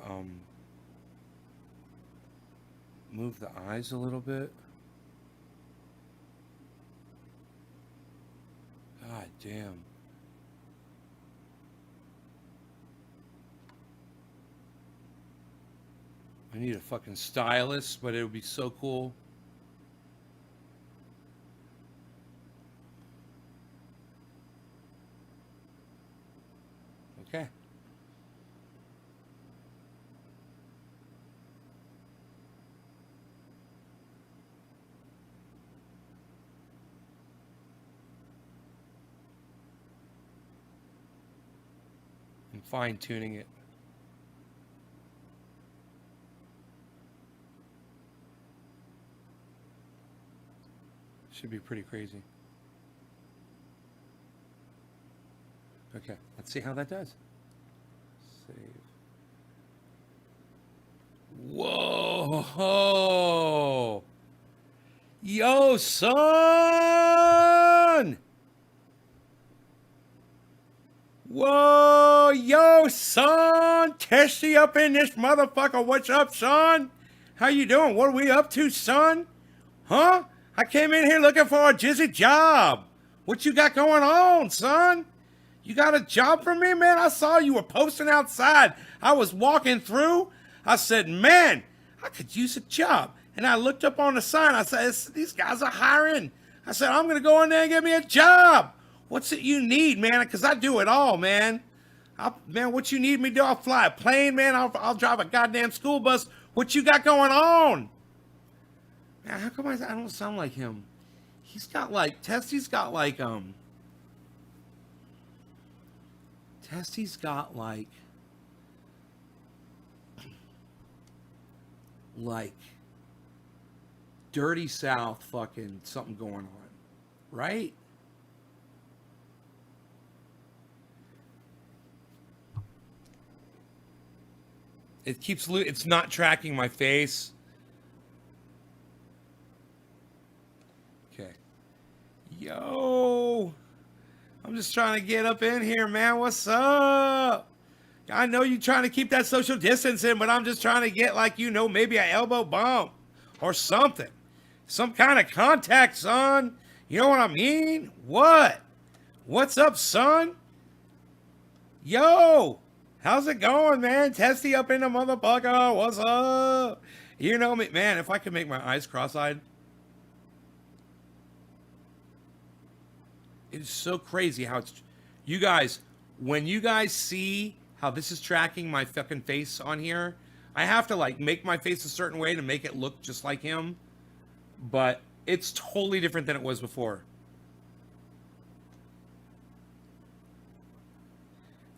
eyes a little bit. God damn. I need a fucking stylist, but it would be so cool. Okay. I'm fine tuning it. Should be pretty crazy. Okay, let's see how that does. Save. Whoa! Yo, son! Whoa! Yo, son! Testy up in this motherfucker. What's up, son? How you doing? What are we up to, son? Huh? I came in here looking for a jizzy job. What you got going on, son? You got a job for me, man? I saw you were posting outside. I was walking through. I said, man, I could use a job. And I looked up on the sign. I said, these guys are hiring. I said, I'm going to go in there and get me a job. What's it you need, man? Because I do it all, man. Man, what you need me to do? I'll fly a plane, man. I'll drive a goddamn school bus. What you got going on? Man, how come I don't sound like him? He's got like, Testy's got like, Testy's got like Dirty South fucking something going on, right? It's not tracking my face. Okay. Yo, I'm just trying to get up in here, man. What's up? I know you're trying to keep that social distancing, but I'm just trying to get, like, maybe an elbow bump or something. Some kind of contact, son. You know what I mean? What? What's up, son? Yo, how's it going, man? Testy up in the motherfucker. What's up? You know me, man. If I could make my eyes cross-eyed. It's so crazy how it's... You guys, when you guys see how this is tracking my fucking face on here, I have to, like, make my face a certain way to make it look just like him. But it's totally different than it was before.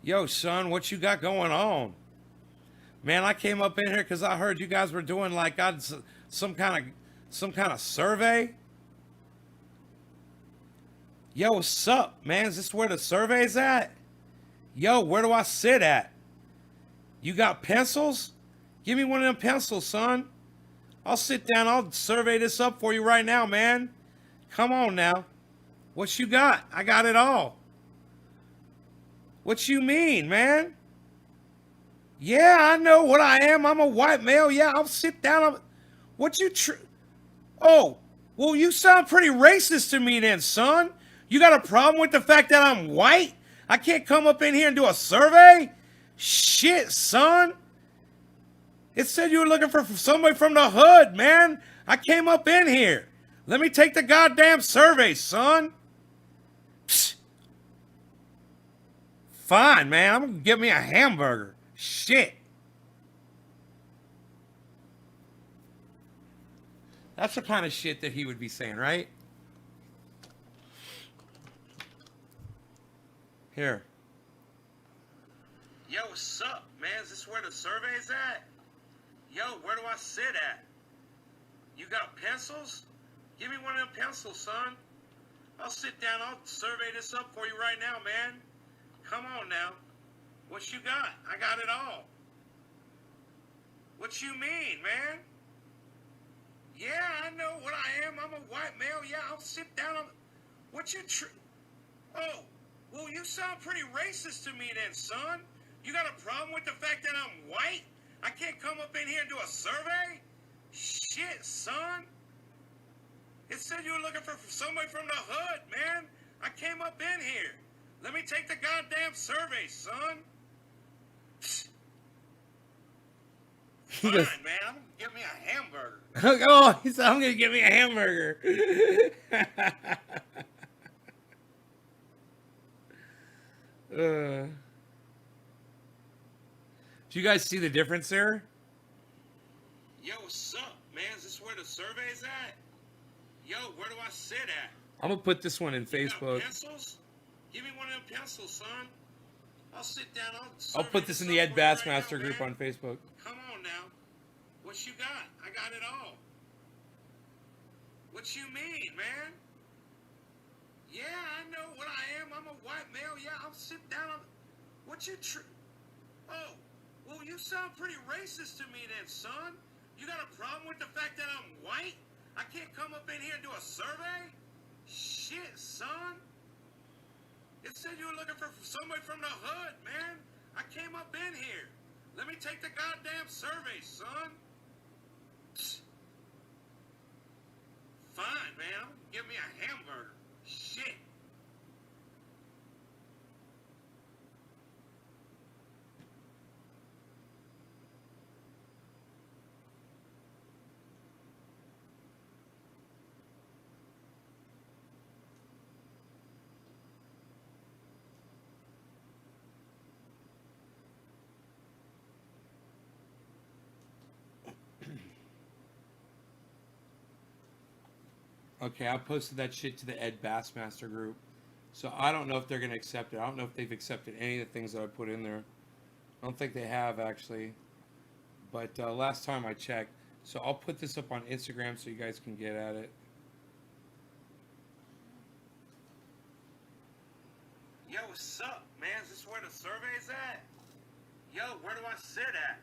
Yo, son, what you got going on? Man, I came up in here because I heard you guys were doing, like, some kind of survey. Yo, what's up, man? Is this where the survey's at? Yo, where do I sit at? You got pencils? Give me one of them pencils, son. I'll sit down. I'll survey this up for you right now, man. Come on now. What you got? I got it all. What you mean, man? Yeah, I know what I am. I'm a white male. Yeah, I'll sit down. What you Oh, well, you sound pretty racist to me then, son. You got a problem with the fact that I'm white? I can't come up in here and do a survey? Shit, son. It said you were looking for somebody from the hood, man. I came up in here. Let me take the goddamn survey, son. Psst. Fine, man. I'm gonna get me a hamburger. Shit. That's the kind of shit that he would be saying, right? Here. Yo, what's up, man? Is this where the survey's at? Yo, where do I sit at? You got pencils? Give me one of them pencils, son. I'll sit down. I'll survey this up for you right now, man. Come on now. What you got? I got it all. What you mean, man? Yeah, I know what I am. I'm a white male. Yeah, I'll sit down. What you Oh, well, you sound pretty racist to me then, son. You got a problem with the fact that I'm white? I can't come up in here and do a survey? Shit, son. It said you were looking for somebody from the hood, man. I came up in here. Let me take the goddamn survey, son. Fine, man. I'm gonna get me a hamburger. Oh, he said, I'm gonna get me a hamburger. Do you guys see the difference there? Yo, what's up, man? Is this where the survey's at? Yo, where do I sit at? I'm gonna put this one in Facebook. Pencils? Give me one of them pencils, son. I'll sit down. I'll put this in the Ed Bassmaster group on Facebook. Come on now. What you got? I got it all. What you mean, man? Yeah, I know what I am. I'm a white male. Yeah, I'll sit down. What you Oh, well, you sound pretty racist to me then, son. You got a problem with the fact that I'm white? I can't come up in here and do a survey? Shit, son. It said you were looking for somebody from the hood, man. I came up in here. Let me take the goddamn survey, son. Fine, man. Give me a hamburger. Shit. Okay, I posted that shit to the Ed Bassmaster group. So I don't know if they're going to accept it. I don't know if they've accepted any of the things that I put in there. I don't think they have, actually. But last time I checked. So I'll put this up on Instagram so you guys can get at it. Yo, what's up, man? Is this where the survey's at? Yo, where do I sit at?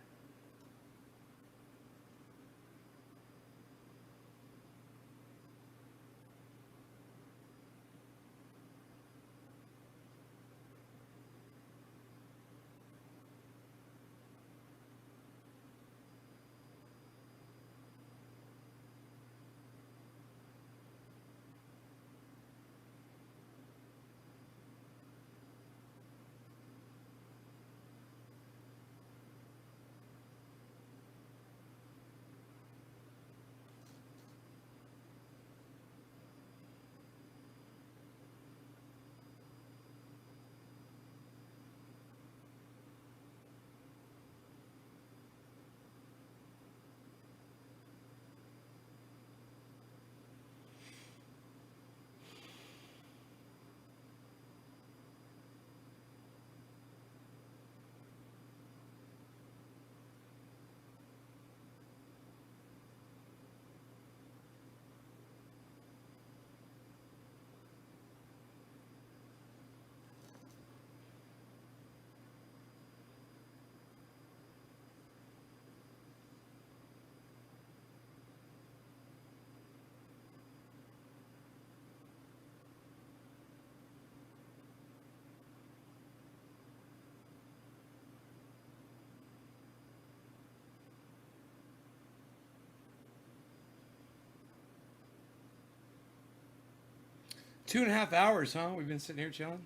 2.5 hours, huh? We've been sitting here chilling.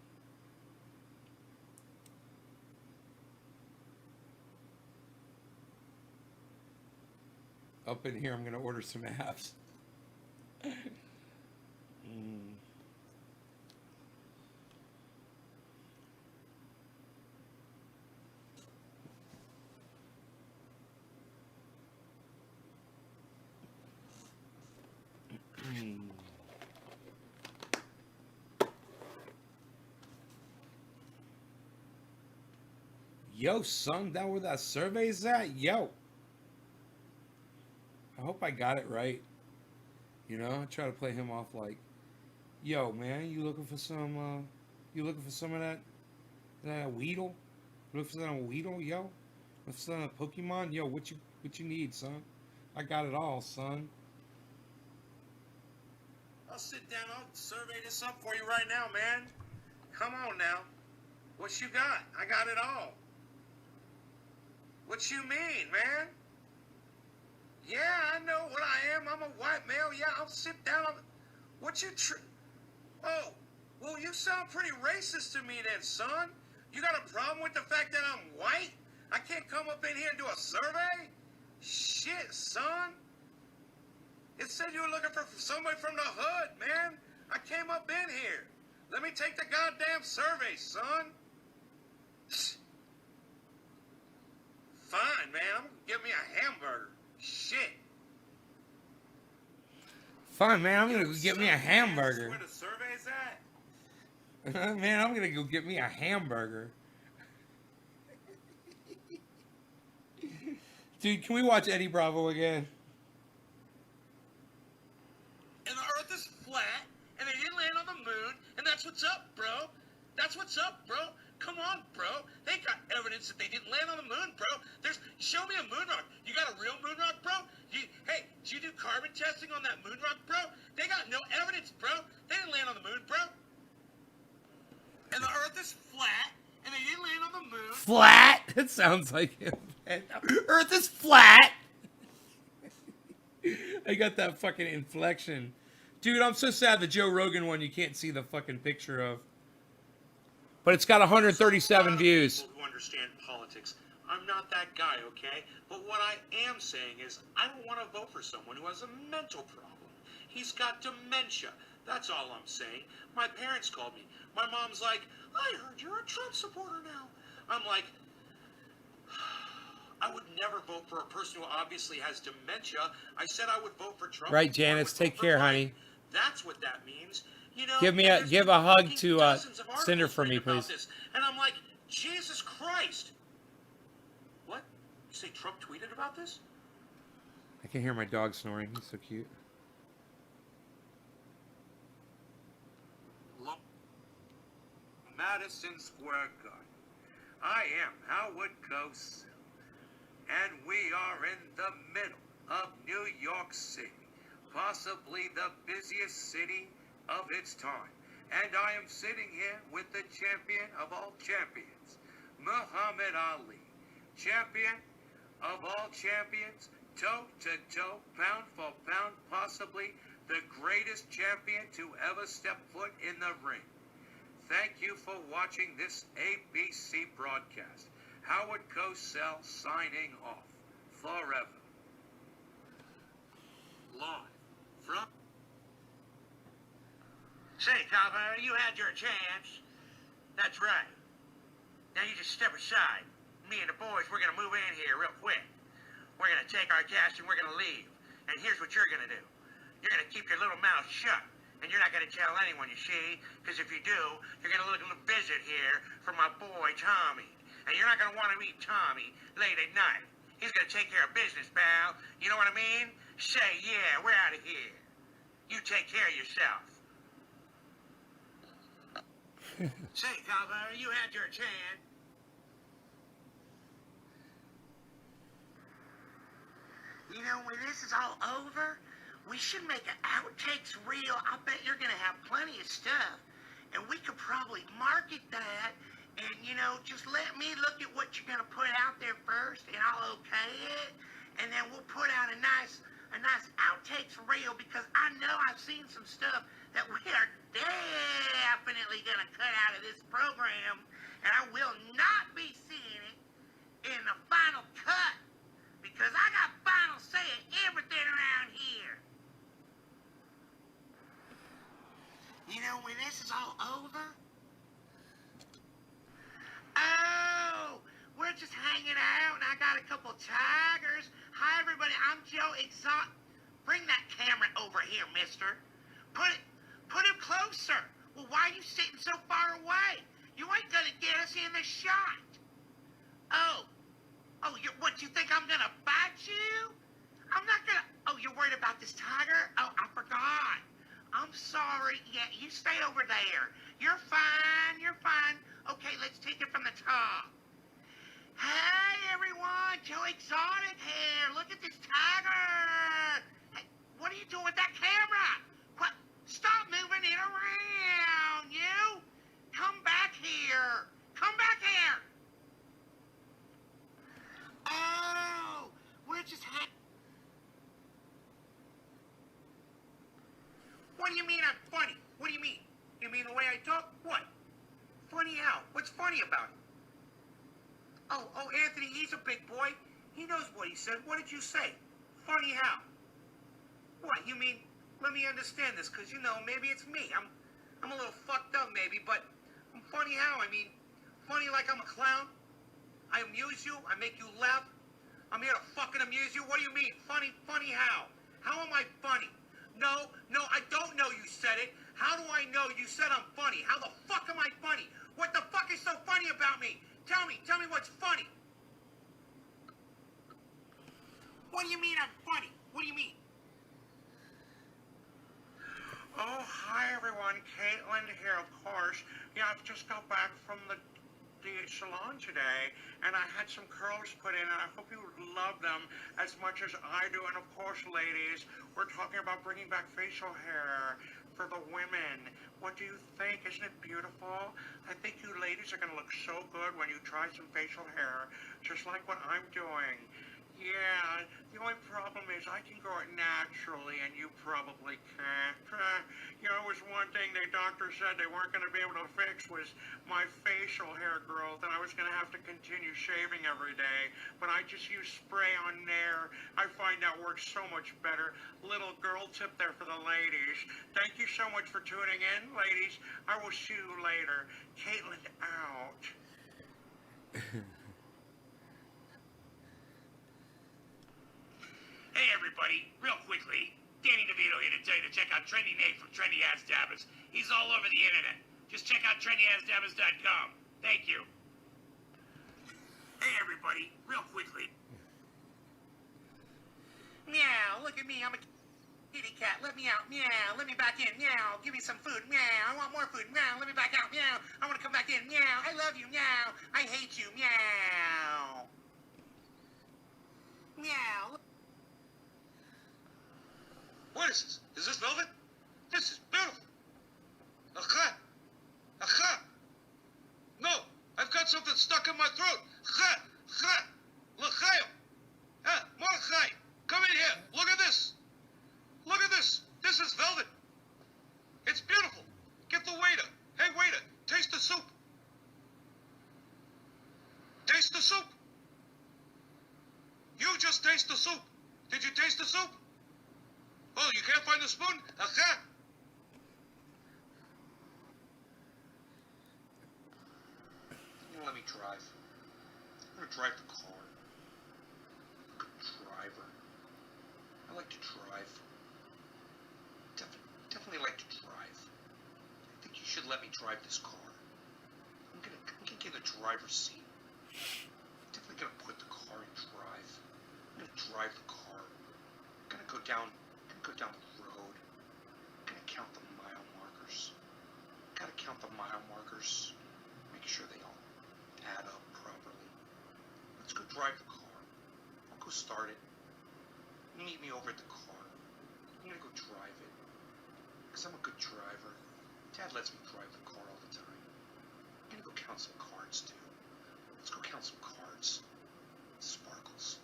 Up in here, I'm gonna order some apps. Yo, son, that where that survey's at? Yo. I hope I got it right. You know, I try to play him off like, yo, man, you looking for some of that Weedle? You looking for some Weedle, yo? Looking for some Pokemon? Yo, what you need, son? I got it all, son. I'll sit down. I'll survey this up for you right now, man. Come on now. What you got? I got it all. What you mean, man? Yeah, I know what I am. I'm a white male. Yeah, I'll sit down. What you Oh, well, you sound pretty racist to me then, son. You got a problem with the fact that I'm white? I can't come up in here and do a survey? Shit, son. It said you were looking for somebody from the hood, man. I came up in here. Let me take the goddamn survey, son. Fine, man. I'm gonna give me a hamburger. Shit. Fine, man, I'm gonna go get me a hamburger. Where the survey's at? Man, I'm gonna go get me a hamburger. Dude, can we watch Eddie Bravo again? And the earth is flat, and they didn't land on the moon, and that's what's up, bro. That's what's up, bro. Come on, bro. They got evidence that they didn't land on the moon, bro. Show me a moon rock. You got a real moon rock, bro? Hey, did you do carbon testing on that moon rock, bro? They got no evidence, bro. They didn't land on the moon, bro. And the earth is flat, and they didn't land on the moon. Flat? It sounds like him. Earth is flat. I got that fucking inflection. Dude, I'm so sad the Joe Rogan one you can't see the fucking picture of. But it's got 137 views. People who understand politics. I'm not that guy, okay? But what I am saying is I don't want to vote for someone who has a mental problem. He's got dementia. That's all I'm saying. My parents called me. My mom's like, I heard you're a Trump supporter now. I'm like, I would never vote for a person who obviously has dementia. I said I would vote for Trump. Right, Janice, take care, honey. That's what that means. You know, give a hug to Cinder for me, please. And I'm like, Jesus Christ. What? You say Trump tweeted about this? I can hear my dog snoring. He's so cute. Madison Square Garden. I am Howard Cosell, and we are in the middle of New York City, possibly the busiest city of its time. And I am sitting here with the champion of all champions, Muhammad Ali, champion of all champions, toe to toe, pound for pound, possibly the greatest champion to ever step foot in the ring. Thank you for watching this ABC broadcast. Howard Cosell signing off forever. Live from... Say, Copper, you had your chance. That's right. Now you just step aside. Me and the boys, we're going to move in here real quick. We're going to take our cash and we're going to leave. And here's what you're going to do. You're going to keep your little mouth shut. And you're not going to tell anyone, you see? Because if you do, you're going to look a little visit here from my boy, Tommy. And you're not going to want to meet Tommy late at night. He's going to take care of business, pal. You know what I mean? Say, yeah, we're out of here. You take care of yourself. Say, Cowboy, you had your chance. You know, when this is all over, we should make an outtakes reel. I bet you're going to have plenty of stuff. And we could probably market that. And, you know, just let me look at what you're going to put out there first, and I'll okay it. And then we'll put out a nice outtakes reel, because I know I've seen some stuff that we are definitely gonna cut out of this program, and I will not be seeing it in the final cut, because I got final say at everything around here. You know, when this is all over, oh, we're just hanging out, and I got a couple tigers. Hi, everybody, I'm Joe Exotic. Bring that camera over here, mister. Put it closer. Well, why are you sitting so far away? You ain't gonna get us in the shot. Oh, what, you think I'm gonna fight you? I'm not gonna, oh, you're worried about this tiger? Oh, I forgot. I'm sorry. Yeah, you stay over there. You're fine. Okay, let's take it from the top. Hey, everyone. Joe Exotic here. Look at this tiger. Hey, what are you doing with that camera? What? Stop moving it around, you. Come back here. Oh, we're just What do you mean I'm funny? What do you mean? You mean the way I talk? What? Funny how? What's funny about it? Oh, Anthony, he's a big boy. He knows what he said. What did you say? Funny how? What, you mean, let me understand this, because, you know, maybe it's me. I'm a little fucked up, maybe, but I'm funny how? I mean, funny like I'm a clown? I amuse you? I make you laugh? I'm here to fucking amuse you? What do you mean? Funny how? How am I funny? No, I don't know you said it. How do I know you said I'm funny? How the fuck am I funny? What the fuck is so funny about me? Tell me what's funny. What do you mean I'm funny? What do you mean? Oh, hi everyone, Caitlin here, of course. Yeah, I've just got back from the salon today, and I had some curls put in, and I hope you love them as much as I do. And of course, ladies, we're talking about bringing back facial hair for the women. What do you think? Isn't it beautiful? I think you ladies are going to look so good when you try some facial hair, just like what I'm doing. Yeah, the only problem is I can grow it naturally, and you probably can't. You know, it was one thing the doctor said they weren't going to be able to fix was my facial hair growth, and I was going to have to continue shaving every day. But I just use spray on Nair. I find that works so much better. Little girl tip there for the ladies. Thank you so much for tuning in, ladies. I will see you later. Caitlin out. Hey everybody, real quickly, Danny DeVito here to tell you to check out Trendy Nate from Trendy Ass Dabbers. He's all over the internet. Just check out TrendyAssDabbers.com. Thank you. Hey everybody, real quickly. Meow, look at me, I'm a kitty cat. Let me out, meow, let me back in, meow, give me some food, meow, I want more food, meow, let me back out, meow, I want to come back in, meow, I love you, meow, I hate you, meow. Meow. What is this? Is this velvet? This is beautiful. Aha! Aha! No! I've got something stuck in my throat. Ha! Ha! L'chaim! Ah, Mordechai! Come in here! Look at this! Look at this! This is velvet! It's beautiful! Get the waiter! Hey, waiter! Taste the soup! Taste the soup! You just taste the soup! Did you taste the soup? Oh, you can't find the spoon? Aha! You let me drive. I'm gonna drive the car. Good driver. I like to drive. Definitely like to drive. I think you should let me drive this car. I'm gonna get in the driver's seat. I'm definitely gonna put the car in drive. I'm gonna drive the car. I'm gonna go down the road. I'm gonna count the mile markers. Gotta count the mile markers. Make sure they all add up properly. Let's go drive the car. I'll go start it. You meet me over at the car. I'm gonna go drive it. Because I'm a good driver. Dad lets me drive the car all the time. I'm gonna go count some cards too. Let's go count some cards. Sparkles.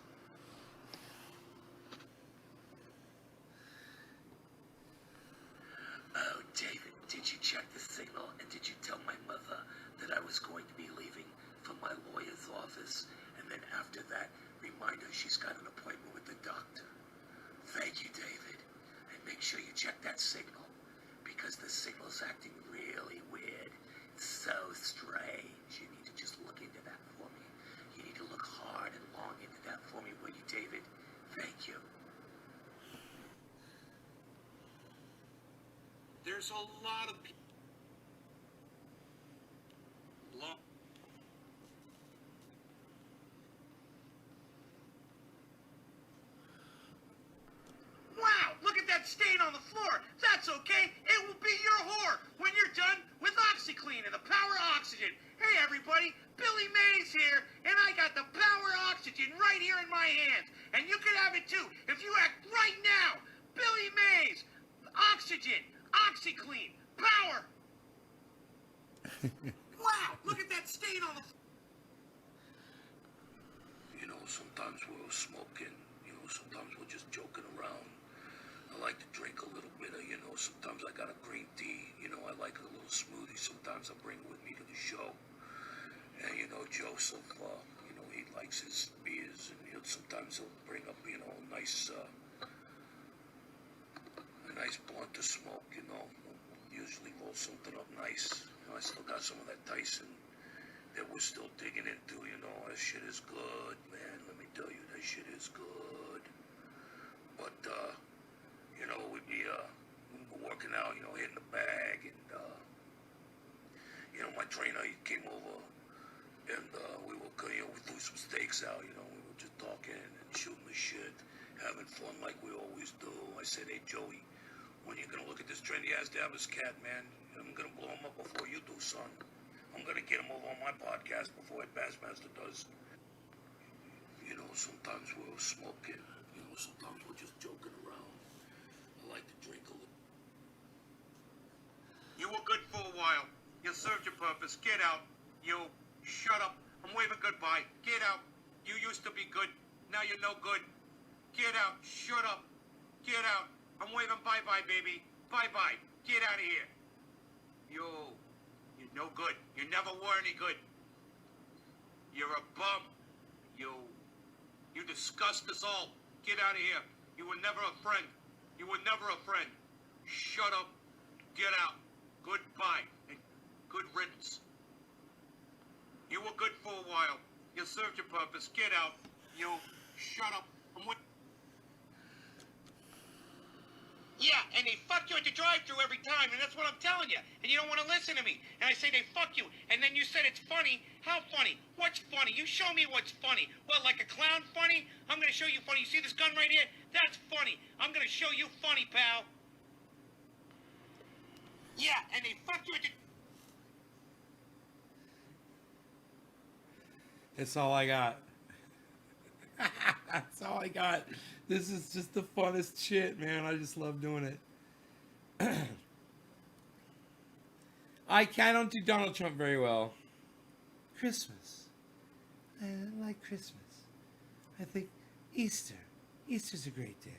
Oh, David, did you that signal, because the signal's acting really weird. It's so strange. You need to just look into that for me. You need to look hard and long into that for me, will you, David? Thank you. There's a lot of people. Wow, look at that stain on the floor. That's okay. It will be your whore when you're done with OxyClean and the Power Oxygen. Hey, everybody, Billy Mays here, and I got the Power Oxygen right here in my hands. And you can have it too if you act right now. Billy Mays, Oxygen, OxyClean, Power. Wow, look at that stain on the floor. You know, sometimes we're smoking, you know, sometimes we're just joking around. I like to drink a little bit of, you know, sometimes I got a green tea, you know, I like a little smoothie. Sometimes I bring it with me to the show. And, you know, Joseph, you know, he likes his beers, and sometimes he'll bring up, you know, a nice blunt to smoke, you know. Usually roll something up nice. You know, I still got some of that Tyson that we're still digging into, you know. That shit is good, man. Let me tell you, that shit is good. But, you know, we'd be working out, you know, hitting the bag, and, you know, my trainer, he came over, and we were, you know, we threw some steaks out, you know. We were just talking and shooting the shit, having fun like we always do. I said, hey, Joey, when you gonna look at this trendy ass Davis cat, man? I'm gonna blow him up before you do, son. I'm gonna get him over on my podcast before Bassmaster does. You know, sometimes we're smoking. You know, sometimes we're just joking around. I like to drink a little. You were good for a while. You served your purpose. Get out. You shut up. I'm waving goodbye. Get out. You used to be good. Now you're no good. Get out. Shut up. Get out. I'm waving bye-bye, baby. Bye-bye. Get out of here. You're no good. You never were any good. You're a bum. You disgust us all. Get out of here. You were never a friend. You were never a friend. Shut up. Get out. Goodbye. And good riddance. You were good for a while. You served your purpose. Get out. You shut up. I'm waiting. Yeah, and they fuck you at the drive-thru every time, and that's what I'm telling you. And you don't want to listen to me. And I say they fuck you, and then you said it's funny. How funny? What's funny? You show me what's funny. What, like a clown funny? I'm going to show you funny. You see this gun right here? That's funny. I'm going to show you funny, pal. Yeah, and they fuck you at the... That's all I got. That's all I got. This is just the funnest shit, man. I just love doing it. I don't do Donald Trump very well. Christmas. I like Christmas. I think Easter. Easter's a great day.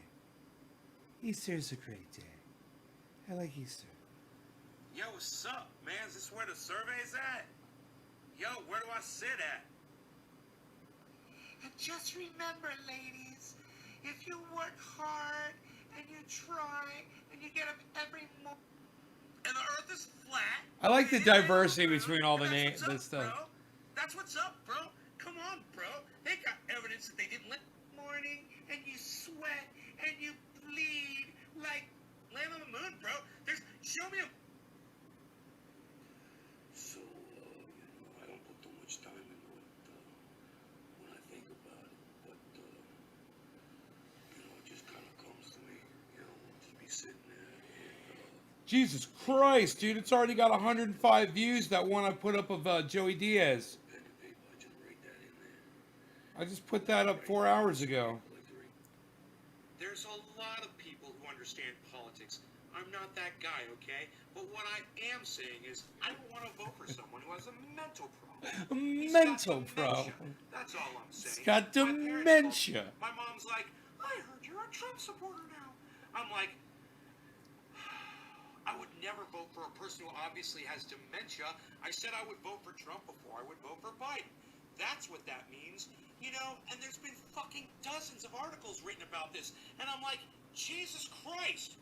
Easter is a great day. I like Easter. Yo, what's up, man? Is this where the survey's at? Yo, where do I sit at? And just remember, ladies, if you work hard and you try and you get up every morning, and the earth is flat. I like the and it is diversity true, between all the and names that's and what's up, stuff. bro. That's what's up, bro. Come on, bro. They got evidence that they didn't let morning, and you sweat and you bleed like land on the moon, bro. Show me a... So, you know, I don't put too much time into it when I think about it, but, you know, it just kind of comes to me, you know, just be sitting there and, Jesus Christ, dude. It's already got 105 views, that one I put up of Joey Diaz. pen and paper, I just write that in there. I just put that up 4 hours ago. I like to read. There's a lot of people who understand politics. I'm not that guy, okay? But what I am saying is, I don't want to vote for someone who has a mental problem. He's got Mental dementia. problem. That's all I'm saying. It's got My parents dementia. told me- My mom's like, I heard you're a Trump supporter now. I'm like, I would never vote for a person who obviously has dementia. I said I would vote for Trump before I would vote for Biden. That's what that means. You know, and there's been fucking dozens of articles written about this. And I'm like, Jesus Christ.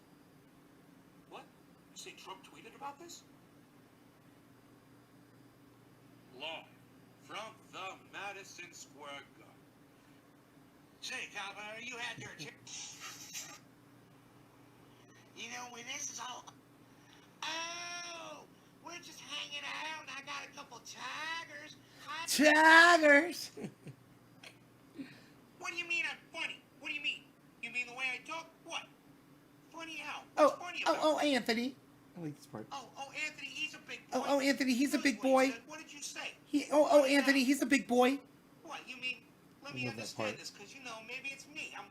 Trump tweeted about this? Live from the Madison Square Garden. Say, Cowboy, you had your You know, when this is all... Oh, we're just hanging out, and I got a couple tigers. Tigers. What do you mean I'm funny? What do you mean? You mean the way I talk? What? Funny how? Oh, What's funny oh, about oh, it? Anthony. I like this part. Oh, Anthony, he's a big boy. Oh, Anthony, he's a Really, big what he boy. said. What did you say? Oh, Anthony, he's a big boy. What, you mean, let I me love that understand part. this, because, you know, maybe it's me. I'm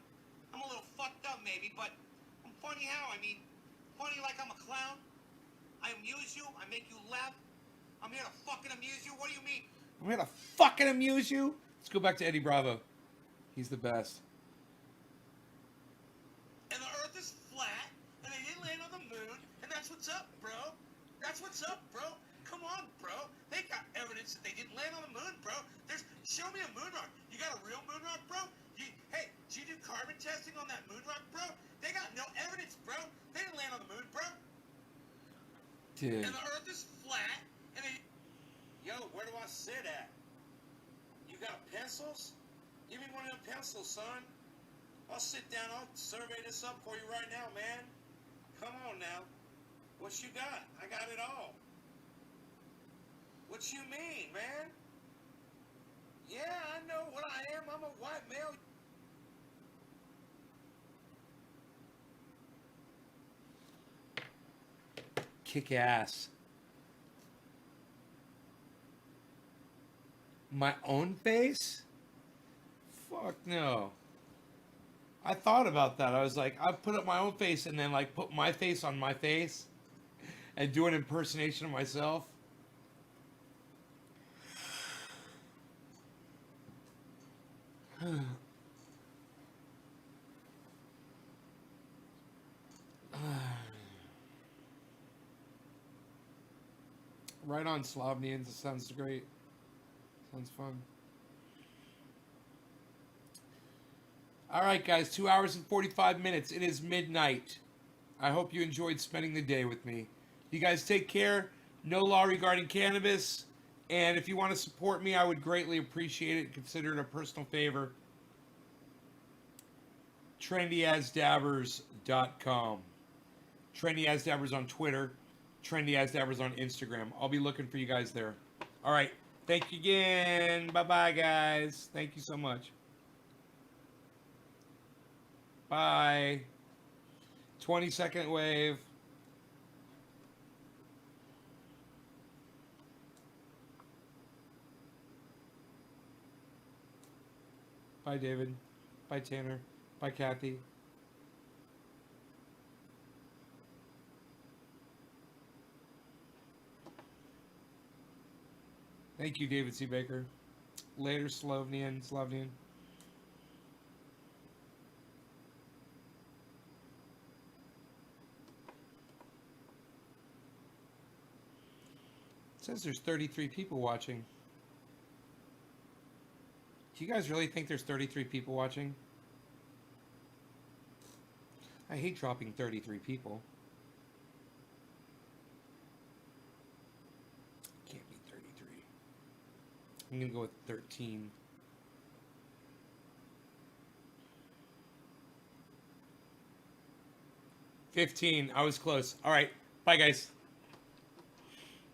a little fucked up, maybe, but I'm funny how? I mean, funny like I'm a clown? I amuse you? I make you laugh? I'm here to fucking amuse you? What do you mean? I'm gonna fucking amuse you. Let's go back to Eddie Bravo. He's the best. And the earth is flat, and they didn't land on the moon, and that's what's up, bro. That's what's up, bro. Come on, bro. They got evidence that they didn't land on the moon, bro. Show me a moon rock. You got a real moon rock, bro? Hey, did you do carbon testing on that moon rock, bro? They got no evidence, bro. They didn't land on the moon, bro. Dude. And the earth is flat, and they... Yo, where do I sit at? You got pencils? Give me one of them pencils, son. I'll sit down. I'll survey this up for you right now, man. Come on now. What you got? I got it all. What you mean, man? Yeah, I know what I am. I'm a white male. Kick ass. My own face? Fuck no. I thought about that. I was like, I put up my own face and then like put my face on my face and do an impersonation of myself. Right on, Slavnians. It sounds great. Sounds fun. All right, guys. 2 hours and 45 minutes. It is midnight. I hope you enjoyed spending the day with me. You guys take care. No law regarding cannabis. And if you want to support me, I would greatly appreciate it. Consider it a personal favor. TrendyAsDabbers.com. Trendy As Dabbers on Twitter. Trendy As Dabbers on Instagram. I'll be looking for you guys there. All right. Thank you again. Bye-bye, guys. Thank you so much. Bye. 20-second wave. Bye, David. Bye, Tanner. Bye, Kathy. Thank you, David C. Baker. Later, Slovenian. It says there's 33 people watching. Do you guys really think there's 33 people watching? I hate dropping 33 people. Can't be 33. I'm going to go with 13. $15. I was close. All right. Bye, guys.